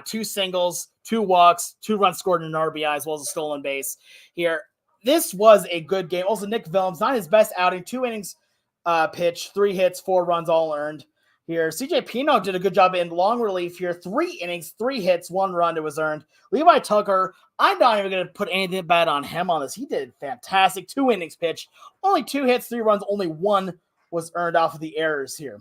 2 singles, 2 walks, 2 runs scored, and an RBI, as well as a stolen base here. This was a good game. Also, Nick Willems, not his best outing. 2 innings pitched, 3 hits, 4 runs, all earned here. CJ Pino did a good job in long relief here. 3 innings, 3 hits, 1 run that was earned. Levi Tucker, I'm not even going to put anything bad on him on this. He did fantastic. 2 innings pitched, only 2 hits, 3 runs, only 1 was earned off of the errors here.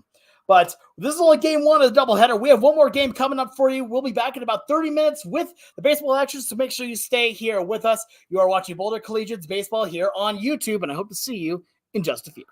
But this is only game 1 of the doubleheader. We have one more game coming up for you. We'll be back in about 30 minutes with the baseball actions, so make sure you stay here with us. You are watching Boulder Collegians Baseball here on YouTube, and I hope to see you in just a few.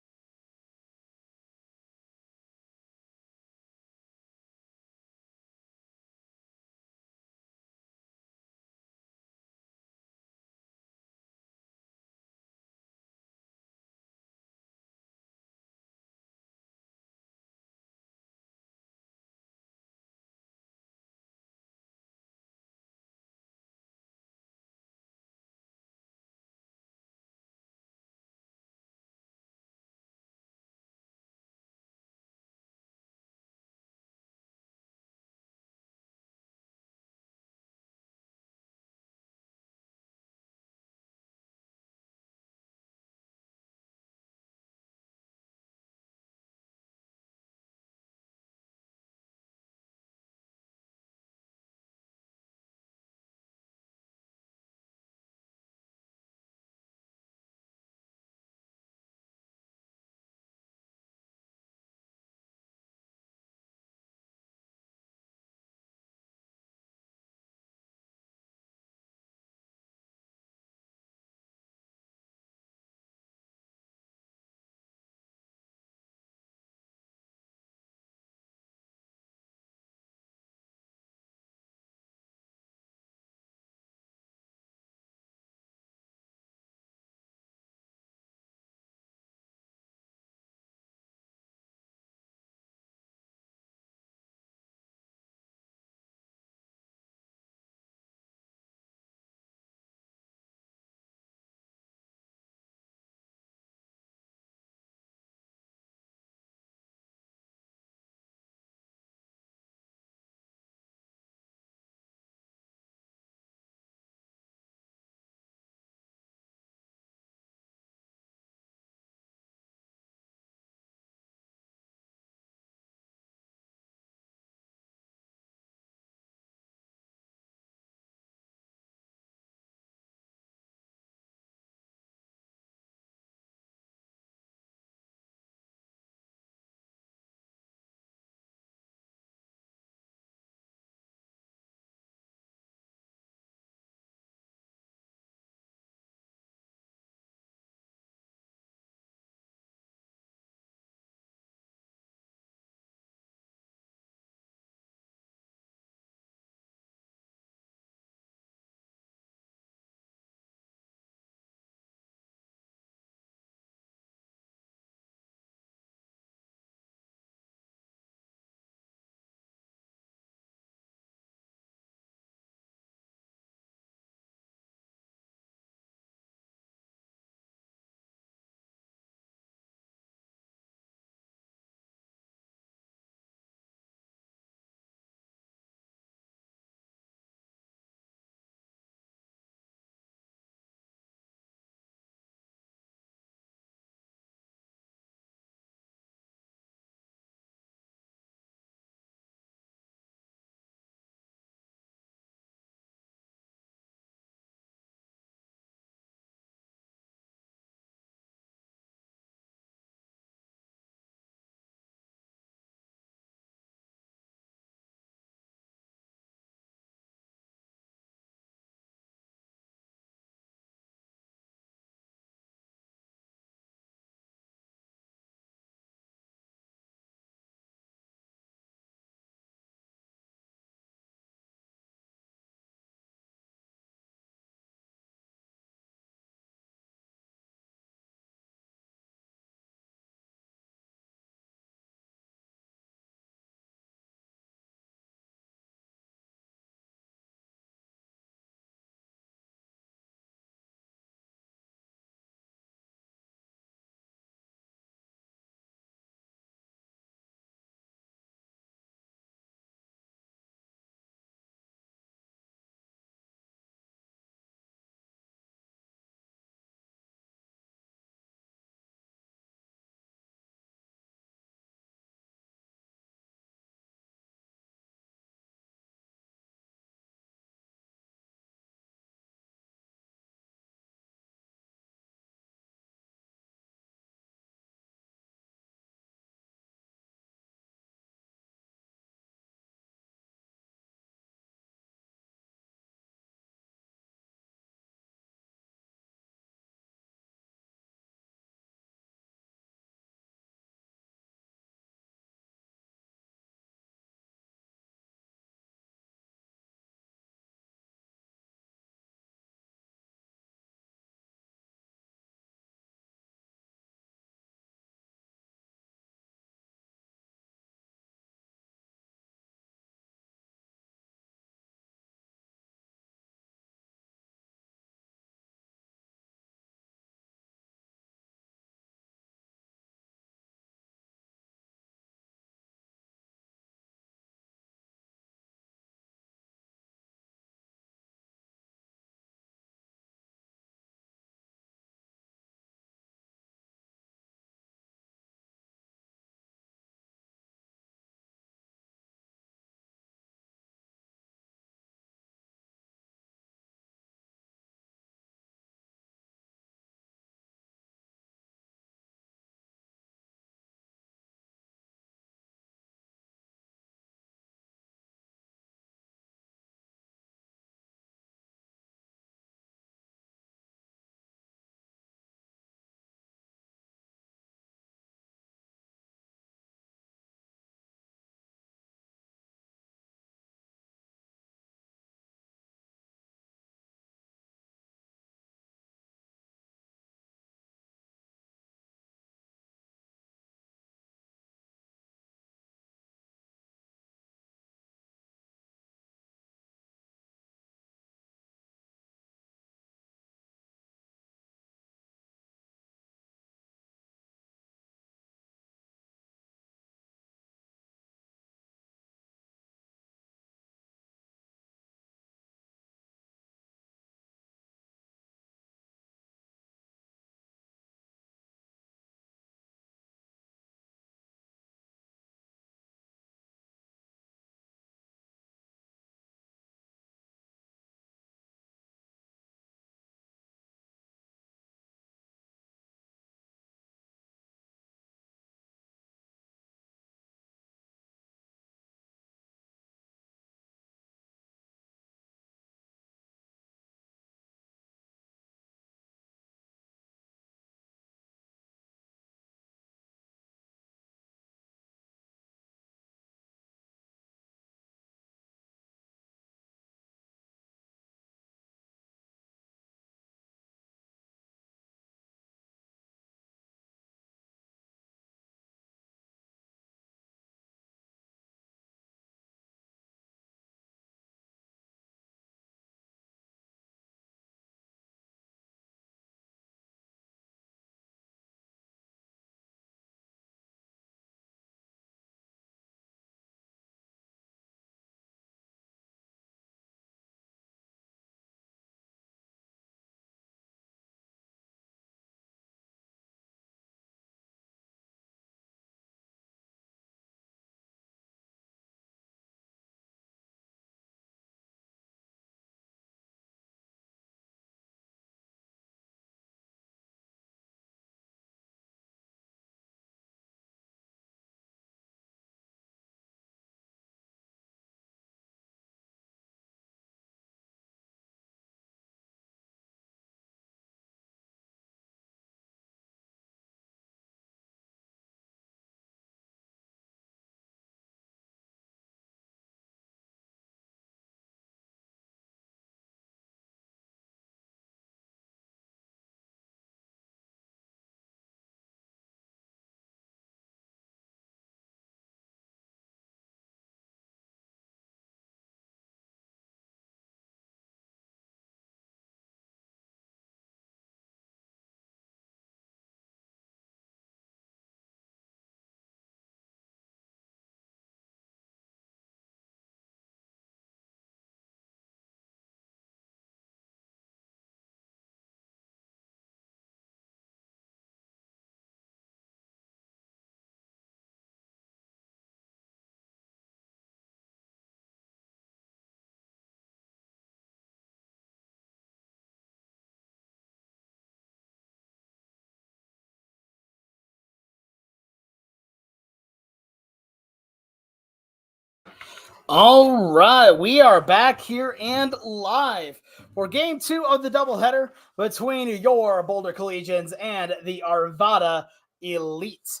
All right, we are back here and live for game 2 of the doubleheader between your Boulder Collegians and the Arvada Elite.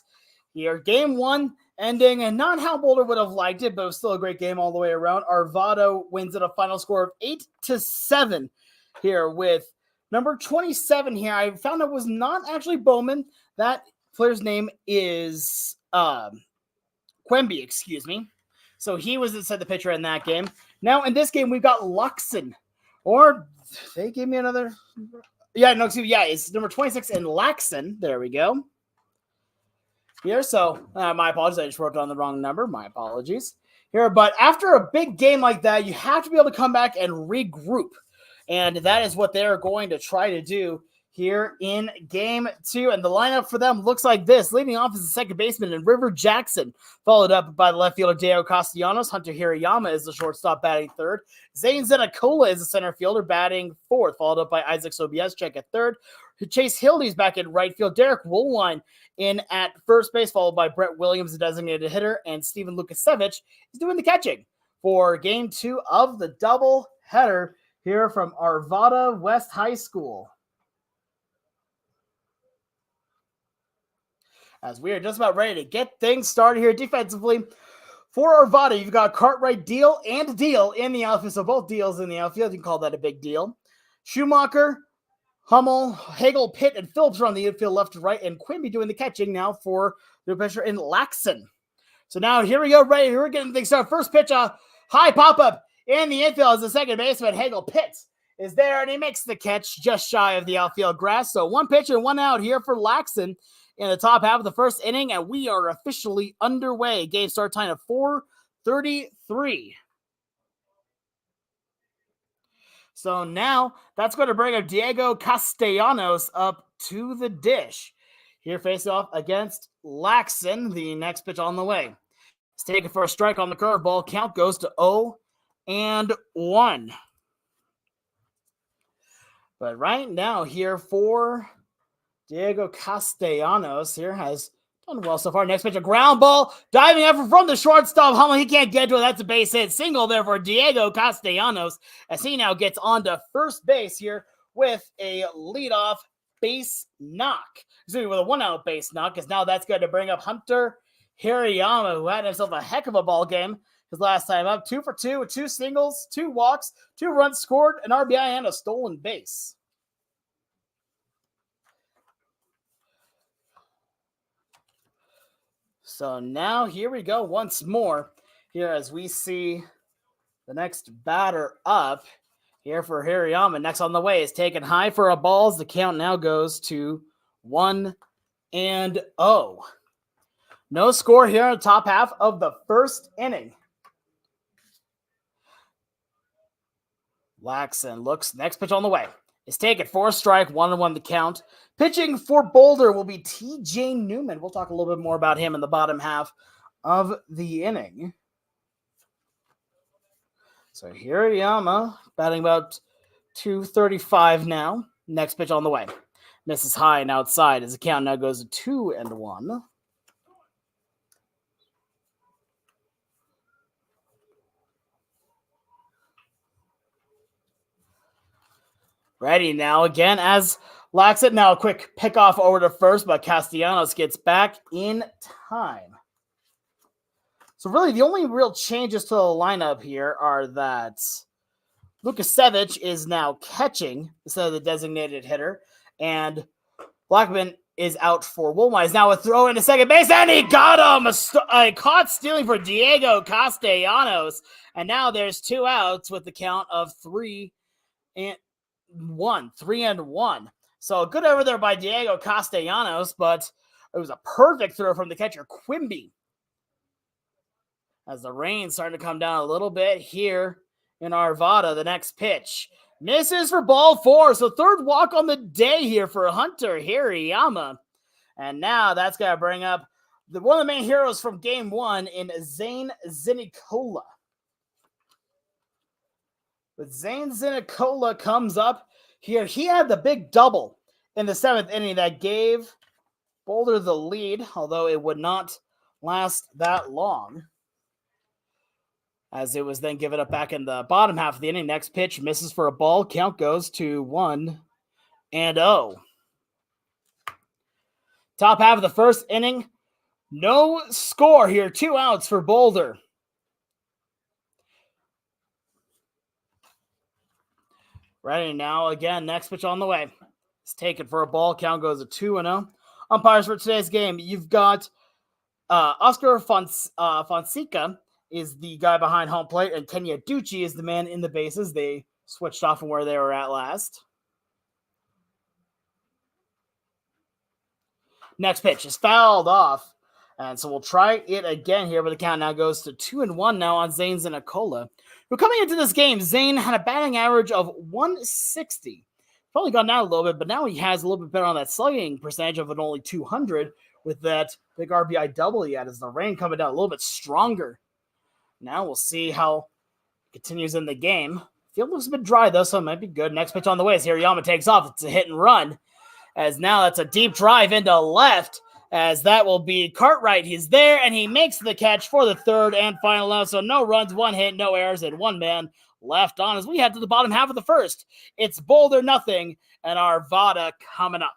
Here, game 1 ending, and not how Boulder would have liked it, but it was still a great game all the way around. Arvada wins at a final score of 8-7 here with number 27 here. I found it was not actually Bowman. That player's name is Quemby, excuse me. So he was inside the pitcher in that game. Now in this game, we've got Luxon. Or they gave me another. Yeah, no, excuse me. Yeah, it's number 26 and Laxon. There we go. Here, so my apologies. I just wrote down the wrong number. My apologies. Here, but after a big game like that, you have to be able to come back and regroup. And that is what they're going to try to do here in game 2. And the lineup for them looks like this. Leading off is the second baseman and River Jackson, followed up by the left fielder Diego Castellanos. Hunter Hirayama is the shortstop batting third. Zane Zenicola is the center fielder batting fourth, followed up by Isaac Sobieschek at third. Chase Hildy's back in right field. Derek Woolwine in at first base, followed by Brett Williams, the designated hitter, and Steven Lukasevich is doing the catching for game 2 of the double header here from Arvada West High School. As we are just about ready to get things started here defensively. For Arvada, you've got Cartwright, Deal in the outfield. So both Deals in the outfield. You can call that a big deal. Schumacher, Hummel, Hagel, Pitt, and Phillips are on the infield left to right. And Quimby doing the catching now for the pitcher in Laxon. So now here we go. Right, we're getting things started. First pitch, a high pop-up in the infield as the second baseman, Hagel Pitt, is there. And he makes the catch just shy of the outfield grass. So one pitch and one out here for Laxon in the top half of the first inning, and we are officially underway. Game start time of 4:33. So now that's going to bring up Diego Castellanos up to the dish. Here face off against Laxon, the next pitch on the way. It's taken for a strike on the curveball. Count goes to 0-1. But right now here for Diego Castellanos here has done well so far. Next pitch, a ground ball. Diving effort from the shortstop. Hummel, he can't get to it. That's a base hit. Single there for Diego Castellanos as he now gets on to first base here with a leadoff base knock. Excuse me, with a one-out base knock, because now that's going to bring up Hunter Hirayama, who had himself a heck of a ball game his last time up. 2 for 2 with 2 singles, 2 walks, 2 runs scored, an RBI, and a stolen base. So now here we go once more here as we see the next batter up here for Hirayama. Next on the way is taken high for a ball as the count now goes to 1-0. No score here in the top half of the first inning. Laxon looks, next pitch on the way. Is taken for a strike, 1-1 the count. Pitching for Boulder will be T.J. Newman. We'll talk a little bit more about him in the bottom half of the inning. So Hirayama batting about 235 now. Next pitch on the way. Misses high and outside as the count now goes to 2-1. Ready now again as Laxon. Now a quick pickoff over to first, but Castellanos gets back in time. So really the only real changes to the lineup here are that Lukasevich is now catching instead of the designated hitter, and Blackman is out for Woolmine. Is now a throw into second base, and he got him! A caught stealing for Diego Castellanos, and now there's 2 outs with the count of 3-1. So good over there by Diego Castellanos, but it was a perfect throw from the catcher, Quimby. As the rain's starting to come down a little bit here in Arvada, the next pitch misses for ball 4. So third walk on the day here for Hunter Hirayama. And now that's going to bring up one of the main heroes from game 1 in Zane Zenicola. But Zane Zenicola comes up here. He had the big double in the 7th inning that gave Boulder the lead, although it would not last that long. as it was then given up back in the bottom half of the inning. Next pitch misses for a ball. Count goes to 1-0. Top half of the first inning. No score here. 2 outs for Boulder. Ready now. Again, next pitch on the way. It's taken for a ball. Count goes to 2-0. Umpires for today's game. You've got Oscar Fonseca is the guy behind home plate, and Kenya Ducci is the man in the bases. They switched off from where they were at last. Next pitch is fouled off. And so we'll try it again here, but the count now goes to 2-1 now on Zane Zanicola. But coming into this game, Zane had a batting average of 160. Probably gone down a little bit, but now he has a little bit better on that slugging percentage of an only 200 with that big RBI double he had as the rain coming down a little bit stronger. Now we'll see how it continues in the game. Field looks a bit dry, though, so it might be good. Next pitch on the way as Hirayama takes off. It's a hit and run. As now that's a deep drive into left, as that will be Cartwright. He's there, and he makes the catch for the third and final out. So no runs, 1 hit, no errors, and 1 man left on as we head to the bottom half of the first. It's Boulder nothing, and Arvada coming up.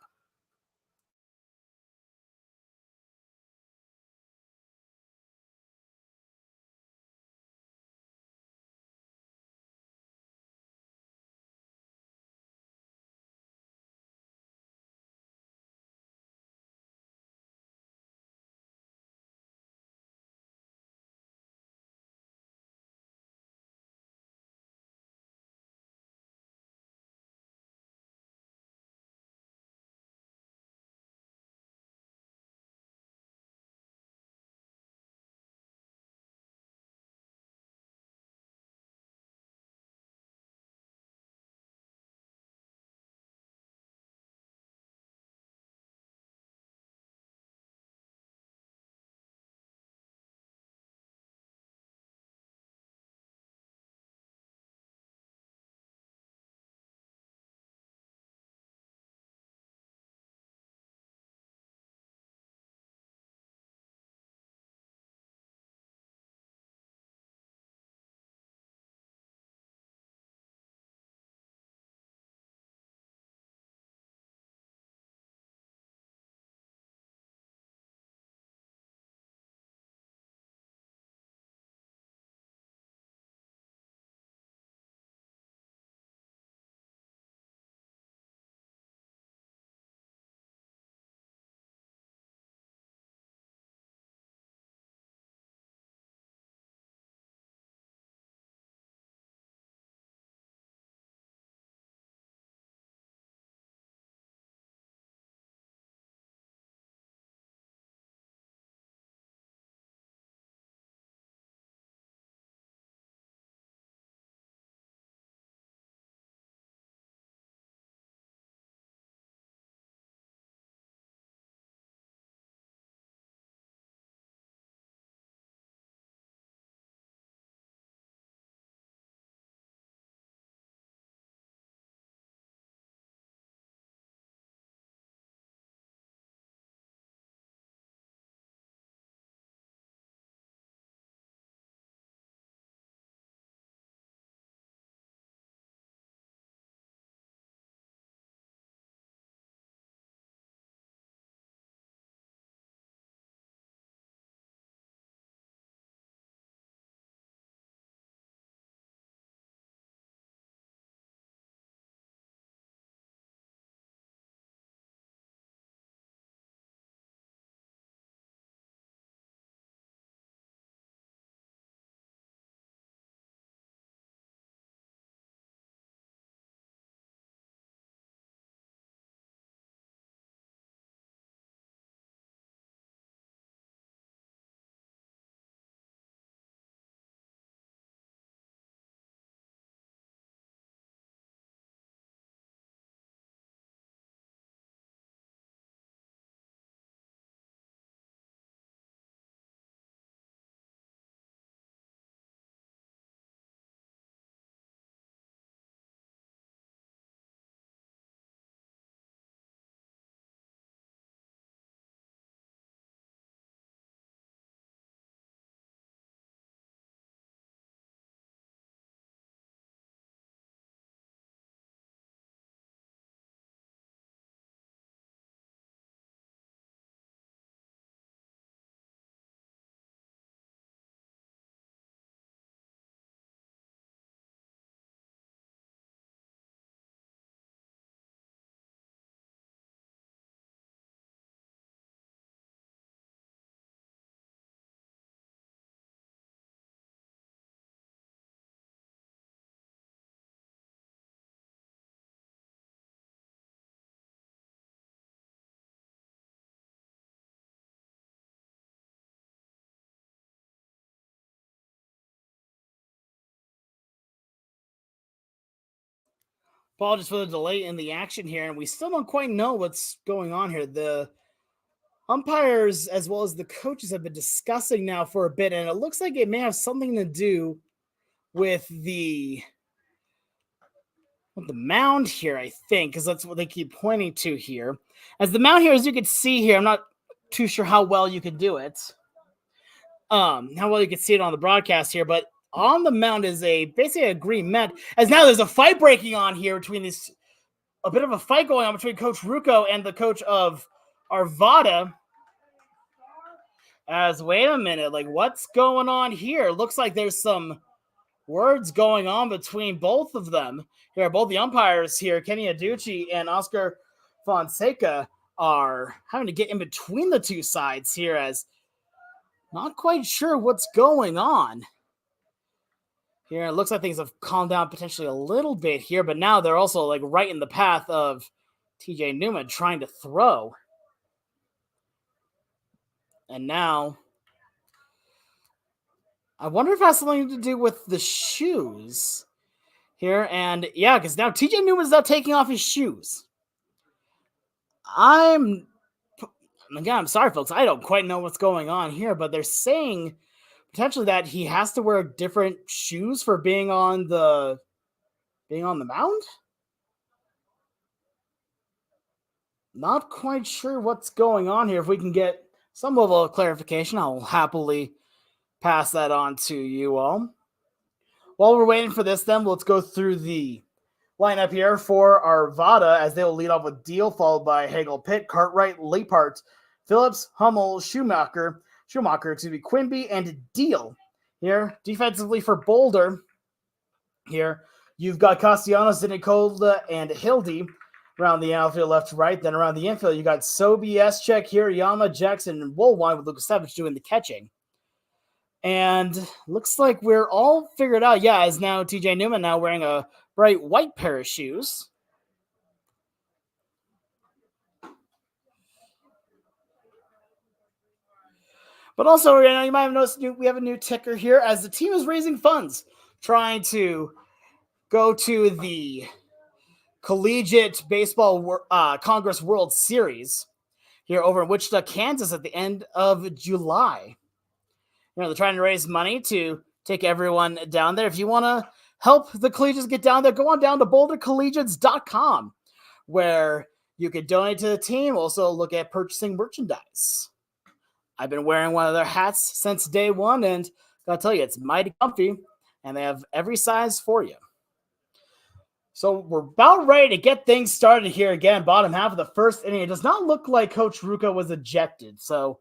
Apologies for the delay in the action here, and we still don't quite know what's going on here. The umpires, as well as the coaches, have been discussing now for a bit, and it looks like it may have something to do with the mound here, I think, because that's what they keep pointing to here. As the mound here, as you can see here, I'm not too sure how well you could do it. How well you can see it on the broadcast here, but on the mound is basically a green mat. As now there's a fight breaking on here between a bit of a fight going on between Coach Rucco and the coach of Arvada. Wait a minute, like what's going on here? Looks like there's some words going on between both of them. Here, both the umpires here, Kenny Aducci and Oscar Fonseca, are having to get in between the two sides here, as not quite sure what's going on. Here, it looks like things have calmed down potentially a little bit here, but now they're also like right in the path of TJ Newman trying to throw. And now, I wonder if it has something to do with the shoes here. And yeah, because now TJ Newman's now taking off his shoes. I'm sorry, folks. I don't quite know what's going on here, but they're saying potentially that he has to wear different shoes for being on the mound. Not quite sure what's going on here. If we can get some level of clarification, I'll happily pass that on to you all. While we're waiting for this, then let's go through the lineup here for Arvada, as they will lead off with Deal, followed by Hagel, Pitt, Cartwright, Leapart, Phillips, Hummel, Schumacher, Quimby, and Deal. Here, defensively for Boulder, here, you've got Castellanos, Nicola, and Hildy around the outfield, left to right. Then around the infield, you got Sobi, Eschek, Hirayama, Jackson, and Woolwine, with Lucas Savage doing the catching. And looks like we're all figured out. Yeah, as now TJ Newman now wearing a bright white pair of shoes. But also, you might have noticed we have a new ticker here, as the team is raising funds, trying to go to the Collegiate Baseball Congress World Series here over in Wichita, Kansas at the end of July. They're trying to raise money to take everyone down there. If you want to help the Collegians get down there, go on down to bouldercollegians.com, where you can donate to the team. Also look at purchasing merchandise. I've been wearing one of their hats since day one, and gotta tell you, it's mighty comfy, and they have every size for you. So we're about ready to get things started here again. Bottom half of the first inning. It does not look like Coach Rucco was ejected, so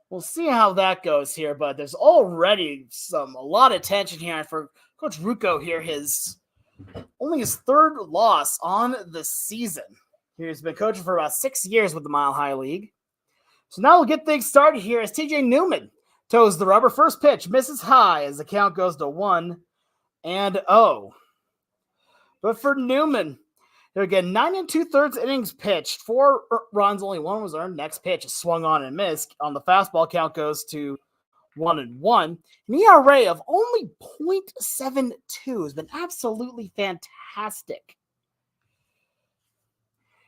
we'll see how that goes here, but there's already a lot of tension here for Coach Rucco here. Only his third loss on the season. He's been coaching for about 6 years with the Mile High League. So now we'll get things started here as TJ Newman toes the rubber. First pitch misses high as the count goes to 1-0. But for Newman, there again, 9 2/3 innings pitched, 4 runs, only 1 was earned. Next pitch is swung on and missed. On the fastball, count goes to 1-1. An ERA of only .72 has been absolutely fantastic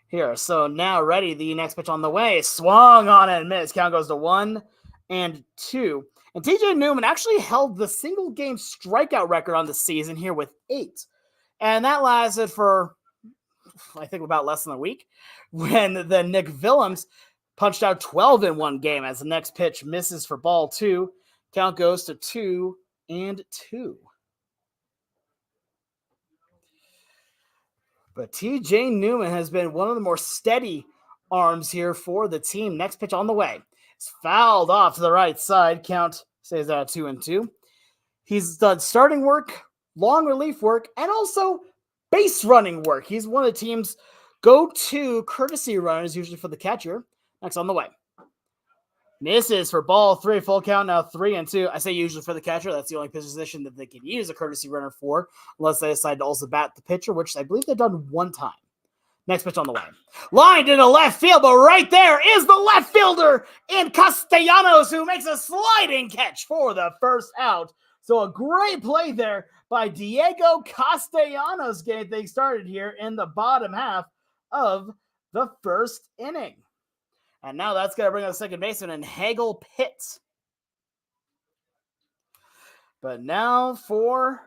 here. So now ready, the next pitch on the way, swung on and missed. Count goes to 1-2. And TJ Newman actually held the single game strikeout record on the season here with 8. And that lasted for, I think, about less than a week, when the Nick Willems punched out 12 in one game, as the next pitch misses for ball 2. Count goes to 2-2. But TJ Newman has been one of the more steady arms here for the team. Next pitch on the way. It's fouled off to the right side. Count stays at 2-2. He's done starting work, long relief work, and also base running work. He's one of the team's go-to courtesy runners, usually for the catcher. Next on the way. Misses for ball 3, full count now 3-2. I say usually for the catcher. That's the only position that they can use a courtesy runner for, unless they decide to also bat the pitcher, which I believe they've done one time. Next pitch on the way. Lined into left field, but right there is the left fielder in Castellanos, who makes a sliding catch for the first out So a great play there by Diego Castellanos getting things started here in the bottom half of the first inning. And now that's going to bring up second baseman and Hagel Pitts. But now for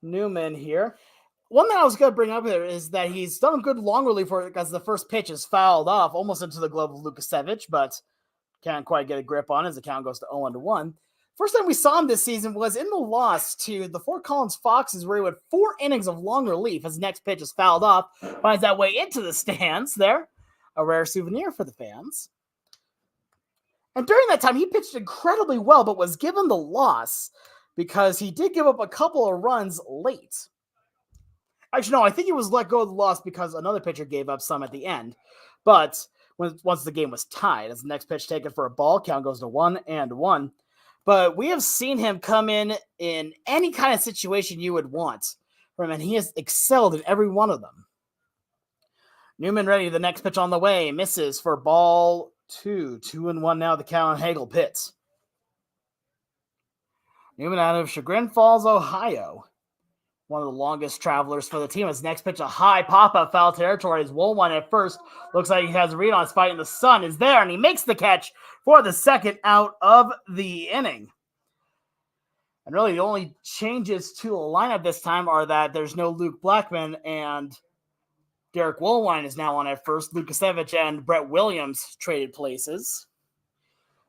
Newman here. One thing I was going to bring up here is that he's done a good long relief for it because the first pitch is fouled off almost into the glove of Lukasevich, but can't quite get a grip on it as the count goes to 0-1. First time we saw him this season was in the loss to the Fort Collins Foxes, where he had 4 innings of long relief. His next pitch is fouled off, finds that way into the stands there. A rare souvenir for the fans. And during that time, he pitched incredibly well, but was given the loss because he did give up a couple of runs late. Actually, no, I think he was let go of the loss because another pitcher gave up some at the end. But once the game was tied, as the next pitch taken for a ball, count goes to 1-1. But we have seen him come in any kind of situation you would want from him, and he has excelled in every one of them. Newman ready, the next pitch on the way, misses for ball 2. 2-1 now, the count on Hagel Pitts. Newman out of Chagrin Falls, Ohio. One of the longest travelers for the team. His next pitch, a high pop-up foul territory. His Woolwine at first. Looks like he has a read on his fight, and the sun is there, and he makes the catch for the second out of the inning. And really, the only changes to the lineup this time are that there's no Luke Blackman, and Derek Woolwine is now on at first. Lukasevich and Brett Williams traded places.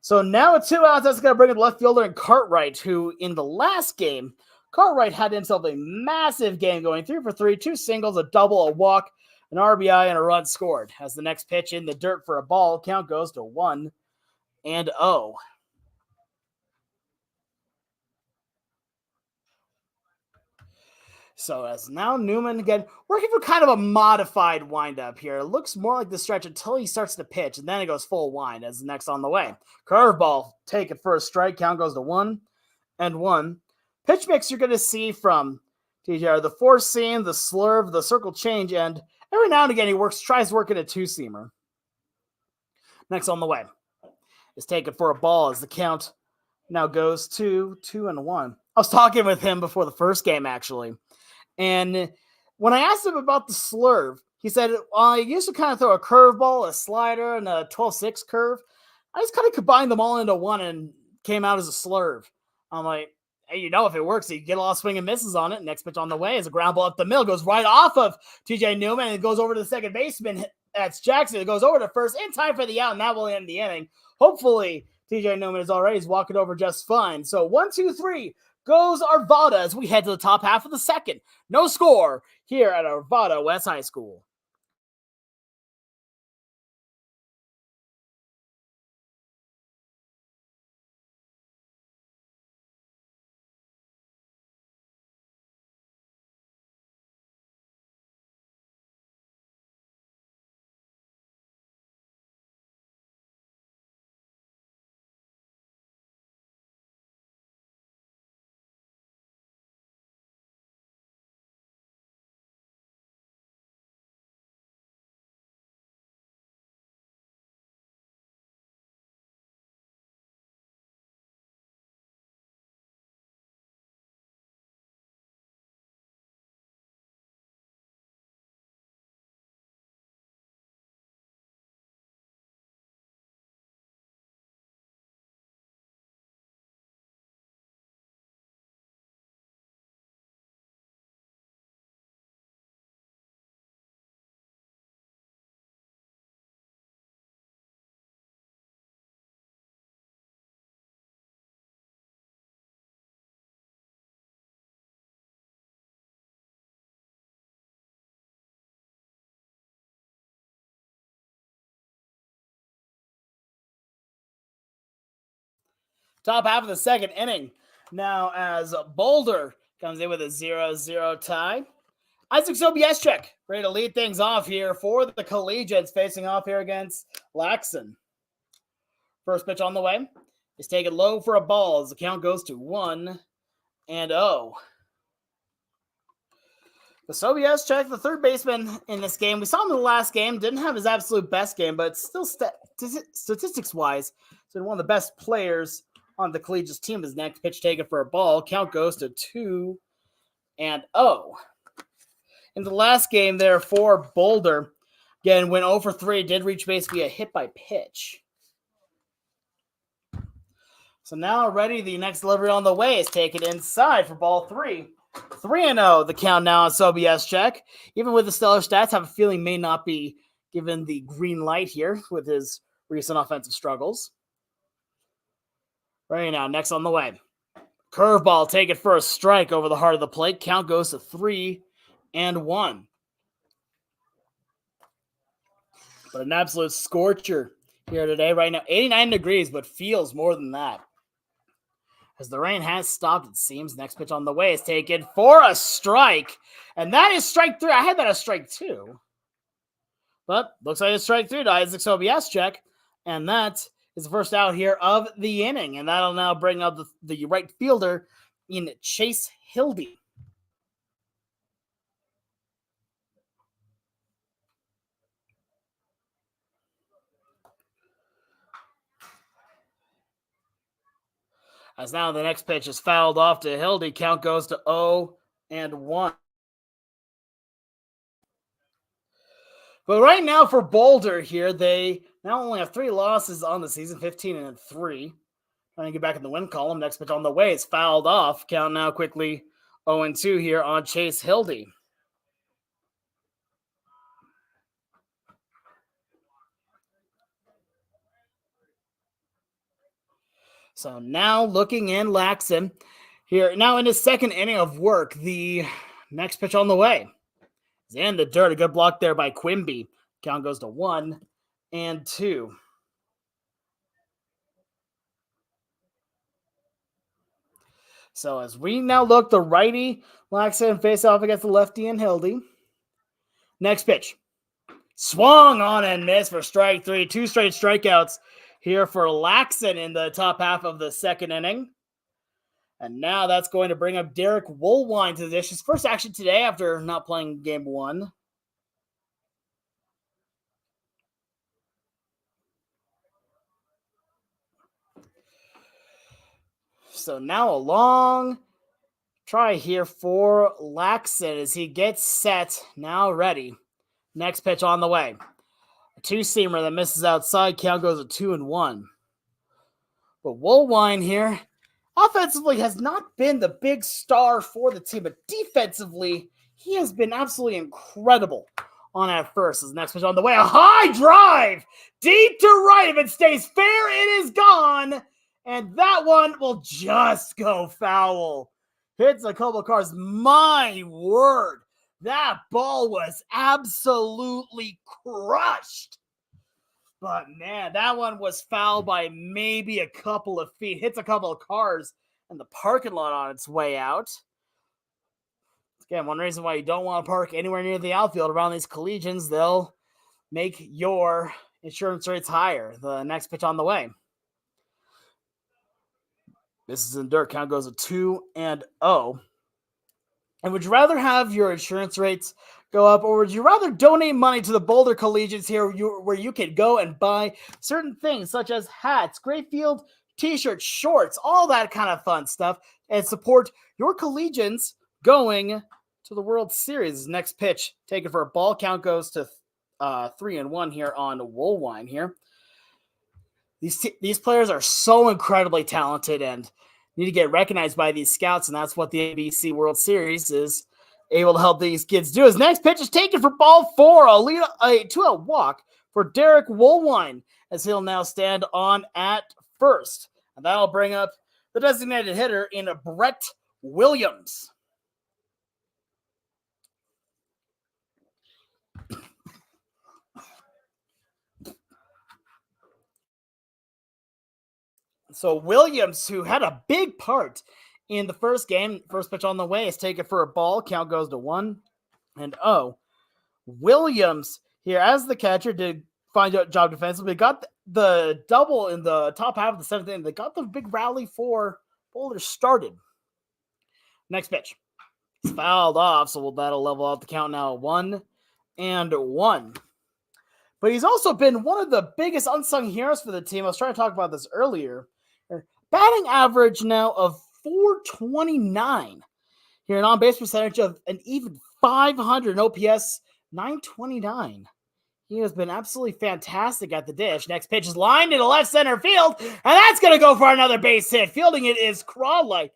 So now at 2 outs, that's going to bring in left fielder and Cartwright, who in the last game, Cartwright had himself a massive game going 3 for 3, 2 singles, a double, a walk, an RBI, and a run scored. As the next pitch in the dirt for a ball, count goes to 1-0. So as now Newman again working for kind of a modified windup here. It looks more like the stretch until he starts to pitch, and then it goes full wind as the next on the way. Curveball, take it for a strike. Count goes to 1-1. Pitch mix you're going to see from TJR, the 4-seam, the slurve, the circle change, and every now and again he tries working a 2-seamer. Next on the way is taken for a ball as the count now goes to 2-1. I was talking with him before the first game, actually. And when I asked him about the slurve, he said, I used to kind of throw a curveball, a slider, and a 12-6 curve. I just kind of combined them all into one and came out as a slurve. I'm like, hey, if it works, you get a lot of swing and misses on it. Next pitch on the way is a ground ball up the middle, goes right off of TJ Newman, and it goes over to the second baseman. That's Jackson. It goes over to first in time for the out, and that will end the inning. Hopefully, TJ Newman is all right. He's walking over just fine. So 1-2-3 goes Arvada as we head to the top half of the second. No score here at Arvada West High School. Top half of the second inning. Now as Boulder comes in with a 0-0 tie. Isaac Sobieschek ready to lead things off here for the Collegians, facing off here against Laxon. First pitch on the way is taken low for a ball as the count goes to 1-0. The Sobieschek, the third baseman in this game, we saw him in the last game, didn't have his absolute best game, but still statistics-wise, he's been one of the best players on the Collegians team. His next pitch taken for a ball. Count goes to 2-0. In the last game there for Boulder, again, went 0 for 3, did reach base via hit by pitch. So now ready, the next delivery on the way is taken inside for ball 3. 3-0, the count now on Sobies check. Even with the stellar stats, I have a feeling may not be given the green light here with his recent offensive struggles. Right now, next on the way. Curveball taken for a strike over the heart of the plate. Count goes to 3-1. But an absolute scorcher here today. Right now, 89 degrees, but feels more than that. As the rain has stopped, it seems. Next pitch on the way is taken for a strike. And that is strike 3. I had that as strike 2. But looks like it's strike 3 to Isaac Sobieszczyk. And that is the first out here of the inning. And that'll now bring up the right fielder in Chase Hildy. As now the next pitch is fouled off to Hildy. Count goes to 0-1. But right now for Boulder here, they now only have 3 losses on the season, 15-3. Trying to get back in the win column. Next pitch on the way is fouled off. Count now quickly 0-2 here on Chase Hildy. So now looking in Laxon here. Now in his second inning of work, the next pitch on the way is in the dirt. A good block there by Quimby. Count goes to 1-2. So as we now look, the righty Laxon face off against the lefty and Hildy. Next pitch. Swung on and missed for strike 3. 2 straight strikeouts here for Laxon in the top half of the second inning. And now that's going to bring up Derek Woolwine to the dish. His first action today after not playing game 1. So now a long try here for Laxon as he gets set, now ready. Next pitch on the way. A 2-seamer that misses outside. Count goes to 2-1. But Woolwine here, offensively, has not been the big star for the team, but defensively, he has been absolutely incredible on at first. His next pitch on the way. A high drive! Deep to right. If it stays fair, it is gone. And that one will just go foul. Hits a couple of cars. My word. That ball was absolutely crushed. But, man, that one was fouled by maybe a couple of feet. Hits a couple of cars in the parking lot on its way out. Again, one reason why you don't want to park anywhere near the outfield around these collegians, they'll make your insurance rates higher. The next pitch on the way. This is in dirt. Count goes to 2-0. And would you rather have your insurance rates go up, or would you rather donate money to the Boulder Collegians here where you can go and buy certain things such as hats, Grayfield t-shirts, shorts, all that kind of fun stuff, and support your Collegians going to the World Series? Next pitch taken for a ball. Count goes to 3-1 here on Woolwine here. These players are so incredibly talented and need to get recognized by these scouts, and that's what the ABC World Series is able to help these kids do. His next pitch is taken for ball 4, a 2-out walk for Derek Woolwine, as he'll now stand on at first. And that'll bring up the designated hitter in Brett Williams. So Williams, who had a big part in the first game, first pitch on the way is taken for a ball. Count goes to 1-0. Williams here, as the catcher, did fine job defensively. Got the double in the top half of the 7th inning. They got the big rally for Boulder started. Next pitch. It's fouled off, so that'll level out the count now 1-1. But he's also been one of the biggest unsung heroes for the team. I was trying to talk about this earlier. Batting average now of 429. Here, an on-base percentage of an even 500, OPS 929. He has been absolutely fantastic at the dish. Next pitch is lined into left center field, and that's going to go for another base hit. Fielding it is Cartwright,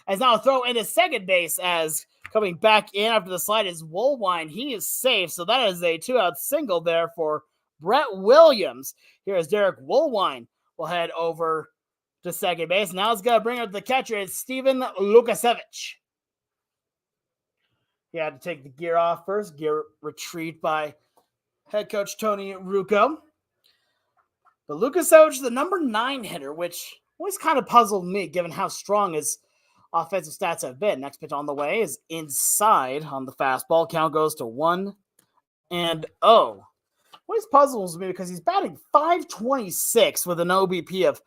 as now a throw into second base as coming back in after the slide is Woolwine. He is safe, so that is a 2-out single there for Brett Williams. Here is Derek Woolwine will head over to second base. Now it's going to bring up the catcher. It's Steven Lukasevich. He had to take the gear off first. Gear retrieved by head coach Tony Rucco. But Lukasevich, the number 9 hitter, which always kind of puzzled me given how strong his offensive stats have been. Next pitch on the way is inside on the fastball. Count goes to 1-0. Always puzzles me because he's batting .526 with an OBP of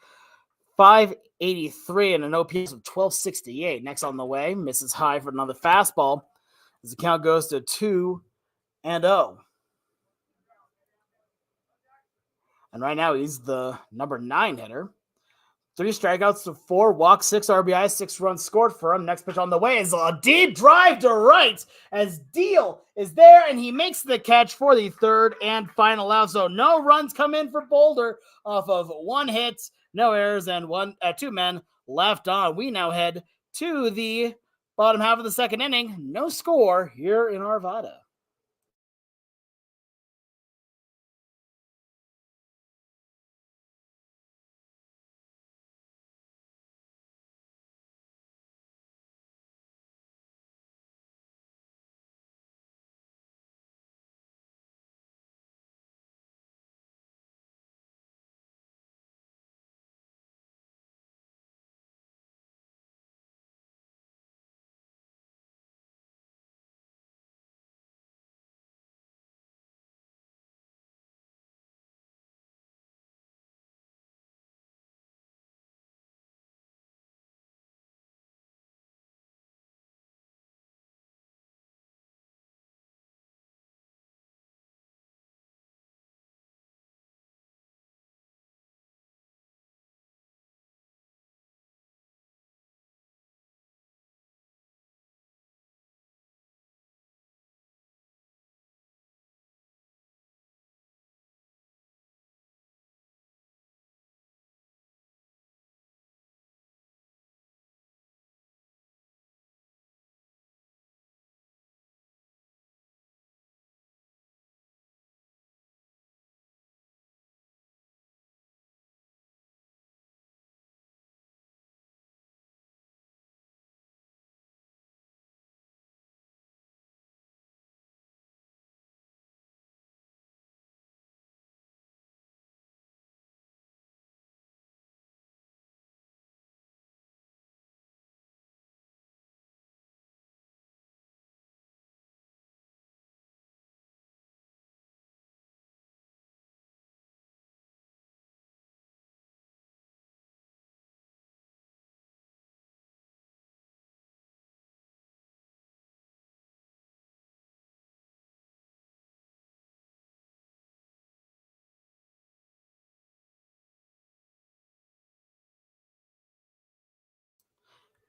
.583 and an OPS of 1268. Next on the way, misses high for another fastball as the count goes to 2-0. And right now he's the number 9 hitter. 3 strikeouts to 4 walks, 6 RBIs, 6 runs scored for him. Next pitch on the way is a deep drive to right as Deal is there and he makes the catch for the third and final out. So no runs come in for Boulder off of 1 hit, no errors, and 2 men left on. We now head to the bottom half of the second inning. No score here in Arvada.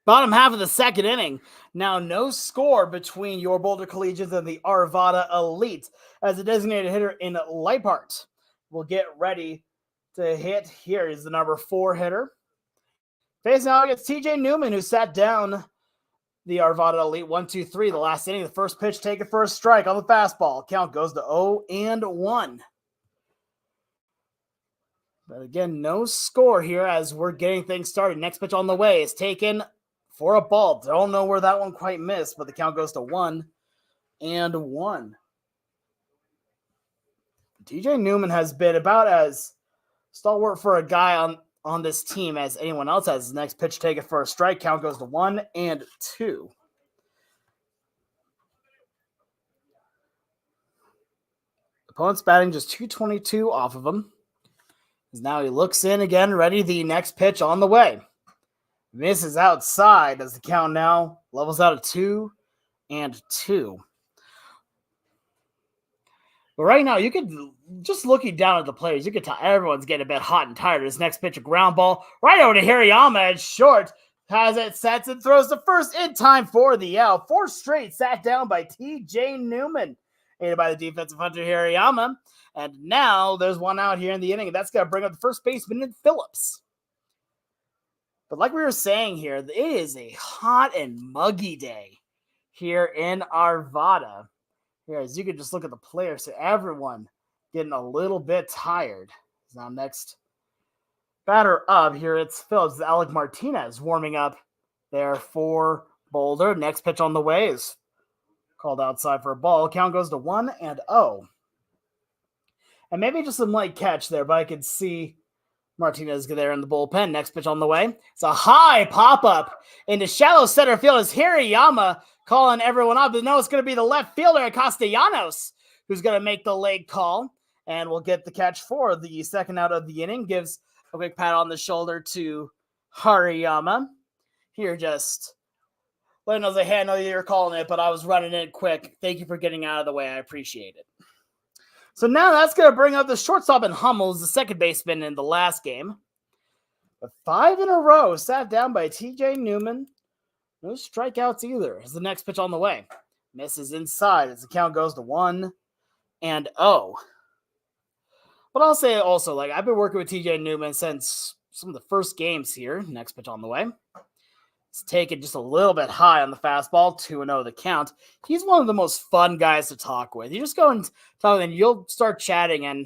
Bottom half of the second inning. Now no score between your Boulder Collegians and the Arvada Elite as the designated hitter in Leipart will get ready to hit. Here is the number 4 hitter. Facing out against TJ Newman, who sat down the Arvada Elite 1-2-3 the last inning. The first pitch taken for a strike on the fastball. Count goes to 0-1. But again, no score here as we're getting things started. Next pitch on the way is taken for a ball. Don't know where that one quite missed, but the count goes to 1-1. TJ Newman has been about as stalwart for a guy on this team as anyone else has. His next pitch taken for a strike. Count goes to 1-2. Opponent's batting just 222 off of him. Now he looks in again, ready. The next pitch on the way. Misses outside as the count now levels out at 2-2. But right now, you could just looking down at the players, you could tell everyone's getting a bit hot and tired. This next pitch, a ground ball right over to Hirayama. It's short, has it, sets and throws the first in time for the out. 4 straight sat down by T.J. Newman, aided by the defensive hunter Hirayama. And now there's one out here in the inning, and that's going to bring up the first baseman in Phillips. But like we were saying here, it is a hot and muggy day here in Arvada. Here, as you can just look at the players, so everyone getting a little bit tired. Now next batter up here, it's Phillips. Alec Martinez warming up there for Boulder. Next pitch on the way is called outside for a ball. Count goes to 1-0. And maybe just a light catch there, but I could see Martinez there in the bullpen. Next pitch on the way. It's a high pop-up into shallow center field as Hirayama calling everyone up. But no, it's going to be the left fielder, Castellanos, who's going to make the late call. And we'll get the catch for the second out of the inning. Gives a quick pat on the shoulder to Hirayama. Here, just letting us say, hey, I know you're calling it, but I was running it quick. Thank you for getting out of the way. I appreciate it. So now that's going to bring up the shortstop and Hummels, the second baseman in the last game. But 5 in a row sat down by T.J. Newman. No strikeouts either. As the next pitch on the way. Misses inside as the count goes to 1-0. But I'll say also, like, I've been working with T.J. Newman since some of the first games here. Next pitch on the way. It's taken just a little bit high on the fastball, 2-0 the count. He's one of the most fun guys to talk with. You just go and talk, and you'll start chatting, and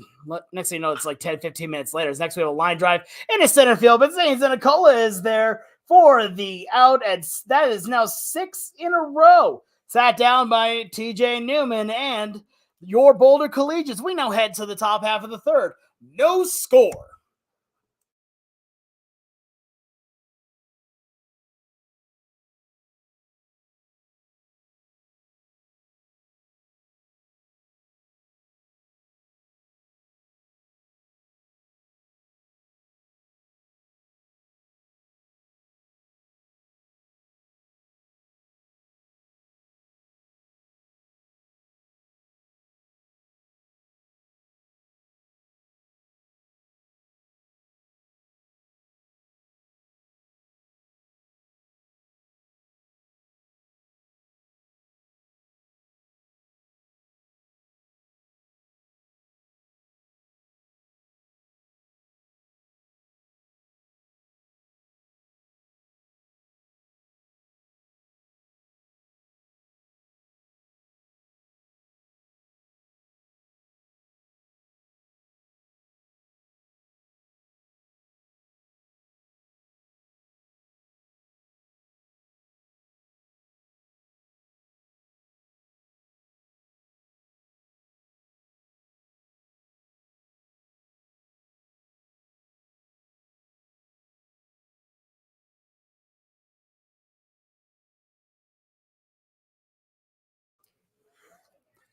next thing you know, it's like 10, 15 minutes later. Next, we have a line drive into center field, but Zane Zenicola is there for the out, and that is now 6 in a row. Sat down by T.J. Newman and your Boulder Collegians. We now head to the top half of the third. No score.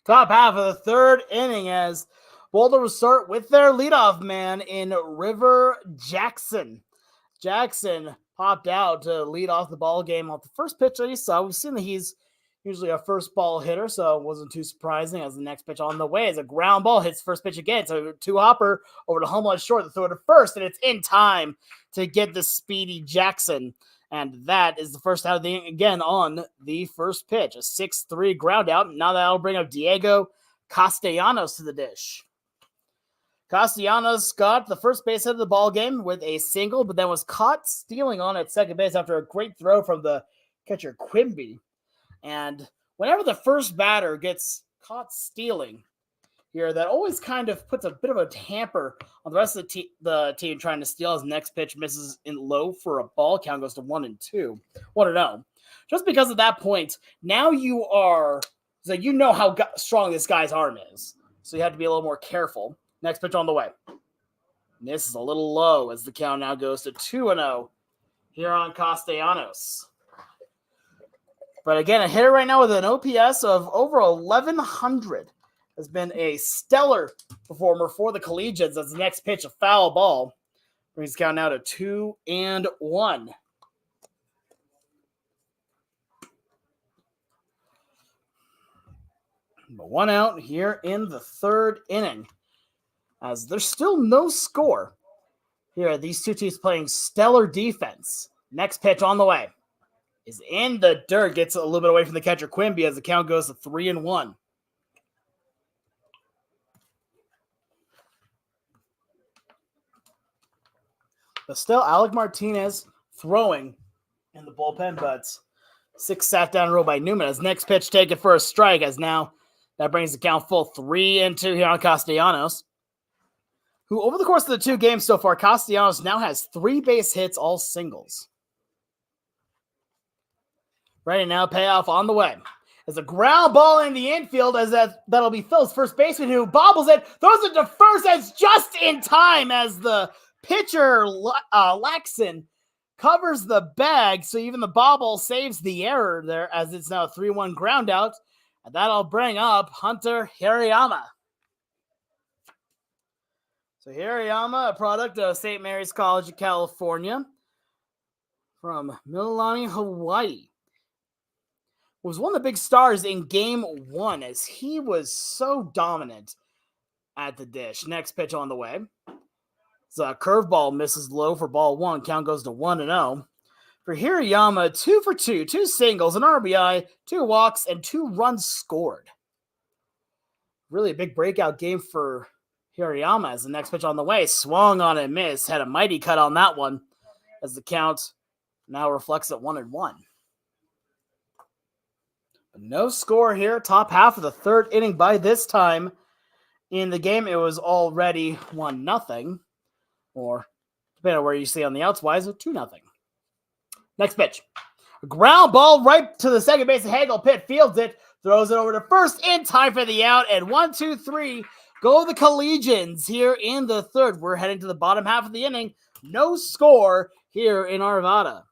Top half of the third inning as Boulder will start with their leadoff man in River Jackson. Jackson popped out to lead off the ball game off the first pitch that he saw. We've seen that he's usually a first ball hitter, so it wasn't too surprising as the next pitch on the way is a ground ball, hits first pitch again. So two-hopper over to Hummel at short to throw to first, and it's in time to get the speedy Jackson. And that is the first out of the inning again on the first pitch. A 6-3 ground out. Now that'll bring up Diego Castellanos to the dish. Castellanos got the first base hit of the ball game with a single, but then was caught stealing on at second base after a great throw from the catcher Quimby. And whenever the first batter gets caught stealing here, that always kind of puts a bit of a hamper on the rest of the team trying to steal. His next pitch misses in low for a ball. Count goes to 1-2. 1-0. Just because at that point, now you are, so you know how strong this guy's arm is. So you have to be a little more careful. Next pitch on the way. And this is a little low as the count now goes to 2-0 here on Castellanos. But again, a hitter right now with an OPS of over 1,100 has been a stellar performer for the Collegians as the next pitch, a foul ball, brings the count now to 2-1. One out here in the third inning, as there's still no score. Here, these two teams playing stellar defense. Next pitch on the way is in the dirt. Gets a little bit away from the catcher Quimby as the count goes to 3-1. But still, Alec Martinez throwing in the bullpen, but 6 sat down in a row by Newman. As next pitch taken for a strike, as now that brings the count full 3-2 here on Castellanos, who over the course of the 2 games so far, Castellanos now has 3 base hits, all singles. Right now, payoff on the way. As a ground ball in the infield, as that'll be Phil's first baseman, who bobbles it, throws it to first as just in time as the pitcher, Laxon, covers the bag, so even the bobble saves the error there, as it's now a 3-1 ground out. And that'll bring up Hunter Hirayama. So Hirayama, a product of St. Mary's College of California, from Mililani, Hawaii, was one of the big stars in Game 1, as he was so dominant at the dish. Next pitch on the way. So a curveball misses low for ball 1. Count goes to 1-0. For Hirayama, 2 for 2, 2 singles, an RBI, 2 walks, and 2 runs scored. Really a big breakout game for Hirayama as the next pitch on the way. Swung on and missed. Had a mighty cut on that one as the count now reflects at 1-1. No score here. Top half of the third inning by this time in the game. It was already 1-0. Or, depending on where you see on the outs wise, 2-0. Next pitch. A ground ball right to the second base. Hagel Pitt fields it. Throws it over to first in time for the out. And 1-2-3 go the Collegians here in the third. We're heading to the bottom half of the inning. No score here in Arvada.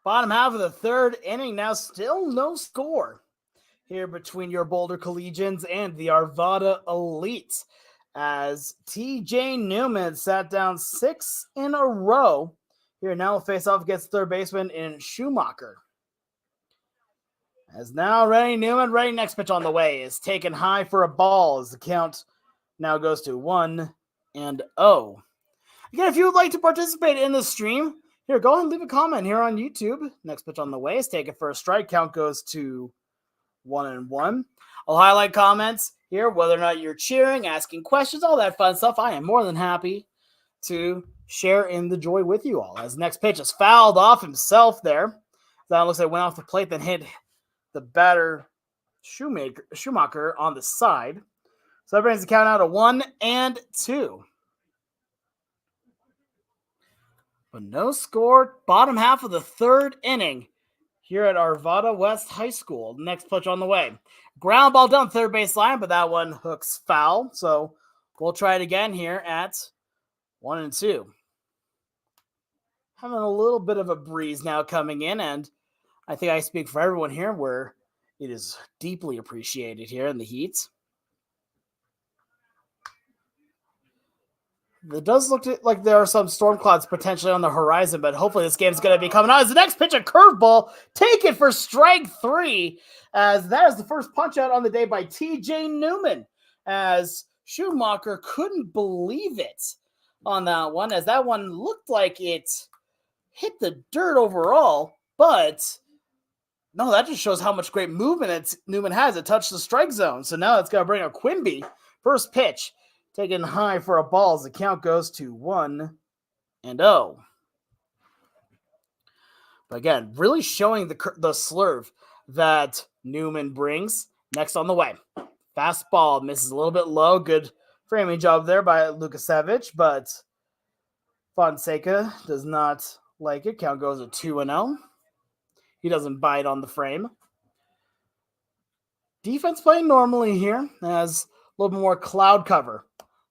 Bottom half of the third inning now, still no score here between your Boulder Collegians and the Arvada Elite, as TJ Newman sat down 6 in a row. Here now will face off against third baseman in Schumacher. As now Rennie Newman, ready, next pitch on the way, is taken high for a ball as the count now goes to 1-0. Again, if you would like to participate in the stream, here, go ahead and leave a comment here on YouTube. Next pitch on the way is taken for a strike. Count goes to 1-1. I'll highlight comments here, whether or not you're cheering, asking questions, all that fun stuff. I am more than happy to share in the joy with you all. As next pitch is fouled off himself there. That looks like it went off the plate, then hit the batter Schumacher on the side So that brings the count out to 1-2. But no score. Bottom half of the third inning here at Arvada West High School. Next pitch on the way. Ground ball down third base line, but that one hooks foul. So we'll try it again here at 1-2. Having a little bit of a breeze now coming in, and I think I speak for everyone here where it is deeply appreciated here in the heat. It does look like there are some storm clouds potentially on the horizon, but hopefully this game is going to be coming on. As the next pitch, a curveball, taken for strike 3, as that is the first punch out on the day by TJ Newman, as Schumacher couldn't believe it on that one, as that one looked like it hit the dirt overall, but no, that just shows how much great movement Newman has. It touched the strike zone, so now it's going to bring up Quimby. First pitch, taken high for a ball as the count goes to 1-0. But again, really showing the slurve that Newman brings. Next on the way. Fastball misses a little bit low. Good framing job there by Lukasevich, but Fonseca does not like it. Count goes to 2-0. He doesn't bite on the frame. Defense playing normally here as a little bit more cloud cover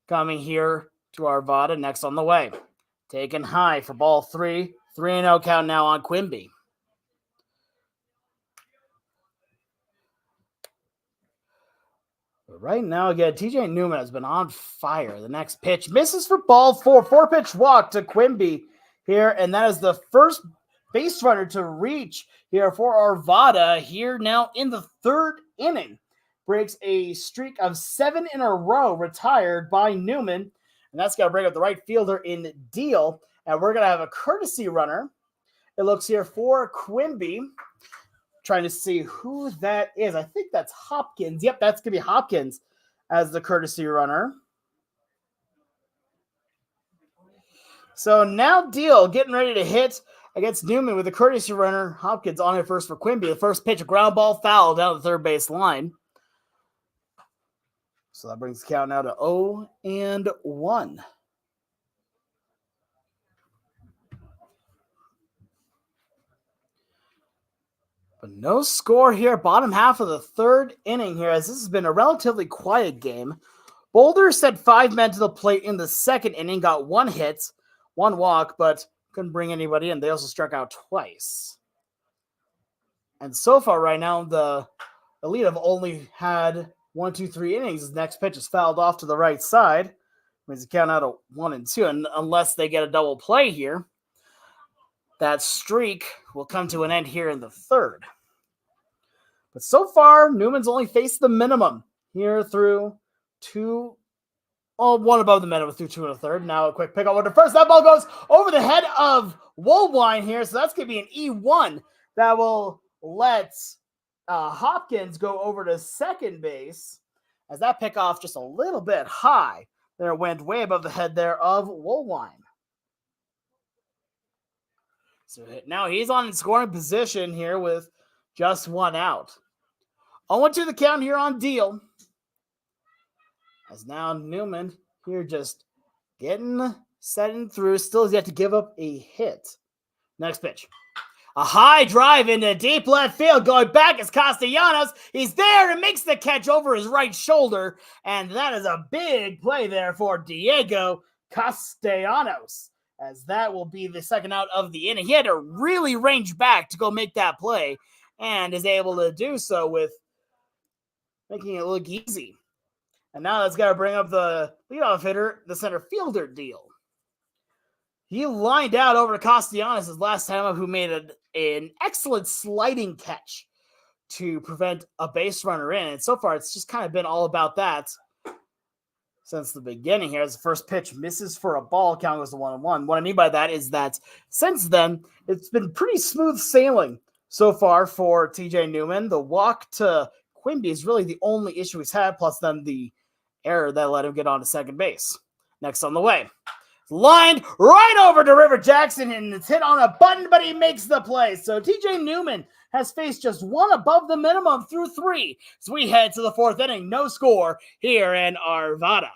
coming here to Arvada. Next on the way. Taken high for ball 3. 3-0 count now on Quimby. But right now, again, TJ Newman has been on fire. The next pitch misses for ball 4. 4-pitch walk to Quimby here, and that is the first base runner to reach here for Arvada here now in the third inning. Breaks a streak of 7 in a row retired by Newman. And that's going to bring up the right fielder in Deal. And we're going to have a courtesy runner. It looks here for Quimby. Trying to see who that is. I think that's Hopkins. Yep, that's going to be Hopkins as the courtesy runner. So now Deal getting ready to hit against Newman with the courtesy runner. Hopkins on it first for Quimby. The first pitch, a ground ball foul down the third base line. So that brings the count now to 0-1. But no score here. Bottom half of the third inning here, as this has been a relatively quiet game. Boulder sent 5 men to the plate in the second inning, got 1 hit, 1 walk, but couldn't bring anybody in. They also struck out twice. And so far right now, the Elite have only had 1, 2, 3 innings. The next pitch is fouled off to the right side. Brings the count out of 1-2. And unless they get a double play here, that streak will come to an end here in the third. But so far, Newman's only faced the minimum here through 1 above the minimum through 2 1/3. Now a quick pick up with the first. That ball goes over the head of Woolwine here. So that's going to be an E1 that will let Hopkins go over to second base, as that pickoff just a little bit high. There went way above the head there of Woolwine. So now he's on in scoring position here with just 1 out. 0-2 the count here on Deal. As now Newman here just getting set and through. Still has yet to give up a hit. Next pitch. A high drive into deep left field. Going back is Castellanos. He's there and makes the catch over his right shoulder. And that is a big play there for Diego Castellanos, as that will be the second out of the inning. He had to really range back to go make that play, and is able to do so with making it look easy. And now that's got to bring up the leadoff hitter, the center fielder Deal. He lined out over to Castellanos his last time up, who made an excellent sliding catch to prevent a base runner in. And so far, it's just kind of been all about that since the beginning here. As the first pitch misses for a ball, count goes to 1-1. What I mean by that is that since then, it's been pretty smooth sailing so far for TJ Newman. The walk to Quimby is really the only issue he's had, plus then the error that let him get on to second base. Next on the way. Lined right over to River Jackson, and it's hit on a button, but he makes the play. So TJ Newman has faced just one above the minimum through 3. So we head to the 4th inning, no score here in Arvada.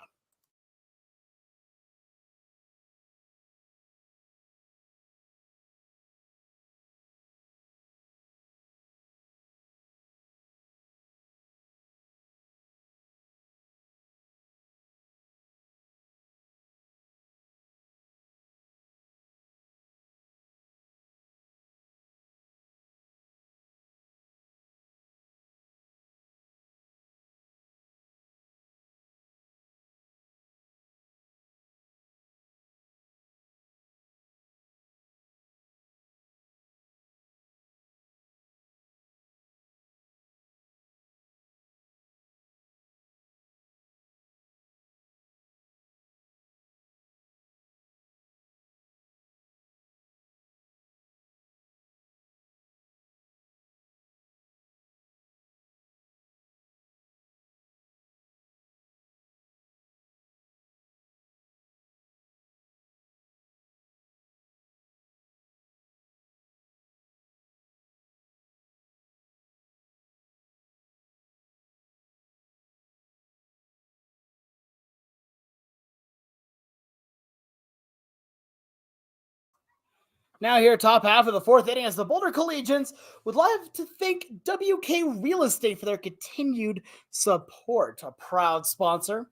Now here, top half of the 4th inning, as the Boulder Collegians would love to thank WK Real Estate for their continued support, a proud sponsor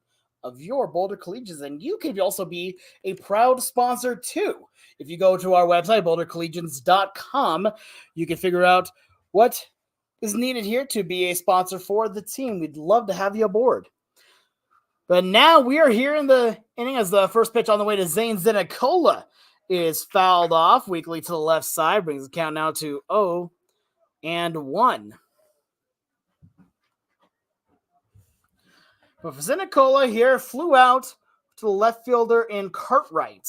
of your Boulder Collegians, and you can also be a proud sponsor too. If you go to our website, bouldercollegians.com, you can figure out what is needed here to be a sponsor for the team. We'd love to have you aboard. But now we are here in the inning as the first pitch on the way to Zane Zinicola is fouled off weakly to the left side, brings the count now to 0-1. But for Zinicola here, flew out to the left fielder in Cartwright.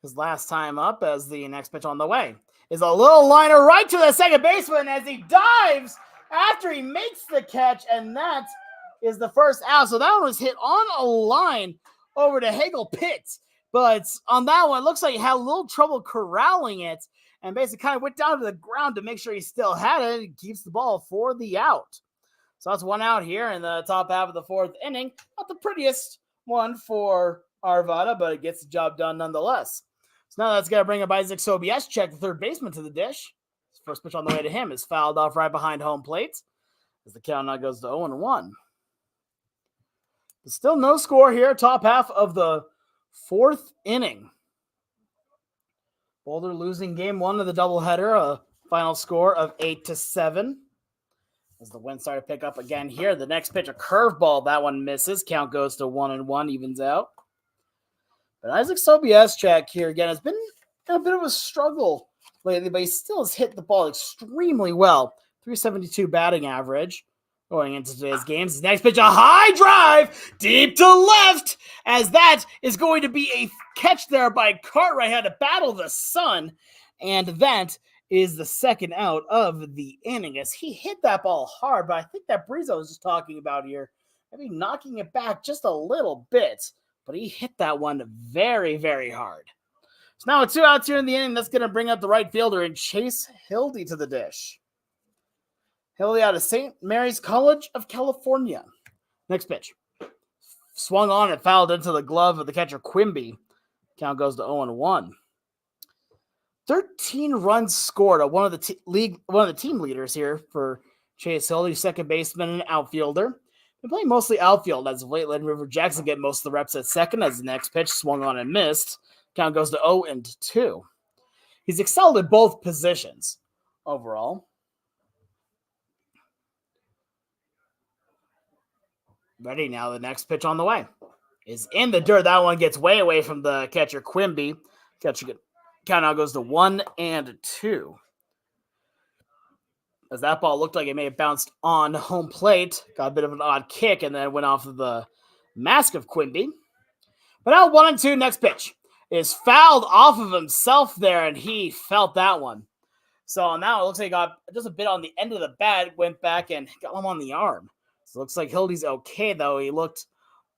His last time up as the next pitch on the way is a little liner right to the second baseman as he dives after he makes the catch, and that is the first out. So that one was hit on a line over to Hagel Pitts. But on that one, it looks like he had a little trouble corralling it and basically kind of went down to the ground to make sure he still had it. He keeps the ball for the out. So that's one out here in the top half of the 4th inning. Not the prettiest one for Arvada, but it gets the job done nonetheless. So now that's going to bring up Isaac Sobieschek, the third baseman, to the dish. His first pitch on the way to him is fouled off right behind home plate as the count now goes to 0-1. But still no score here, top half of the 4th inning. Boulder losing game 1 of the doubleheader, a final score of 8-7. As the wind started to pick up again here, the next pitch, a curveball, that one misses. Count goes to 1-1, evens out. But Isaac Sobieschek here again has been a bit of a struggle lately, but he still has hit the ball extremely well. 372 batting average. Going into today's games, his next pitch, a high drive deep to left, as that is going to be a catch there by Cartwright. Had to battle the sun, and that is the second out of the inning as he hit that ball hard. But I think that Brizo was just talking about here, maybe knocking it back just a little bit, but he hit that one very, very hard. So now with 2 outs here in the inning, that's going to bring up the right fielder and Chase Hildy to the dish. Hildy out of St. Mary's College of California. Next pitch. Swung on and fouled into the glove of the catcher Quimby. Count goes to 0-1. 13 runs scored. One of the team leaders here for Chase Hildy, second baseman and outfielder. Been playing mostly outfield as of late, letting River Jackson get most of the reps at second as the next pitch swung on and missed. Count goes to 0-2. He's excelled at both positions overall. Ready now. The next pitch on the way is in the dirt. That one gets way away from the catcher Quimby. Count now goes to 1-2. As that ball looked like it may have bounced on home plate. Got a bit of an odd kick and then went off of the mask of Quimby. But now 1-2. Next pitch is fouled off of himself there, and he felt that one. So now it looks like he got just a bit on the end of the bat, went back and got him on the arm. So it looks like Hildy's okay, though. He looked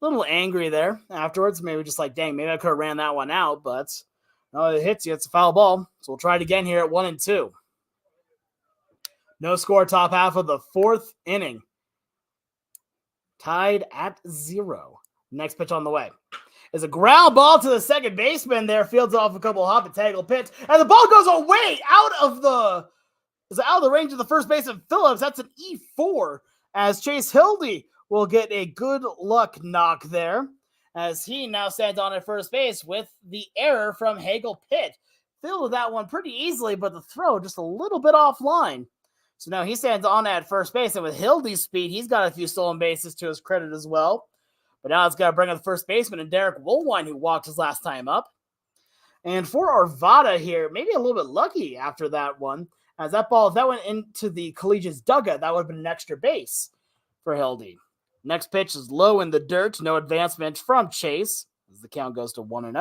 a little angry there afterwards. Maybe just like, dang, maybe I could have ran that one out. But No, it hits you. It's a foul ball. So we'll try it again here at 1-2. No score, top half of the fourth inning. Tied at 0. Next pitch on the way is a ground ball to the second baseman there. Fields off a couple hop and tackle pitch. And the ball goes away out of the range of the first baseman Phillips. That's an E4 as Chase Hildy will get a good luck knock there as he now stands on at first base with the error from Hagel Pitt. Fielded that one pretty easily, but the throw just a little bit offline. So now he stands on at first base, and with Hildy's speed, he's got a few stolen bases to his credit as well. But now it's got to bring up the first baseman and Derek Woolwine, who walked his last time up. And for Arvada here, maybe a little bit lucky after that one, as that ball, if that went into the Collegians dugout, that would have been an extra base for Hildy. Next pitch is low in the dirt, no advancement from Chase, as the count goes to 1-0.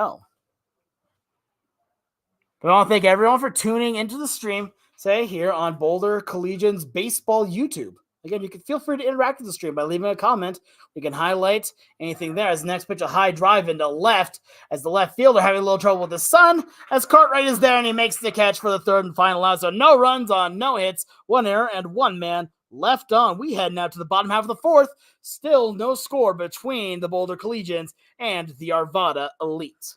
I want to thank everyone for tuning into the stream, say here on Boulder Collegians Baseball YouTube. Again, you can feel free to interact with the stream by leaving a comment. We can highlight anything there. As the next pitch, a high drive into left, as the left fielder having a little trouble with the sun, as Cartwright is there and he makes the catch for the third and final out. So no runs on no hits, 1 error, and 1 man left on. We head now to the bottom half of the fourth. Still no score between the Boulder Collegians and the Arvada Elite.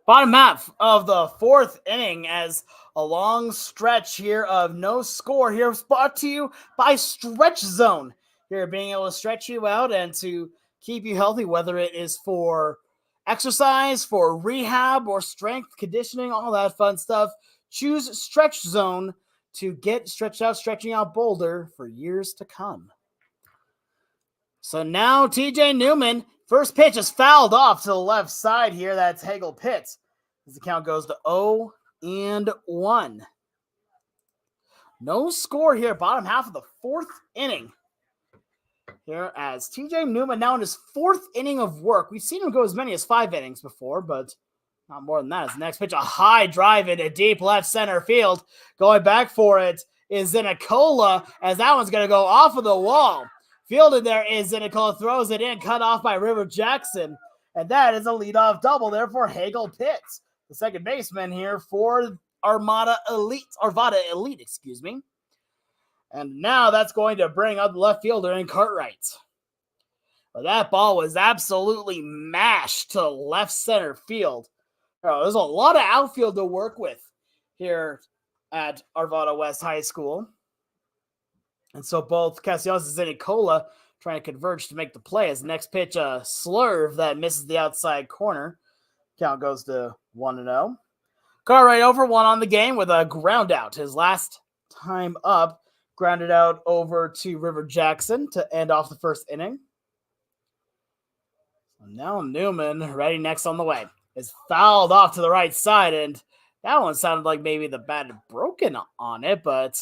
Bottom half of the fourth inning as a long stretch here of no score here is brought to you by Stretch Zone. Here being able to stretch you out and to keep you healthy, whether it is for exercise, for rehab, or strength conditioning, all that fun stuff. Choose Stretch Zone to get stretched out, stretching out Boulder for years to come. So now TJ Newman, first pitch is fouled off to the left side here. That's Hagel Pitt. As the count goes to 0-1. No score here, bottom half of the fourth inning. Here as TJ Newman now in his fourth inning of work. We've seen him go as many as 5 innings before, but not more than that. As the next pitch, a high drive into deep left center field. Going back for it is Zinicola, as that one's going to go off of the wall. Fielded there is Zinicola, throws it in, cut off by River Jackson. And that is a leadoff double there for Hagel Pitt, the second baseman here for Arvada Elite. And now that's going to bring up the left fielder in Cartwright. But that ball was absolutely mashed to left center field. There's a lot of outfield to work with here at Arvada West High School. And so both Castellanos and Zinicola trying to converge to make the play. As the next pitch, a slurve that misses the outside corner. Count goes to 1-0. Cartwright over 1 on the game with a ground out. His last time up, grounded out over to River Jackson to end off the first inning. So now Newman, ready next on the way, is fouled off to the right side, and that one sounded like maybe the bat had broken on it, but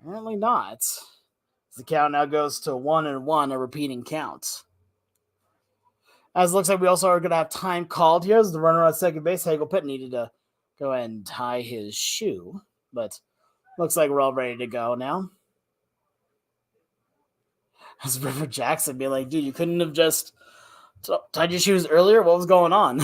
apparently not. The count now goes to 1-1, a repeating count. As it looks like we also are going to have time called here as the runner on second base, Hagel Pitt, needed to go ahead and tie his shoe. But looks like we're all ready to go now. As River Jackson be like, dude, you couldn't have just tied your shoes earlier? What was going on?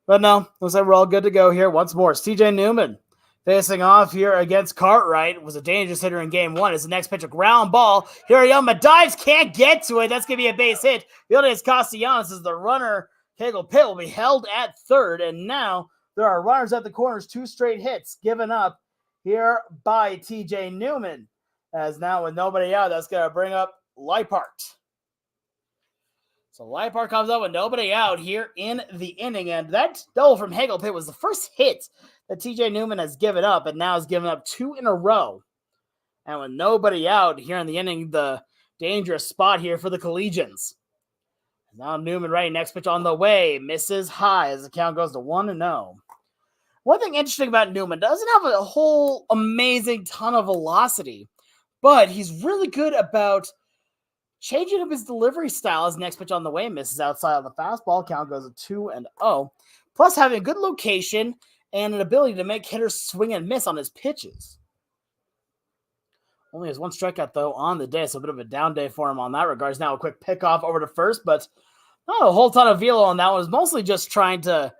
But no, looks like we're all good to go here. Once more, TJ Newman facing off here against Cartwright. Was a dangerous hitter in game one. As the next pitch, a ground ball. Hirayama dives, can't get to it. That's going to be a base hit. Fielding is Castellanos as the runner, Hagel Pitt, will be held at third. And now there are runners at the corners, 2 straight hits given up here by TJ Newman. As now with nobody out, that's going to bring up Leipart. So Leipart comes up with nobody out here in the inning. And that double from Hagel Pitt was the first hit that TJ Newman has given up, and now has given up 2 in a row. And with nobody out here in the inning, the dangerous spot here for the Collegians. Now Newman ready, next pitch on the way, misses high as the count goes to 1-0. One thing interesting about Newman, doesn't have a whole amazing ton of velocity, but he's really good about changing up his delivery style. As next pitch on the way misses outside on the fastball, count goes to 2-0. Plus having good location and an ability to make hitters swing and miss on his pitches. Only has 1 strikeout, though, on the day, so a bit of a down day for him on that regards. Now a quick pickoff over to first, but not a whole ton of velo on that one. It was mostly just trying to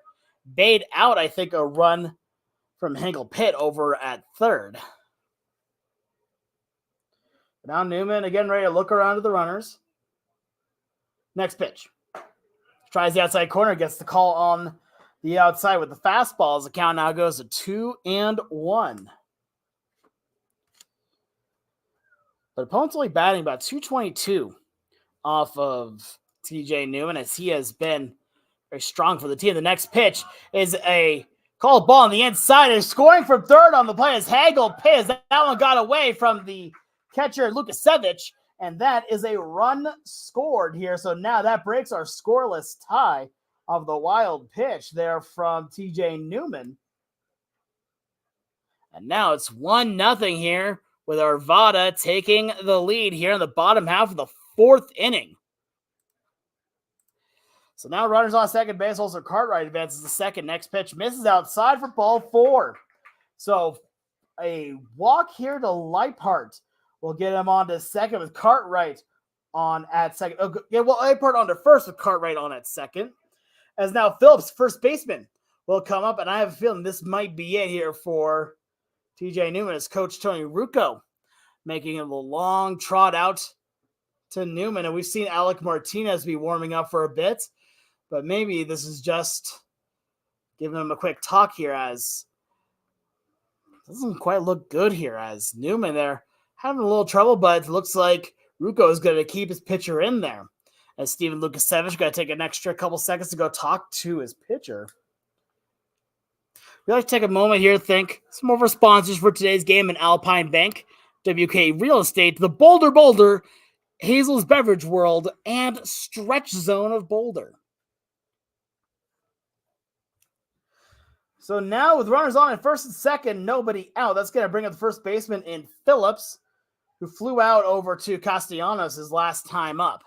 bait out, I think, a run from Hagel Pitt over at third. Now Newman again ready to look around to the runners. Next pitch. Tries the outside corner, gets the call on the outside with the fastball. As the count now goes to 2-1. But opponent's only batting about 222 off of TJ Newman, as he has been very strong for the team. The next pitch is a called ball on the inside. And scoring from third on the play is Hagel Pitt. That one got away from the catcher Lukasevich, and that is a run scored here. So now that breaks our scoreless tie of the wild pitch there from TJ Newman. And now it's 1-0 here with Arvada taking the lead here in the bottom half of the 4th inning. So now runners on second base. Also Cartwright advances the second. Next pitch misses outside for ball 4. So a walk here to Leipart will get him on to second with Cartwright on at second. Leipart on to first with Cartwright on at second. As now Phillips, first baseman, will come up, and I have a feeling this might be it here for TJ Newman as Coach Tony Rucco making a long trot out to Newman. And we've seen Alec Martinez be warming up for a bit, but maybe this is just giving him a quick talk here, as it doesn't quite look good here as Newman there having a little trouble, but it looks like Rucco is going to keep his pitcher in there. As Steven Lukasevich got to take an extra couple seconds to go talk to his pitcher. We'd like to take a moment here to thank some of our sponsors for today's game in Alpine Bank, WK Real Estate, the Boulder, Hazel's Beverage World, and Stretch Zone of Boulder. So now with runners on at first and second, nobody out. That's going to bring up the first baseman in Phillips, who flew out over to Castellanos his last time up.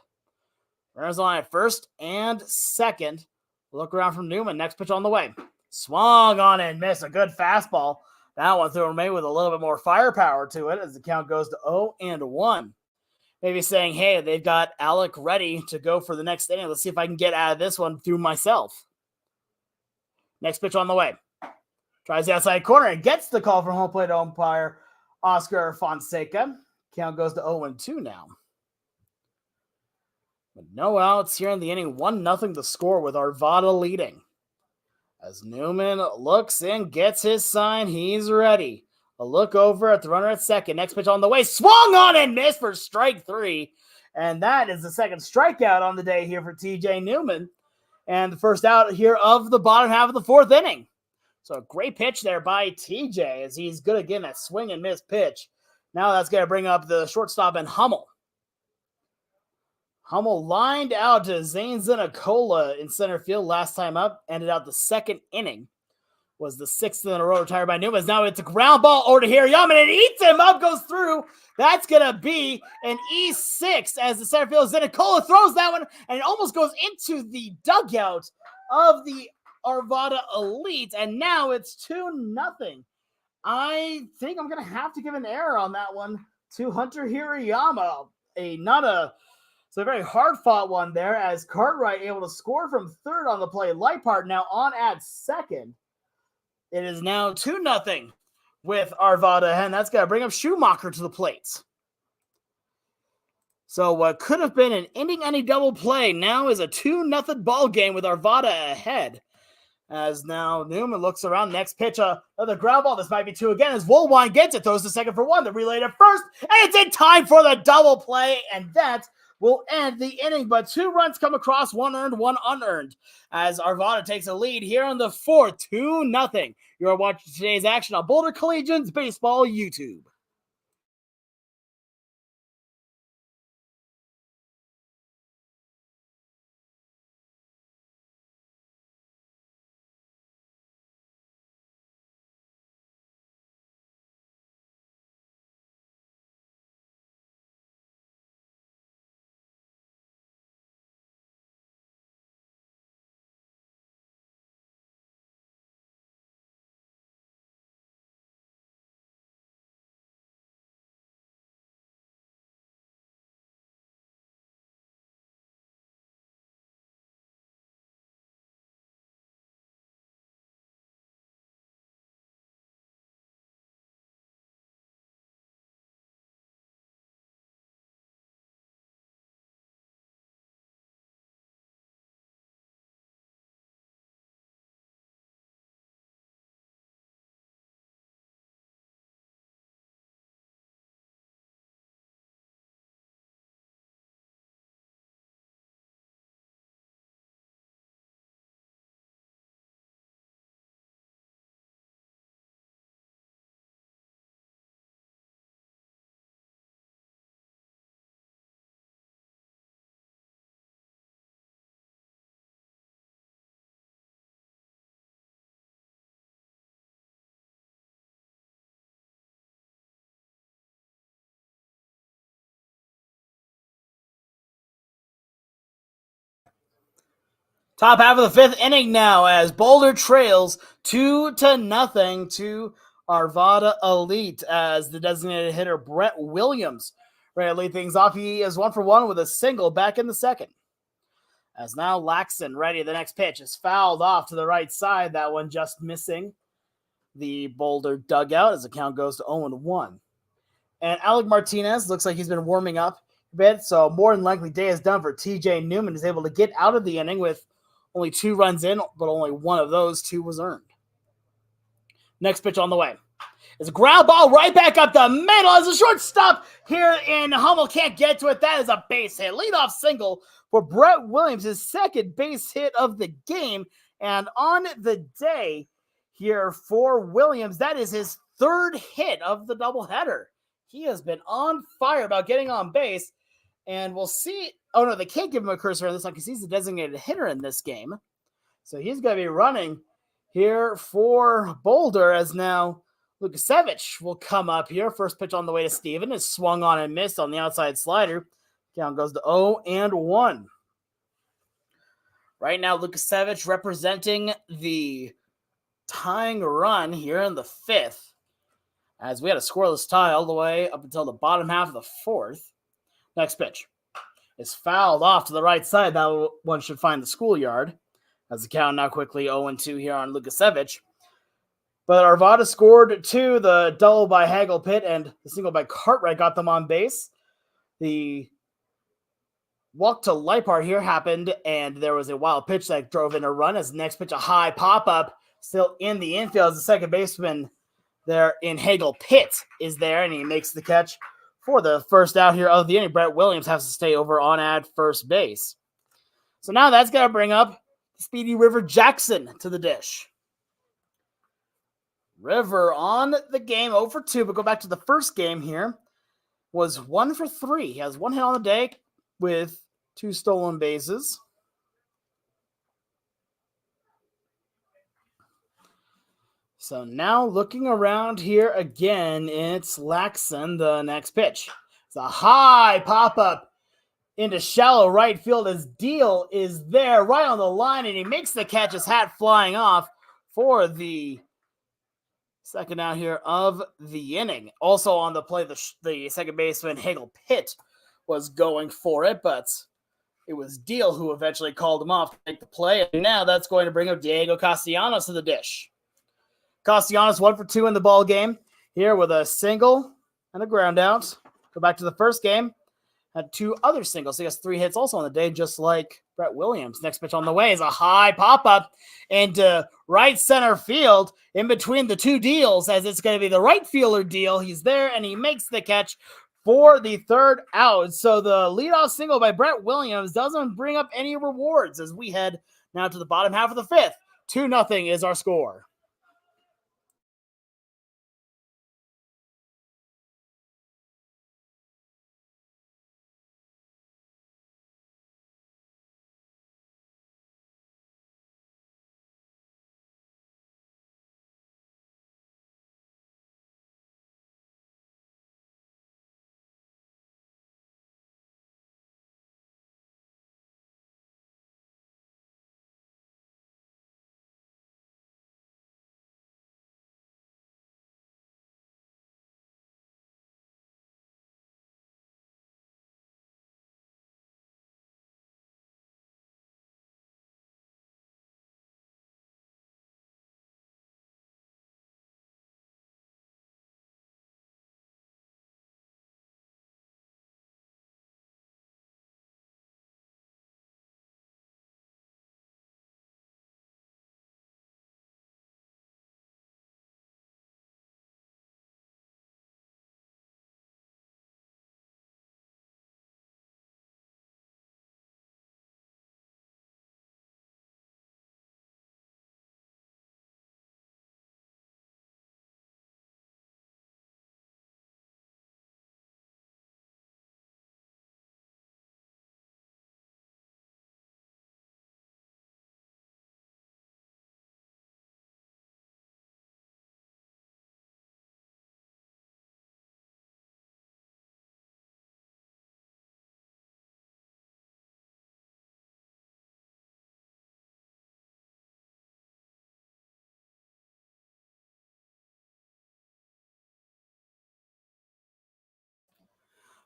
Runners on at first and second. Look around from Newman. Next pitch on the way. Swung on and missed. A good fastball. That one threw him with a little bit more firepower to it as the count goes to 0-1. Maybe saying, hey, they've got Alec ready to go for the next inning. Let's see if I can get out of this one through myself. Next pitch on the way. Tries the outside corner and gets the call from home plate umpire Oscar Fonseca. Count goes to 0-2 now. With no outs here in the inning, 1-0 the score with Arvada leading. As Newman looks in, gets his sign, he's ready. A look over at the runner at second. Next pitch on the way, swung on and missed for strike 3. And that is the second strikeout on the day here for TJ Newman. And the first out here of the bottom half of the 4th inning. So a great pitch there by TJ as he's good again at swing and miss pitch. Now that's going to bring up the shortstop and Hummel. Hummel lined out to Zane Zinacola in center field last time up, ended out the 2nd inning. was the 6th in a row retired by Newman. Now it's a ground ball over to Hirayama, and it eats him up, goes through. That's going to be an E6 as the center fielder Zenicola throws that one, and it almost goes into the dugout of the Arvada Elite, and now it's 2-0. I think I'm going to have to give an error on that one to Hunter Hirayama. It's a very hard-fought one there, as Cartwright able to score from third on the play. Leipart now on at second. It is now 2-0 with Arvada, and that's got to bring up Schumacher to the plate. So what could have been an inning-ending double play now is a 2-0 ball game with Arvada ahead. As now Newman looks around, next pitch, another ground ball. This might be 2 again as Woolwine gets it, throws to second for 1. The relay to first, and it's in time for the double play, and that will end the inning. But 2 runs come across, 1 earned, 1 unearned, as Arvada takes a lead here on the 4th, 2-0. You're watching today's action on Boulder Collegians Baseball YouTube. Top half of the 5th inning now as Boulder trails 2-0 to Arvada Elite, as the designated hitter Brett Williams ready to lead things off. He is 1 for 1 with a single back in the 2nd. As now Laxton ready, the next pitch is fouled off to the right side. That one just missing the Boulder dugout as the count goes to 0-1. And Alec Martinez looks like he's been warming up a bit, so more than likely day is done for TJ Newman. Is able to get out of the inning with only 2 runs in, but only 1 of those 2 was earned. Next pitch on the way. It's a ground ball right back up the middle as a shortstop here in Hummel can't get to it. That is a base hit. Leadoff single for Brett Williams, his 2nd base hit of the game. And on the day here for Williams, that is his 3rd hit of the doubleheader. He has been on fire about getting on base. And we'll see. Oh, no, they can't give him a cursor on this one because he's the designated hitter in this game. So he's going to be running here for Boulder, as now Lukasevich will come up here. First pitch on the way to Steven is swung on and missed on the outside slider. Count goes to 0-1. Right now, Lukasevich representing the tying run here in the 5th, as we had a scoreless tie all the way up until the bottom half of the 4th. Next pitch is fouled off to the right side. That one should find the schoolyard, as the count now quickly 0-2 here on Lukasevich. But Arvada scored 2. The double by Hagel Pitt and the single by Cartwright got them on base. The walk to Leipart here happened, and there was a wild pitch that drove in a run. As the next pitch, a high pop-up still in the infield, as the second baseman there in Hagel Pitt is there, and he makes the catch for the first out here of the inning. Brett Williams has to stay over on at first base. So now that's got to bring up Speedy River Jackson to the dish. River on the game, 0 for 2, but go back to the first game here. Was 1 for 3. He has 1 hit on the day with 2 stolen bases. So now looking around here again, it's Laxon, the next pitch. It's a high pop-up into shallow right field as Deal is there right on the line, and he makes the catch, his hat flying off for the second out here of the inning. Also on the play, the second baseman, Hagel Pitt, was going for it, but it was Deal who eventually called him off to make the play. And now that's going to bring up Diego Castellanos to the dish. Castellanos 1 for 2 in the ball game here with a single and a ground out. Go back to the first game. Had 2 other singles. He has 3 hits also on the day, just like Brett Williams. Next pitch on the way is a high pop-up into right center field in between the 2 Deals, as it's going to be the right fielder Deal. He's there, and he makes the catch for the third out. So the leadoff single by Brett Williams doesn't bring up any rewards as we head now to the bottom half of the 5th. 2-0 is our score.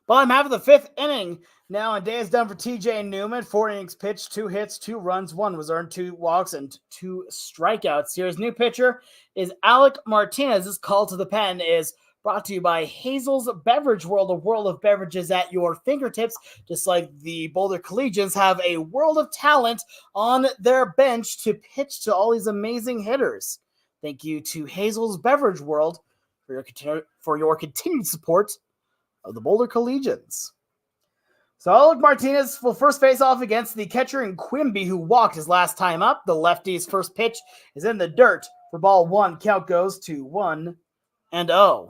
Bottom half of the 5th inning. Now, a day is done for TJ Newman. 4 innings pitched, 2 hits, 2 runs, 1 was earned, 2 walks, and 2 strikeouts. Here, his new pitcher is Alec Martinez. This call to the pen is brought to you by Hazel's Beverage World, a world of beverages at your fingertips. Just like the Boulder Collegians have a world of talent on their bench to pitch to all these amazing hitters. Thank you to Hazel's Beverage World for your continued support of the Boulder Collegians. So Alec Martinez will first face off against the catcher in Quimby, who walked his last time up. The lefty's first pitch is in the dirt for ball 1. Count goes to 1-0.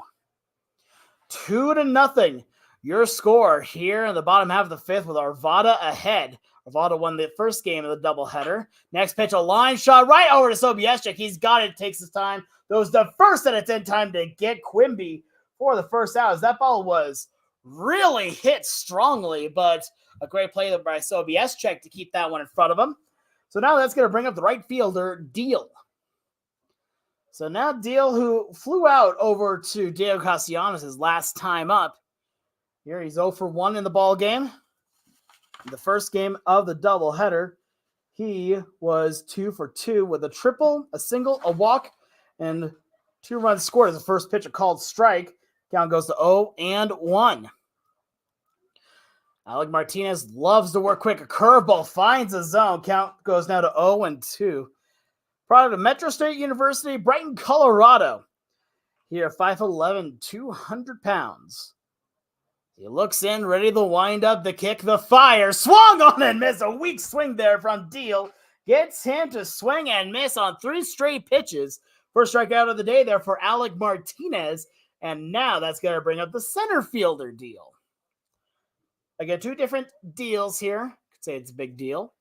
2-0. Your score here in the bottom half of the 5th with Arvada ahead. Arvada won the first game of the doubleheader. Next pitch, a line shot right over to Sobieschek. He's got it. Takes his time. That was the first and it's in time to get Quimby for the first out, as that ball was really hit strongly, but a great play by Sobieschek to keep that one in front of him. So now that's going to bring up the right fielder, Deal. So now Deal, who flew out over to Diego Castellanos his last time up. Here he's 0 for 1 in the ball game. In the first game of the doubleheader, he was 2 for 2 with a triple, a single, a walk, and 2 runs scored as the first pitch, a called strike. Count goes to 0-1. Alec Martinez loves to work quick. A curveball finds a zone. Count goes now to 0-2. Product of Metro State University, Brighton, Colorado. Here, 5'11", 200 pounds. He looks in, ready to wind up the kick, the fire. Swung on and missed. A weak swing there from Deal. Gets him to swing and miss on 3 straight pitches. First strikeout of the day there for Alec Martinez. And now that's going to bring up the center fielder, Deal. I get 2 different deals here. Could say it's a big deal.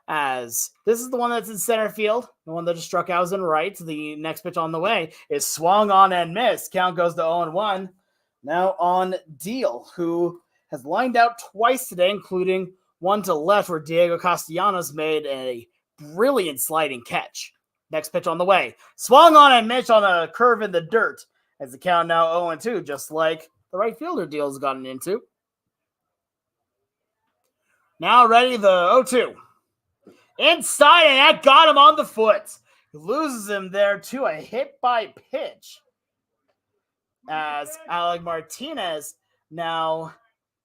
as this is the one that's in center field. The one that just struck out is in right. The next pitch on the way is swung on and missed. Count goes to 0-1. Now on Deal, who has lined out twice today, including one to left where Diego Castellanos made a brilliant sliding catch. Next pitch on the way. Swung on and missed on a curve in the dirt. As the count now 0-2, just like the right fielder Deal has gotten into. Now ready, the 0-2. Inside, and that got him on the foot. He loses him there to a hit by pitch. As Alec Martinez now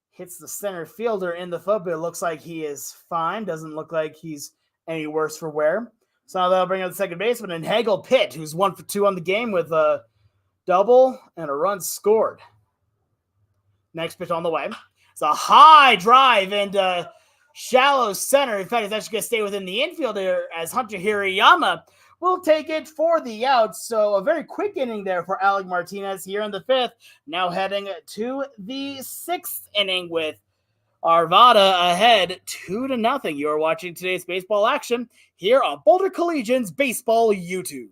hits the center fielder in the foot, but it looks like he is fine. Doesn't look like he's any worse for wear. So now they'll bring up the second baseman, and Hagel Pitt, who's 1 for 2 on the game with a double and a run scored. Next pitch on the way. It's a high drive and shallow center. In fact, it's actually going to stay within the infield here as Hunter Hirayama will take it for the out. So a very quick inning there for Alec Martinez here in the 5th. Now heading to the 6th inning with Arvada ahead 2-0. You are watching today's baseball action here on Boulder Collegians Baseball YouTube.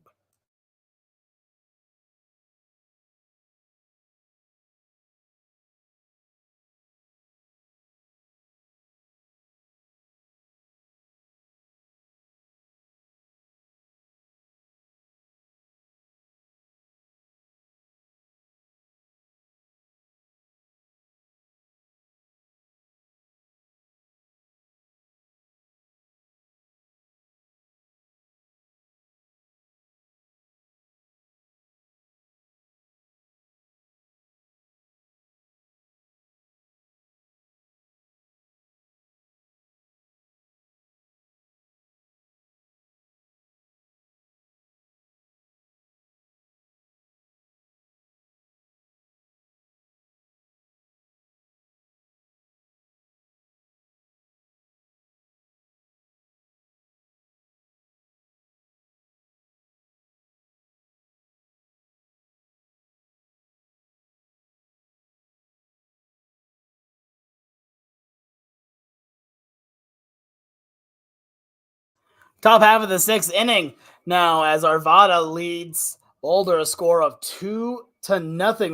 Top half of the 6th inning now as Arvada leads Boulder a score of 2-0.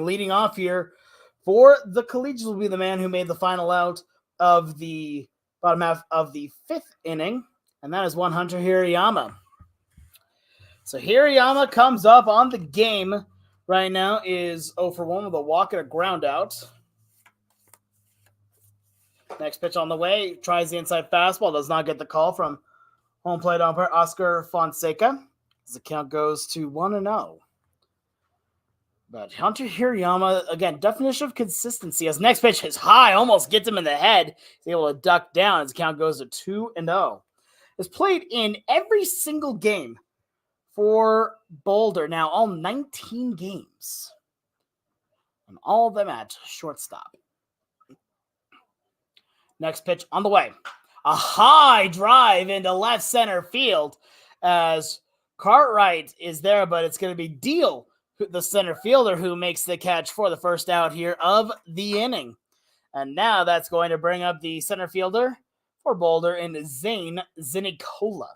Leading off here for the Collegians will be the man who made the final out of the bottom half of the 5th inning, and that is one Hunter Hirayama. So Hirayama comes up on the game right now, is 0 for 1 with a walk and a ground out. Next pitch on the way, tries the inside fastball, does not get the call from home plate umpire Oscar Fonseca as the count goes to 1-0. But Hunter Hirayama, again, definition of consistency. As next pitch is high, almost gets him in the head. He's able to duck down as the count goes to 2-0. Has played in every single game for Boulder now, all 19 games. And all of them at shortstop. Next pitch on the way. A high drive into left center field as Cartwright is there, but it's going to be Deal, the center fielder, who makes the catch for the first out here of the inning. And now that's going to bring up the center fielder for Boulder in Zane Zinicola.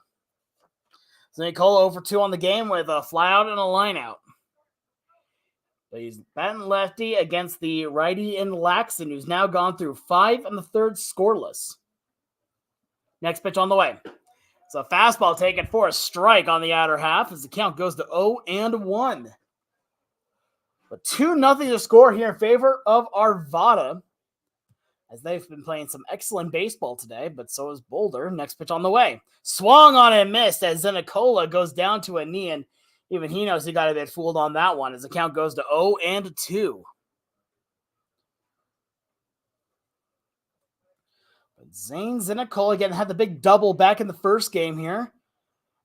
Zinicola 0 for 2 on the game with a fly out and a line out. But he's batting lefty against the righty in Laxton, who's now gone through 5 1/3 scoreless. Next pitch on the way. It's a fastball taken for a strike on the outer half as the count goes to 0-1. But 2-0 to score here in favor of Arvada, as they've been playing some excellent baseball today, but so is Boulder. Next pitch on the way. Swung on and missed as Zinicola goes down to a knee, and even he knows he got a bit fooled on that one as the count goes to 0-2. Zane Zinicola again had the big double back in the first game here.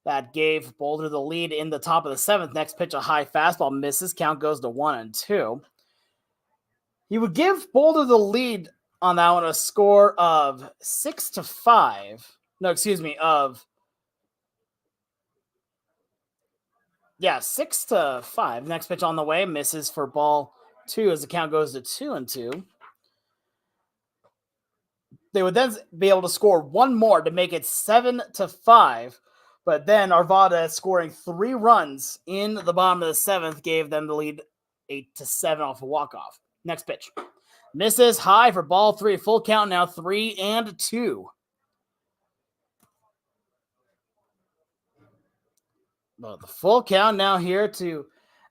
That gave Boulder the lead in the top of the 7th. Next pitch, a high fastball misses. Count goes to 1-2. He would give Boulder the lead on that one, a score of 6-5. No, excuse me, of 6-5. Next pitch on the way, misses for ball 2 as the count goes to 2-2. They would then be able to score one more to make it 7-5. But then Arvada scoring 3 runs in the bottom of the 7th gave them the lead 8-7 off a walk-off. Next pitch. Misses high for ball 3. Full count now, 3-2. Well, the full count now here to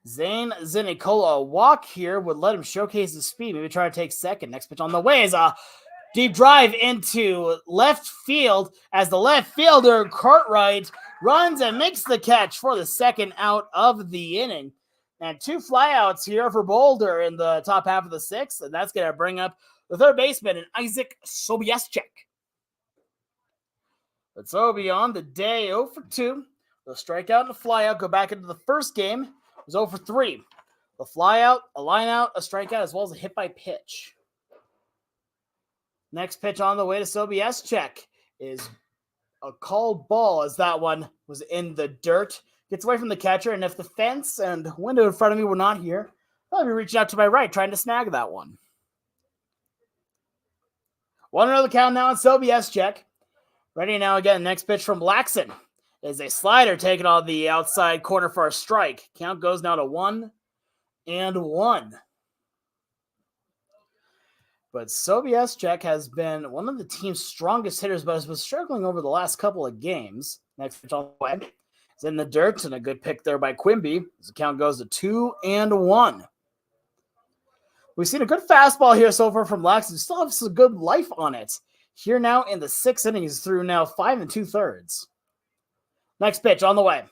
Zane Zinicola. A walk here would let him showcase his speed. Maybe try to take second. Next pitch on the way is a deep drive into left field as the left fielder, Cartwright, runs and makes the catch for the second out of the inning. And 2 flyouts here for Boulder in the top half of the 6th, and that's going to bring up the third baseman, Isaac Sobieschek. But Sobie on the day 0 for 2. The strikeout and a flyout go back into the first game. It was 0 for 3. The flyout, a lineout, a strikeout, as well as a hit by pitch. Next pitch on the way to Sobieschek is a called ball, as that one was in the dirt. Gets away from the catcher, and if the fence and window in front of me were not here, I'd be reaching out to my right, trying to snag that one. 1-0 the count now on Sobieschek. Ready now again. Next pitch from Laxon is a slider taken on the outside corner for a strike. Count goes now to 1-1. But Sobieschek has been one of the team's strongest hitters, but has been struggling over the last couple of games. Next pitch on the way is in the dirt, and a good pick there by Quimby. As the count goes to 2-1. We've seen a good fastball here so far from Laxon. Still have some good life on it. Here now in the 6th inning, he's through now 5 2/3. Next pitch on the way.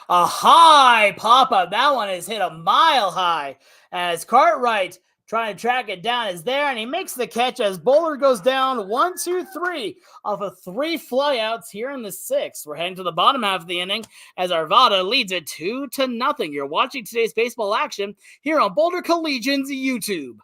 A high pop-up. That one is hit a mile high as Cartwright trying to track it down is there, and he makes the catch as Boulder goes down 1-2-3 off of 3 flyouts here in the 6th. We're heading to the bottom half of the inning as Arvada leads it 2-0. You're watching today's baseball action here on Boulder Collegians YouTube.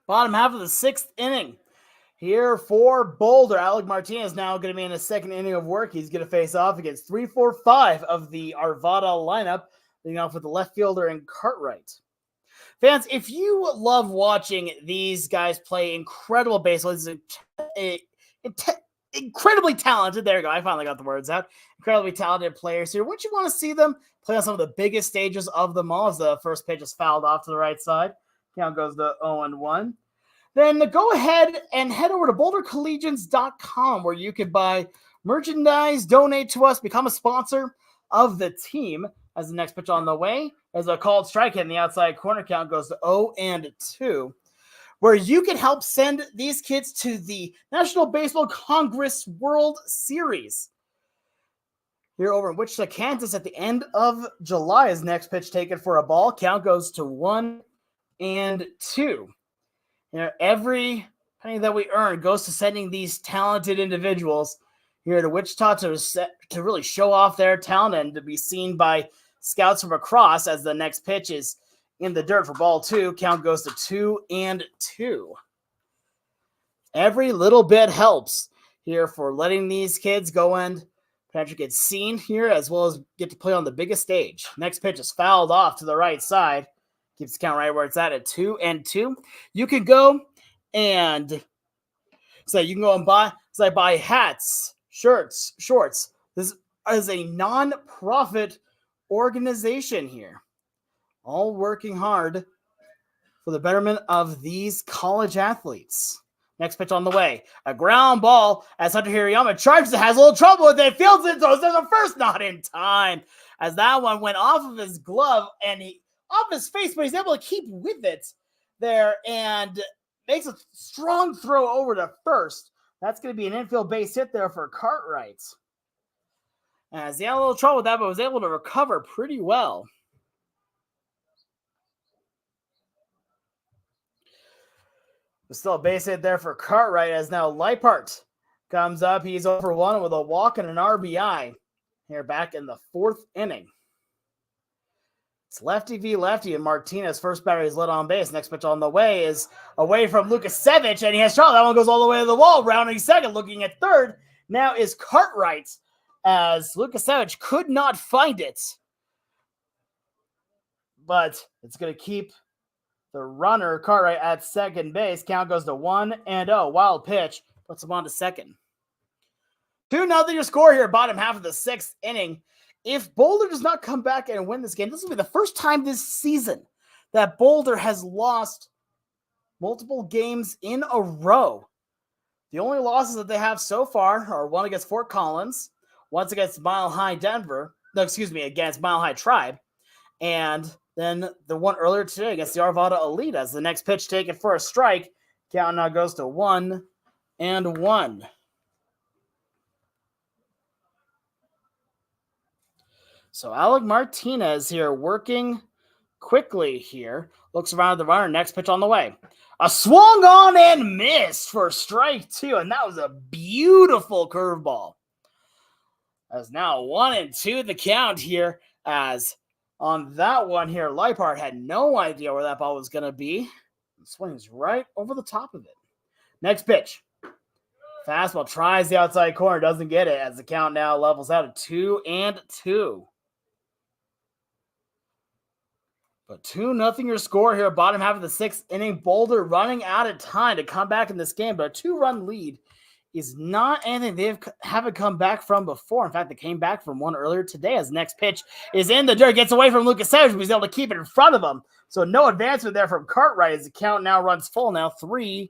Bottom half of the 6th inning. Here for Boulder, Alec Martinez now going to be in the 2nd inning of work. He's going to face off against 3, 4, 5 of the Arvada lineup, leading off with the left fielder and Cartwright. Fans, if you love watching these guys play incredible baseball, this is incredibly talented. There you go. I finally got the words out. Incredibly talented players here. Wouldn't you want to see them play on some of the biggest stages of them all as the first pitch is fouled off to the right side? Count goes to 0-1. Then go ahead and head over to bouldercollegians.com where you can buy merchandise, donate to us, become a sponsor of the team. As the next pitch on the way, as a called strike in the outside corner, count goes to 0-2, where you can help send these kids to the National Baseball Congress World Series. Here over in Wichita, Kansas at the end of July is next pitch taken for a ball. Count goes to 1-2. Every penny that we earn goes to sending these talented individuals here to Wichita to really show off their talent and to be seen by scouts from across as the next pitch is in the dirt for ball 2. Count goes to 2-2. Every little bit helps here for letting these kids go and potentially get seen here as well as get to play on the biggest stage. Next pitch is fouled off to the right side. Keeps the count right where it's at 2-2. You can go and buy hats, shirts, shorts. This is a non-profit organization here, all working hard for the betterment of these college athletes. Next pitch on the way. A ground ball as Hunter Hirayama charges it, has a little trouble with it, fields it, throws there's a first, not in time. As that one went off of his glove and off his face, but he's able to keep with it there and makes a strong throw over to first. That's going to be an infield base hit there for Cartwright. As he had a little trouble with that, but was able to recover pretty well. There's still a base hit there for Cartwright as now Leipart comes up. He's over one with a walk and an RBI here back in the fourth inning. It's lefty v lefty, and Martinez, first batter, is led on base. Next pitch on the way is away from Lukasevich, and he has trouble. That one goes all the way to the wall, rounding second, looking at third. Now is Cartwright, as Lukasevich could not find it. But it's going to keep the runner, Cartwright, at second base. Count goes to 1-0. Wild pitch puts him on to second. 2-0 your score here, bottom half of the sixth inning. If Boulder does not come back and win this game, this will be the first time this season that Boulder has lost multiple games in a row. The only losses that they have so far are one against Fort Collins, once against Mile High against Mile High Tribe, and then the one earlier today against the Arvada Elite. As the next pitch taken for a strike, count now goes to 1-1. So Alec Martinez here working quickly here. Looks around the runner. Next pitch on the way. A swung on and missed for strike two. And that was a beautiful curveball. As now 1-2 the count here. As on that one here, Leipart had no idea where that ball was going to be. Swings right over the top of it. Next pitch. Fastball tries the outside corner. Doesn't get it as the count now levels out at 2-2. But 2-0 your score here, bottom half of the sixth inning. Boulder running out of time to come back in this game, but a 2-run lead is not anything they haven't come back from before. In fact, they came back from one earlier today as next pitch is in the dirt. Gets away from Lukasevich, but he's able to keep it in front of him. So no advancement there from Cartwright as the count now runs full. Now 3-2.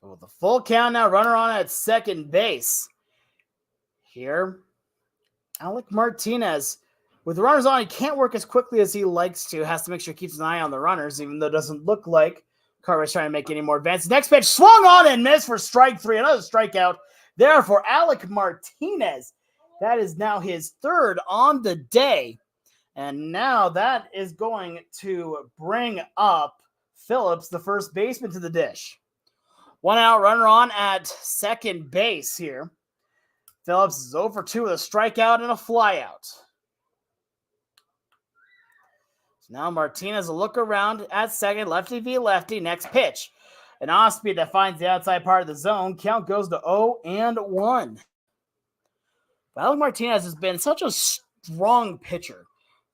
With the full count now, runner on at second base. Here, Alec Martinez. With the runners on, he can't work as quickly as he likes to. Has to make sure he keeps an eye on the runners, even though it doesn't look like Cartwright's trying to make any more advances. Next pitch, swung on and missed for strike three. Another strikeout there for Alec Martinez. That is now his third on the day. And now that is going to bring up Phillips, the first baseman, to the dish. 1 out, runner on at second base here. Phillips is 0 for 2 with a strikeout and a flyout. So now Martinez will look around at second, lefty v lefty. Next pitch. An off-speed that finds the outside part of the zone. Count goes to 0-1. Alec Martinez has been such a strong pitcher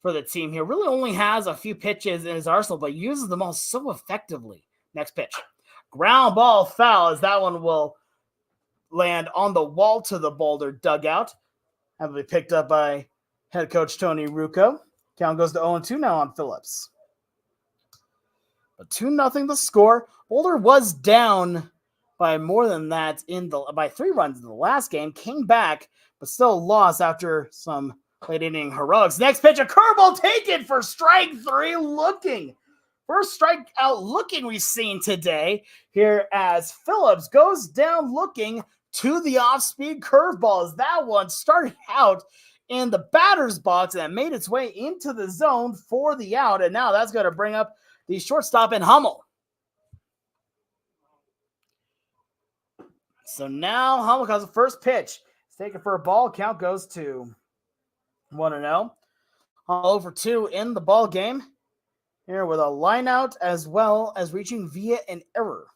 for the team here. Really only has a few pitches in his arsenal, but uses them all so effectively. Next pitch. Ground ball foul as that one will land on the wall to the Boulder dugout. Have to be picked up by head coach Tony Rucco. Count goes to 0-2 now on Phillips. But 2-0 the score. Boulder was down by more than that by 3 runs in the last game. Came back, but still lost after some late inning heroics. Next pitch, a curveball taken for strike 3. First strikeout looking we've seen today here as Phillips goes down looking to the off-speed curveball as that one started out in the batter's box and made its way into the zone for the out. And now that's going to bring up the shortstop in Hummel. So now Hummel has the first pitch. It's taken for a ball. Count goes to 1-0. Hummel 0 for 2 in the ball game. Here with a line out as well as reaching via an error.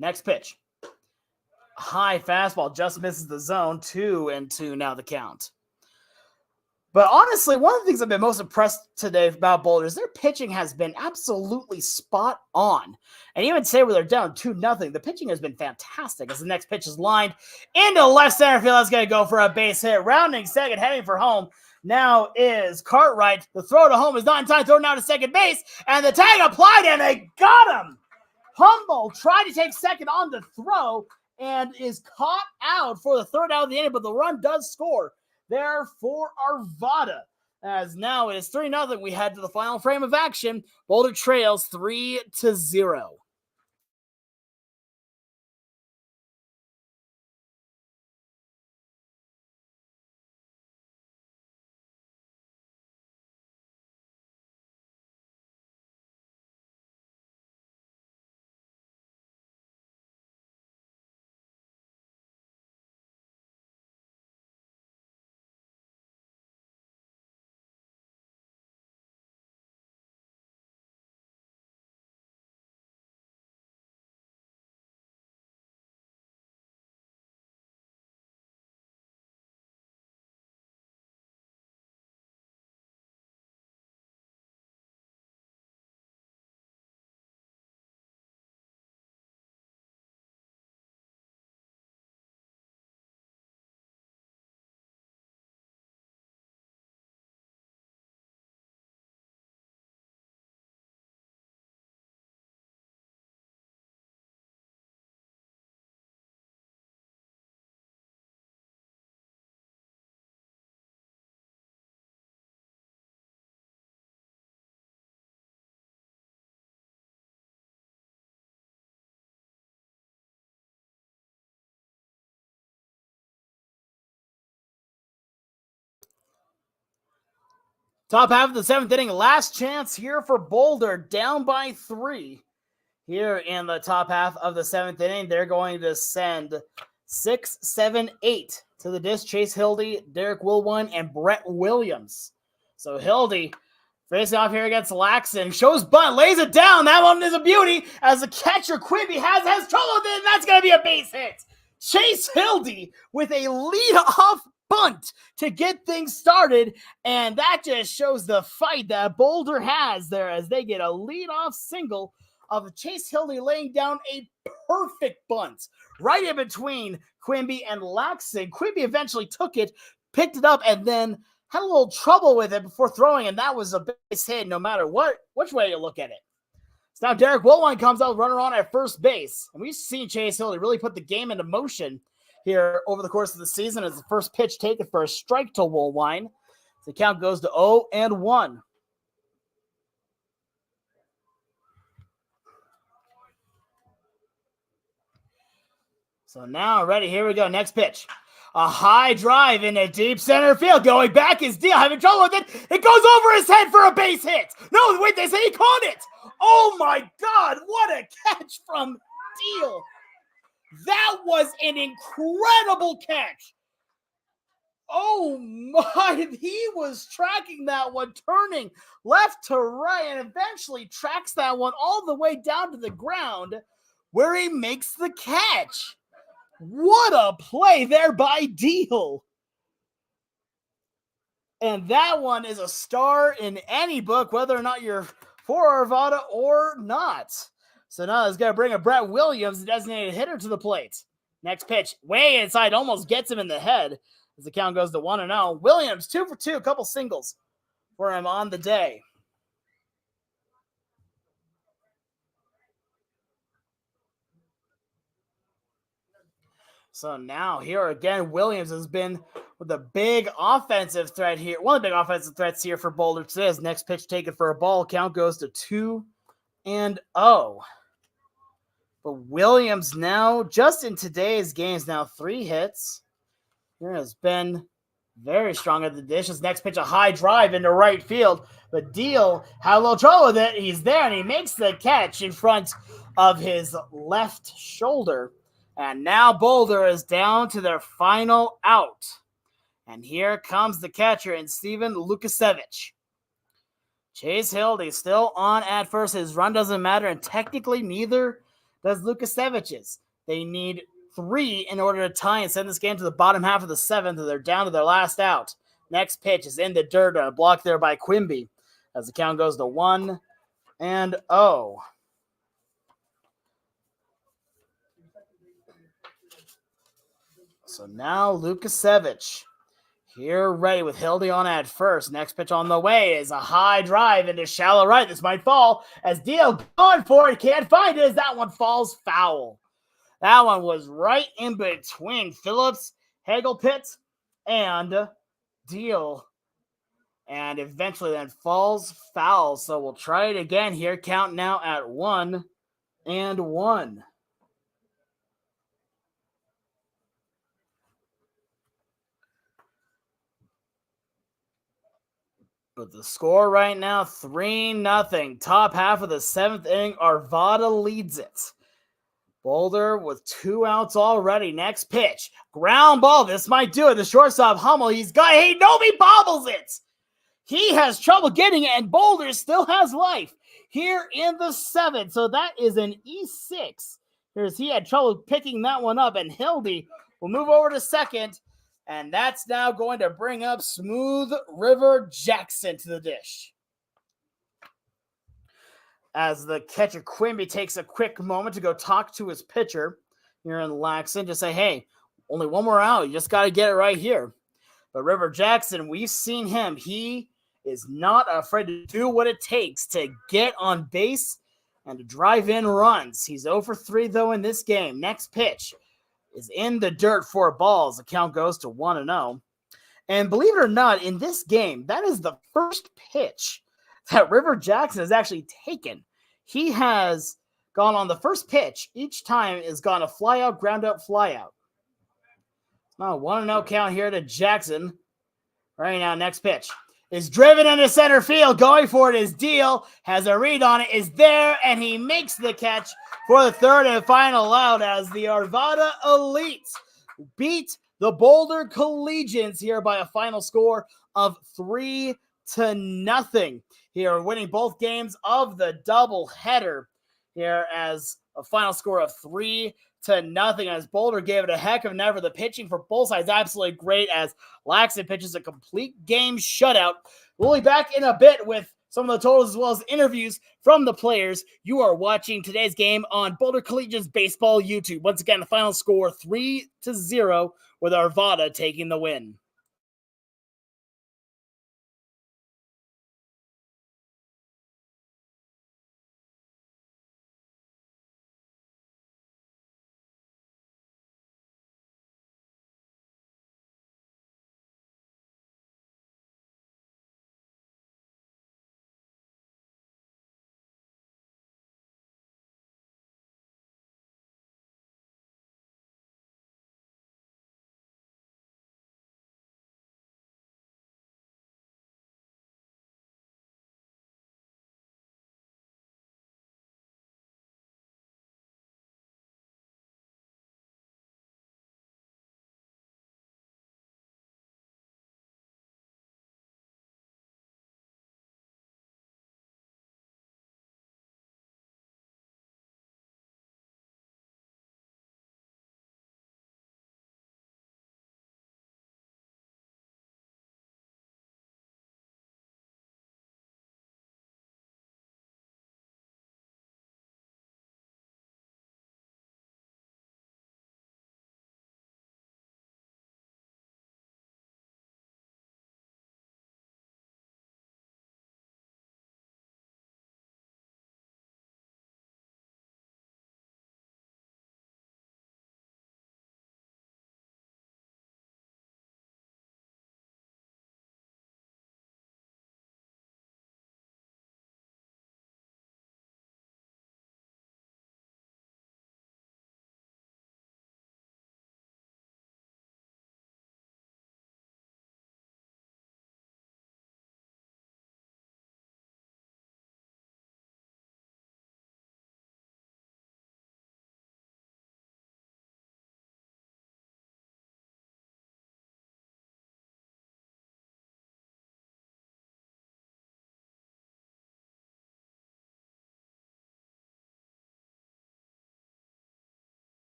Next pitch. High fastball just misses the zone. 2-2 now the count. But honestly, one of the things I've been most impressed today about Boulder is their pitching has been absolutely spot on. And even today where they're down 2-0, the pitching has been fantastic as the next pitch is lined into left center field. That's going to go for a base hit. Rounding second, heading for home. Now is Cartwright. The throw to home is not in time. Thrown out to second base. And the tag applied, and they got him. Humble tried to take second on the throw and is caught out for the third out of the inning, but the run does score there for Arvada. As now it is 3-0. We head to the final frame of action. Boulder trails 3-0. Top half of the seventh inning. Last chance here for Boulder. Down by 3. Here in the top half of the seventh inning, they're going to send 6, 7, 8 to the disc. Chase Hildy, Derek Wilwine, and Brett Williams. So Hildy facing off here against Laxon. Shows bunt, lays it down. That one is a beauty as the catcher Quimby has trouble with it, and that's going to be a base hit. Chase Hildy with a lead-off bunt to get things started, and that just shows the fight that Boulder has there as they get a lead-off single of Chase Hildy laying down a perfect bunt right in between Quimby and Laxon. Quimby eventually took it, picked it up, and then had a little trouble with it before throwing, and that was a base hit no matter which way you look at it. So now Derek Wilwine comes out, runner on at first base, and we've seen Chase Hildy really put the game into motion here over the course of the season as the first pitch taken for a strike to Wilwine. The count goes to 0-1. So now ready, here we go, next pitch. A high drive in a deep center field. Going back is Deal. Having trouble with it. It goes over his head for a base hit. No, wait, they say he caught it. Oh my God, what a catch from Deal. That was an incredible catch. Oh my, he was tracking that one, turning left to right, and eventually tracks that one all the way down to the ground where he makes the catch. What a play there by Deal. And that one is a star in any book, whether or not you're for Arvada or not. So now it's going to bring a Brett Williams, the designated hitter, to the plate. Next pitch, way inside, almost gets him in the head as the count goes to 1-0. Williams, 2 for 2, a couple singles for him on the day. So now here again, Williams has been with a big offensive threat here. One of the big offensive threats here for Boulder today. His next pitch taken for a ball. Count goes to 2-0. But Williams now, just in today's games, now 3 hits. Here has been very strong at the dish. His next pitch, a high drive into right field. But Deal had a little trouble with it. He's there, and he makes the catch in front of his left shoulder. And now Boulder is down to their final out. And here comes the catcher in Steven Lukasevich. Chase Hildy still on at first. His run doesn't matter, and technically neither does Lukasevich's. They need 3 in order to tie and send this game to the bottom half of the 7th, and they're down to their last out. Next pitch is in the dirt, blocked there by Quimby as the count goes to 1-0. So now Lukasevich here ready with Hildy on at first. Next pitch on the way is a high drive into shallow right. This might fall as Dio going for it. Can't find it as that one falls foul. That one was right in between Phillips, Hagelpit, and Deal. And eventually then falls foul. So we'll try it again here. Count now at 1-1. But the score right now, 3-0. Top half of the 7th inning, Arvada leads it. Boulder with 2 outs already. Next pitch. Ground ball. This might do it. The shortstop, Hummel. He's got it. Hey, Novi bobbles it. He has trouble getting it, and Boulder still has life here in the 7th. So that is an E6. Here's he had trouble picking that one up, and Hildy will move over to second. And that's now going to bring up Smooth River Jackson to the dish. As the catcher Quimby takes a quick moment to go talk to his pitcher here in Laxton to say, hey, only one more out. You just got to get it right here. But River Jackson, we've seen him. He is not afraid to do what it takes to get on base and to drive in runs. He's 0 for 3, though, in this game. Next pitch is in the dirt for balls. The count goes to 1-0. And believe it or not, in this game, that is the first pitch that River Jackson has actually taken. He has gone on the first pitch. Each time has gone a fly out, ground out, fly out. Now 1-0 count here to Jackson. Right now, next pitch is driven into center field. Going for it is Deal. Has a read on it. Is there, and he makes the catch for the third and final out as the Arvada Elite beat the Boulder Collegians here by a final score of 3-0. Here, winning both games of the doubleheader here as a final score of 3-0 as Boulder gave it a heck of an effort. The pitching for both sides absolutely great as Laxton pitches a complete game shutout. We'll be back in a bit with some of the totals as well as interviews from the players. You are watching today's game on Boulder Collegians Baseball YouTube. Once again, the final score 3-0 with Arvada taking the win.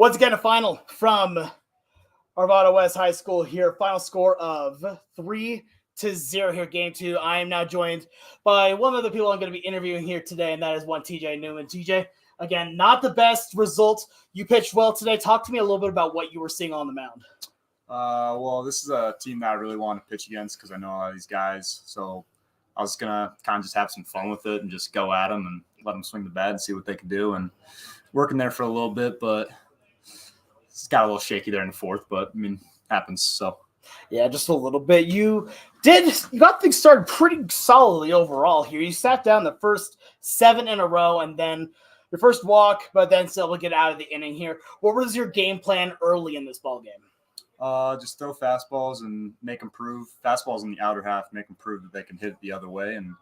Once again, a final from Arvada West High School here. Final score of 3-0 here, game 2. I am now joined by one of the people I'm going to be interviewing here today, and that is one TJ Newman. TJ, again, not the best result. You pitched well today. Talk to me a little bit about what you were seeing on the mound. Well, this is a team that I really want to pitch against because I know a lot of these guys. So I was going to kind of just have some fun with it and just go at them and let them swing the bat and see what they can do. And working there for a little bit, but it's got a little shaky there in the fourth, but I mean, happens. So yeah, just a little bit. You got things started pretty solidly overall here. You sat down the first 7 in a row and then your first walk, but then still able to get out of the inning here. What was your game plan early in this ball game? Just throw fastballs and make them prove. Fastballs in the outer half, make them prove that they can hit it the other way. And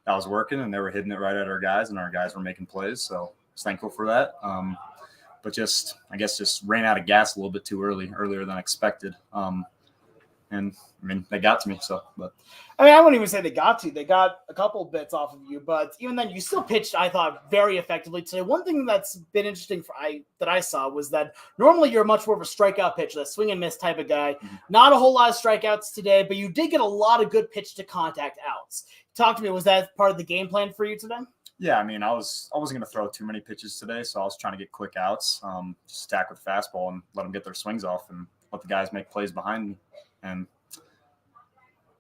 that was working, and they were hitting it right at our guys, and our guys were making plays. So I was thankful for that. But I guess just ran out of gas a little bit too earlier than expected. And I mean, they got to me. I wouldn't even say they got to. They got a couple bits off of you, but even then, you still pitched, I thought, very effectively today. One thing that's been interesting that I saw was that normally you're much more of a strikeout pitcher, that swing and miss type of guy. Mm-hmm. Not a whole lot of strikeouts today, but you did get a lot of good pitch to contact outs. Talk to me. Was that part of the game plan for you today? Yeah, I mean, I wasn't going to throw too many pitches today, so I was trying to get quick outs, just stack with fastball and let them get their swings off and let the guys make plays behind me. And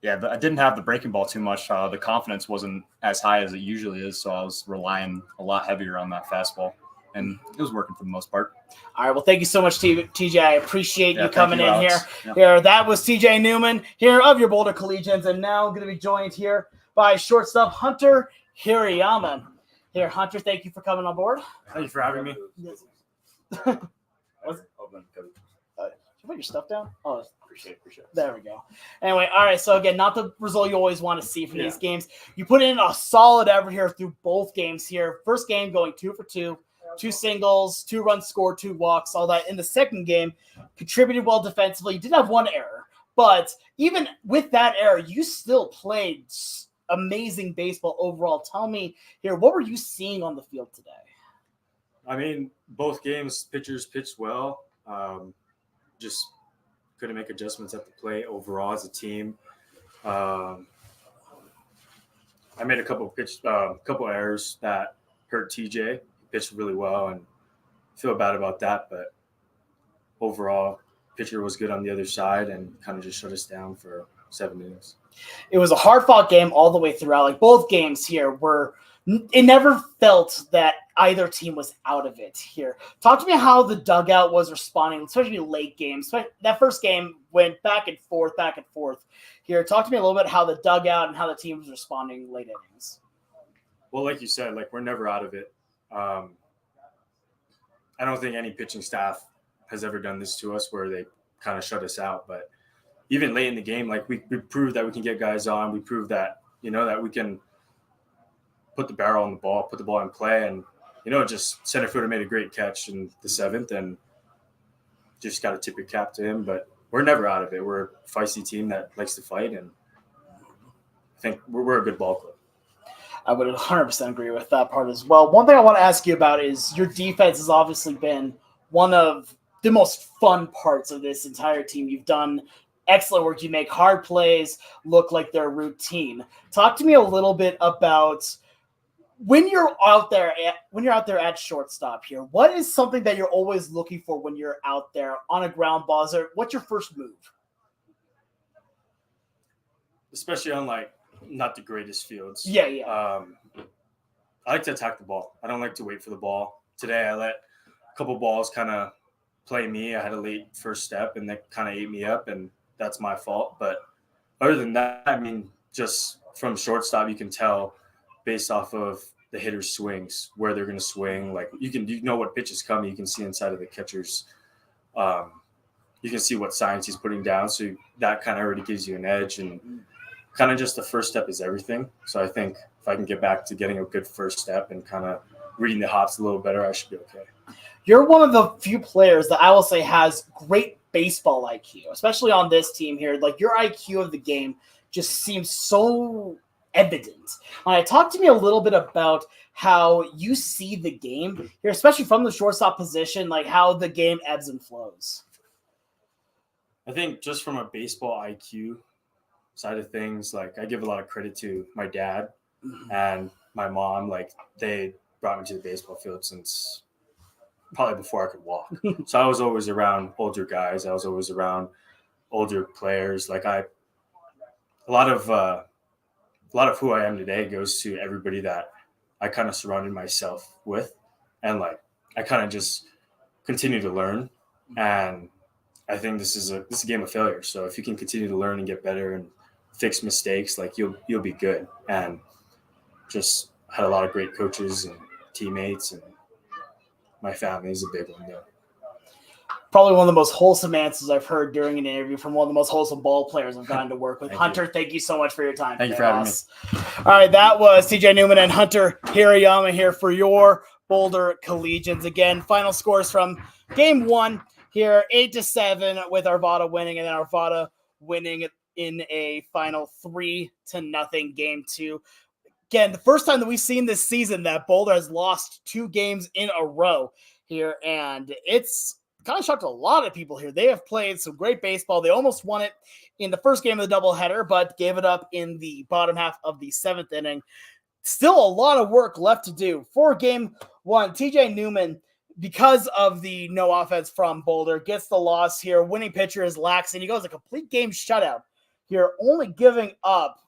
yeah, I didn't have the breaking ball too much. The confidence wasn't as high as it usually is, so I was relying a lot heavier on that fastball, and it was working for the most part. All right, well, thank you so much, TJ. I appreciate you coming in here. Yeah. Here, that was TJ Newman here of your Boulder Collegians, and now I'm going to be joined here by shortstop Hunter Hirayama. Here, Hunter, thank you for coming on board. Thank you for having me. You put your stuff down? Oh, appreciate it. There we go. Anyway, all right. So again, not the result you always want to see from these games. You put in a solid effort here through both games here. First game going 2 for 2, 2 singles, 2 runs scored, 2 walks, all that. In the second game, contributed well defensively. You did have one error, but even with that error, you still played amazing baseball overall. Tell me here, what were you seeing on the field today? I mean, both games, pitchers pitched well. Just couldn't make adjustments at the plate overall as a team. I made a couple errors that hurt TJ. He pitched really well, and I feel bad about that. But overall, pitcher was good on the other side and kind of just shut us down for 7 innings. It was a hard-fought game all the way throughout. Like, both games here it never felt that either team was out of it here. Talk to me how the dugout was responding, especially late games. That first game went back and forth here. Talk to me a little bit how the dugout and how the team was responding late innings. Well, like you said, we're never out of it. I don't think any pitching staff has ever done this to us where they kind of shut us out. But even late in the game, we proved that we can get guys on. We proved that, that we can put the barrel on the ball, put the ball in play, and, just center fielder made a great catch in the 7th, and just got to tip your cap to him. But we're never out of it. We're a feisty team that likes to fight, and I think we're a good ball club. I would 100% agree with that part as well. One thing I want to ask you about is your defense has obviously been one of the most fun parts of this entire team. You've done excellent work. You make hard plays look like they're routine. Talk to me a little bit about when you're out there at shortstop here. What is something that you're always looking for when you're out there on a ground ball? What's your first move? Especially on not the greatest fields. Yeah. I like to attack the ball. I don't like to wait for the ball. Today I let a couple balls kind of play me. I had a late first step, and that kind of ate me up, and that's my fault. But other than that, I mean, just from shortstop, you can tell based off of the hitter's swings where they're going to swing. You know what pitch is coming. You can see inside of the catcher's. You can see what signs he's putting down. So that kind of already gives you an edge, and kind of just the first step is everything. So I think if I can get back to getting a good first step and kind of reading the hops a little better, I should be okay. You're one of the few players that I will say has great baseball IQ, especially on this team here. Your IQ of the game just seems so evident. Talk to me a little bit about how you see the game here, especially from the shortstop position, like how the game ebbs and flows. I think just from a baseball IQ side of things, like I give a lot of credit to my dad and my mom. Like they brought me to the baseball field since probably before I could walk. So I was always around older guys. I was always around older players. Like a lot of who I am today goes to everybody that I kind of surrounded myself with, and like I kind of just continue to learn. And I think this is a game of failure. So if you can continue to learn and get better and fix mistakes, like you'll be good. And just had a lot of great coaches and teammates, and my family is a big one though. Probably one of the most wholesome answers I've heard during an interview from one of the most wholesome ball players I've gotten to work with. Hunter, thank you so much for your time. Thank you for having me. All right, that was TJ Newman and Hunter Hirayama here for your Boulder Collegians. Again, final scores from game 1 here, 8-7 with Arvada winning, and then Arvada winning in a final 3-0 game 2. Again, the first time that we've seen this season that Boulder has lost 2 games in a row here, and it's kind of shocked a lot of people here. They have played some great baseball. They almost won it in the first game of the doubleheader, but gave it up in the bottom half of the 7th inning. Still a lot of work left to do for game 1. TJ Newman, because of the no offense from Boulder, gets the loss here. Winning pitcher is Laxon. He goes a complete game shutout here, only giving up,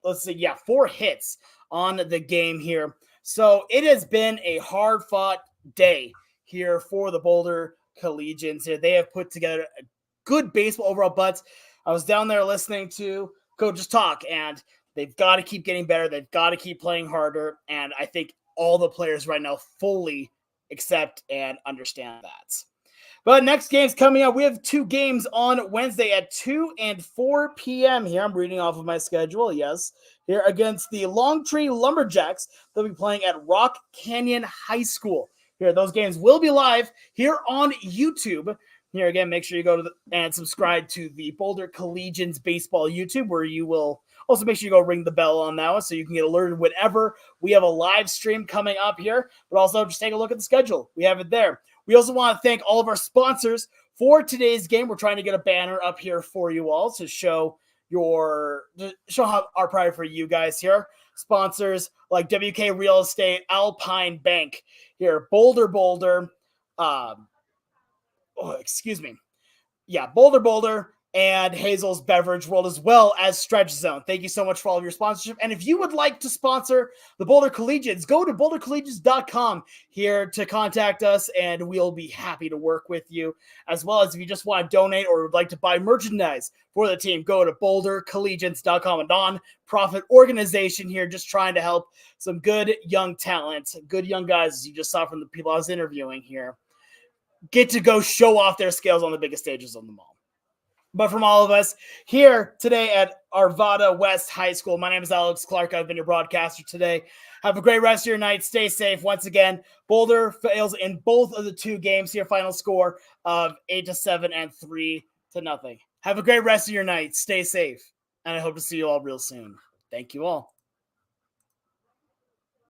4 hits on the game here. So it has been a hard-fought day here for the Boulder Collegians here. They have put together a good baseball overall, but I was down there listening to coaches talk, and they've got to keep getting better. They've got to keep playing harder, and I think all the players right now fully accept and understand that. But next game's coming up. We have 2 games on Wednesday at 2 and 4 p.m. here. I'm reading off of my schedule, yes. Here against the Longtree Lumberjacks. They'll be playing at Rock Canyon High School. Here, those games will be live here on YouTube. Here again, make sure you go to and subscribe to the Boulder Collegians Baseball YouTube, where you will also make sure you go ring the bell on that one so you can get alerted whenever we have a live stream coming up here. But also just take a look at the schedule. We have it there. We also want to thank all of our sponsors for today's game. We're trying to get a banner up here for you all to show how our pride for you guys here. Sponsors like WK Real Estate, Alpine Bank here, Boulder, Boulder, and Hazel's Beverage World, as well as Stretch Zone. Thank you so much for all of your sponsorship. And if you would like to sponsor the Boulder Collegians, go to bouldercollegians.com here to contact us, and we'll be happy to work with you. As well as if you just want to donate or would like to buy merchandise for the team, go to bouldercollegians.com, a non-profit organization here just trying to help some good young talent, good young guys, as you just saw from the people I was interviewing here, get to go show off their skills on the biggest stages on the mall. But from all of us here today at Arvada West High School, my name is Alex Clark. I've been your broadcaster today. Have a great rest of your night. Stay safe. Once again, Boulder fails in both of the 2 games here. Final score of 8-7 and 3-0. Have a great rest of your night. Stay safe. And I hope to see you all real soon. Thank you all.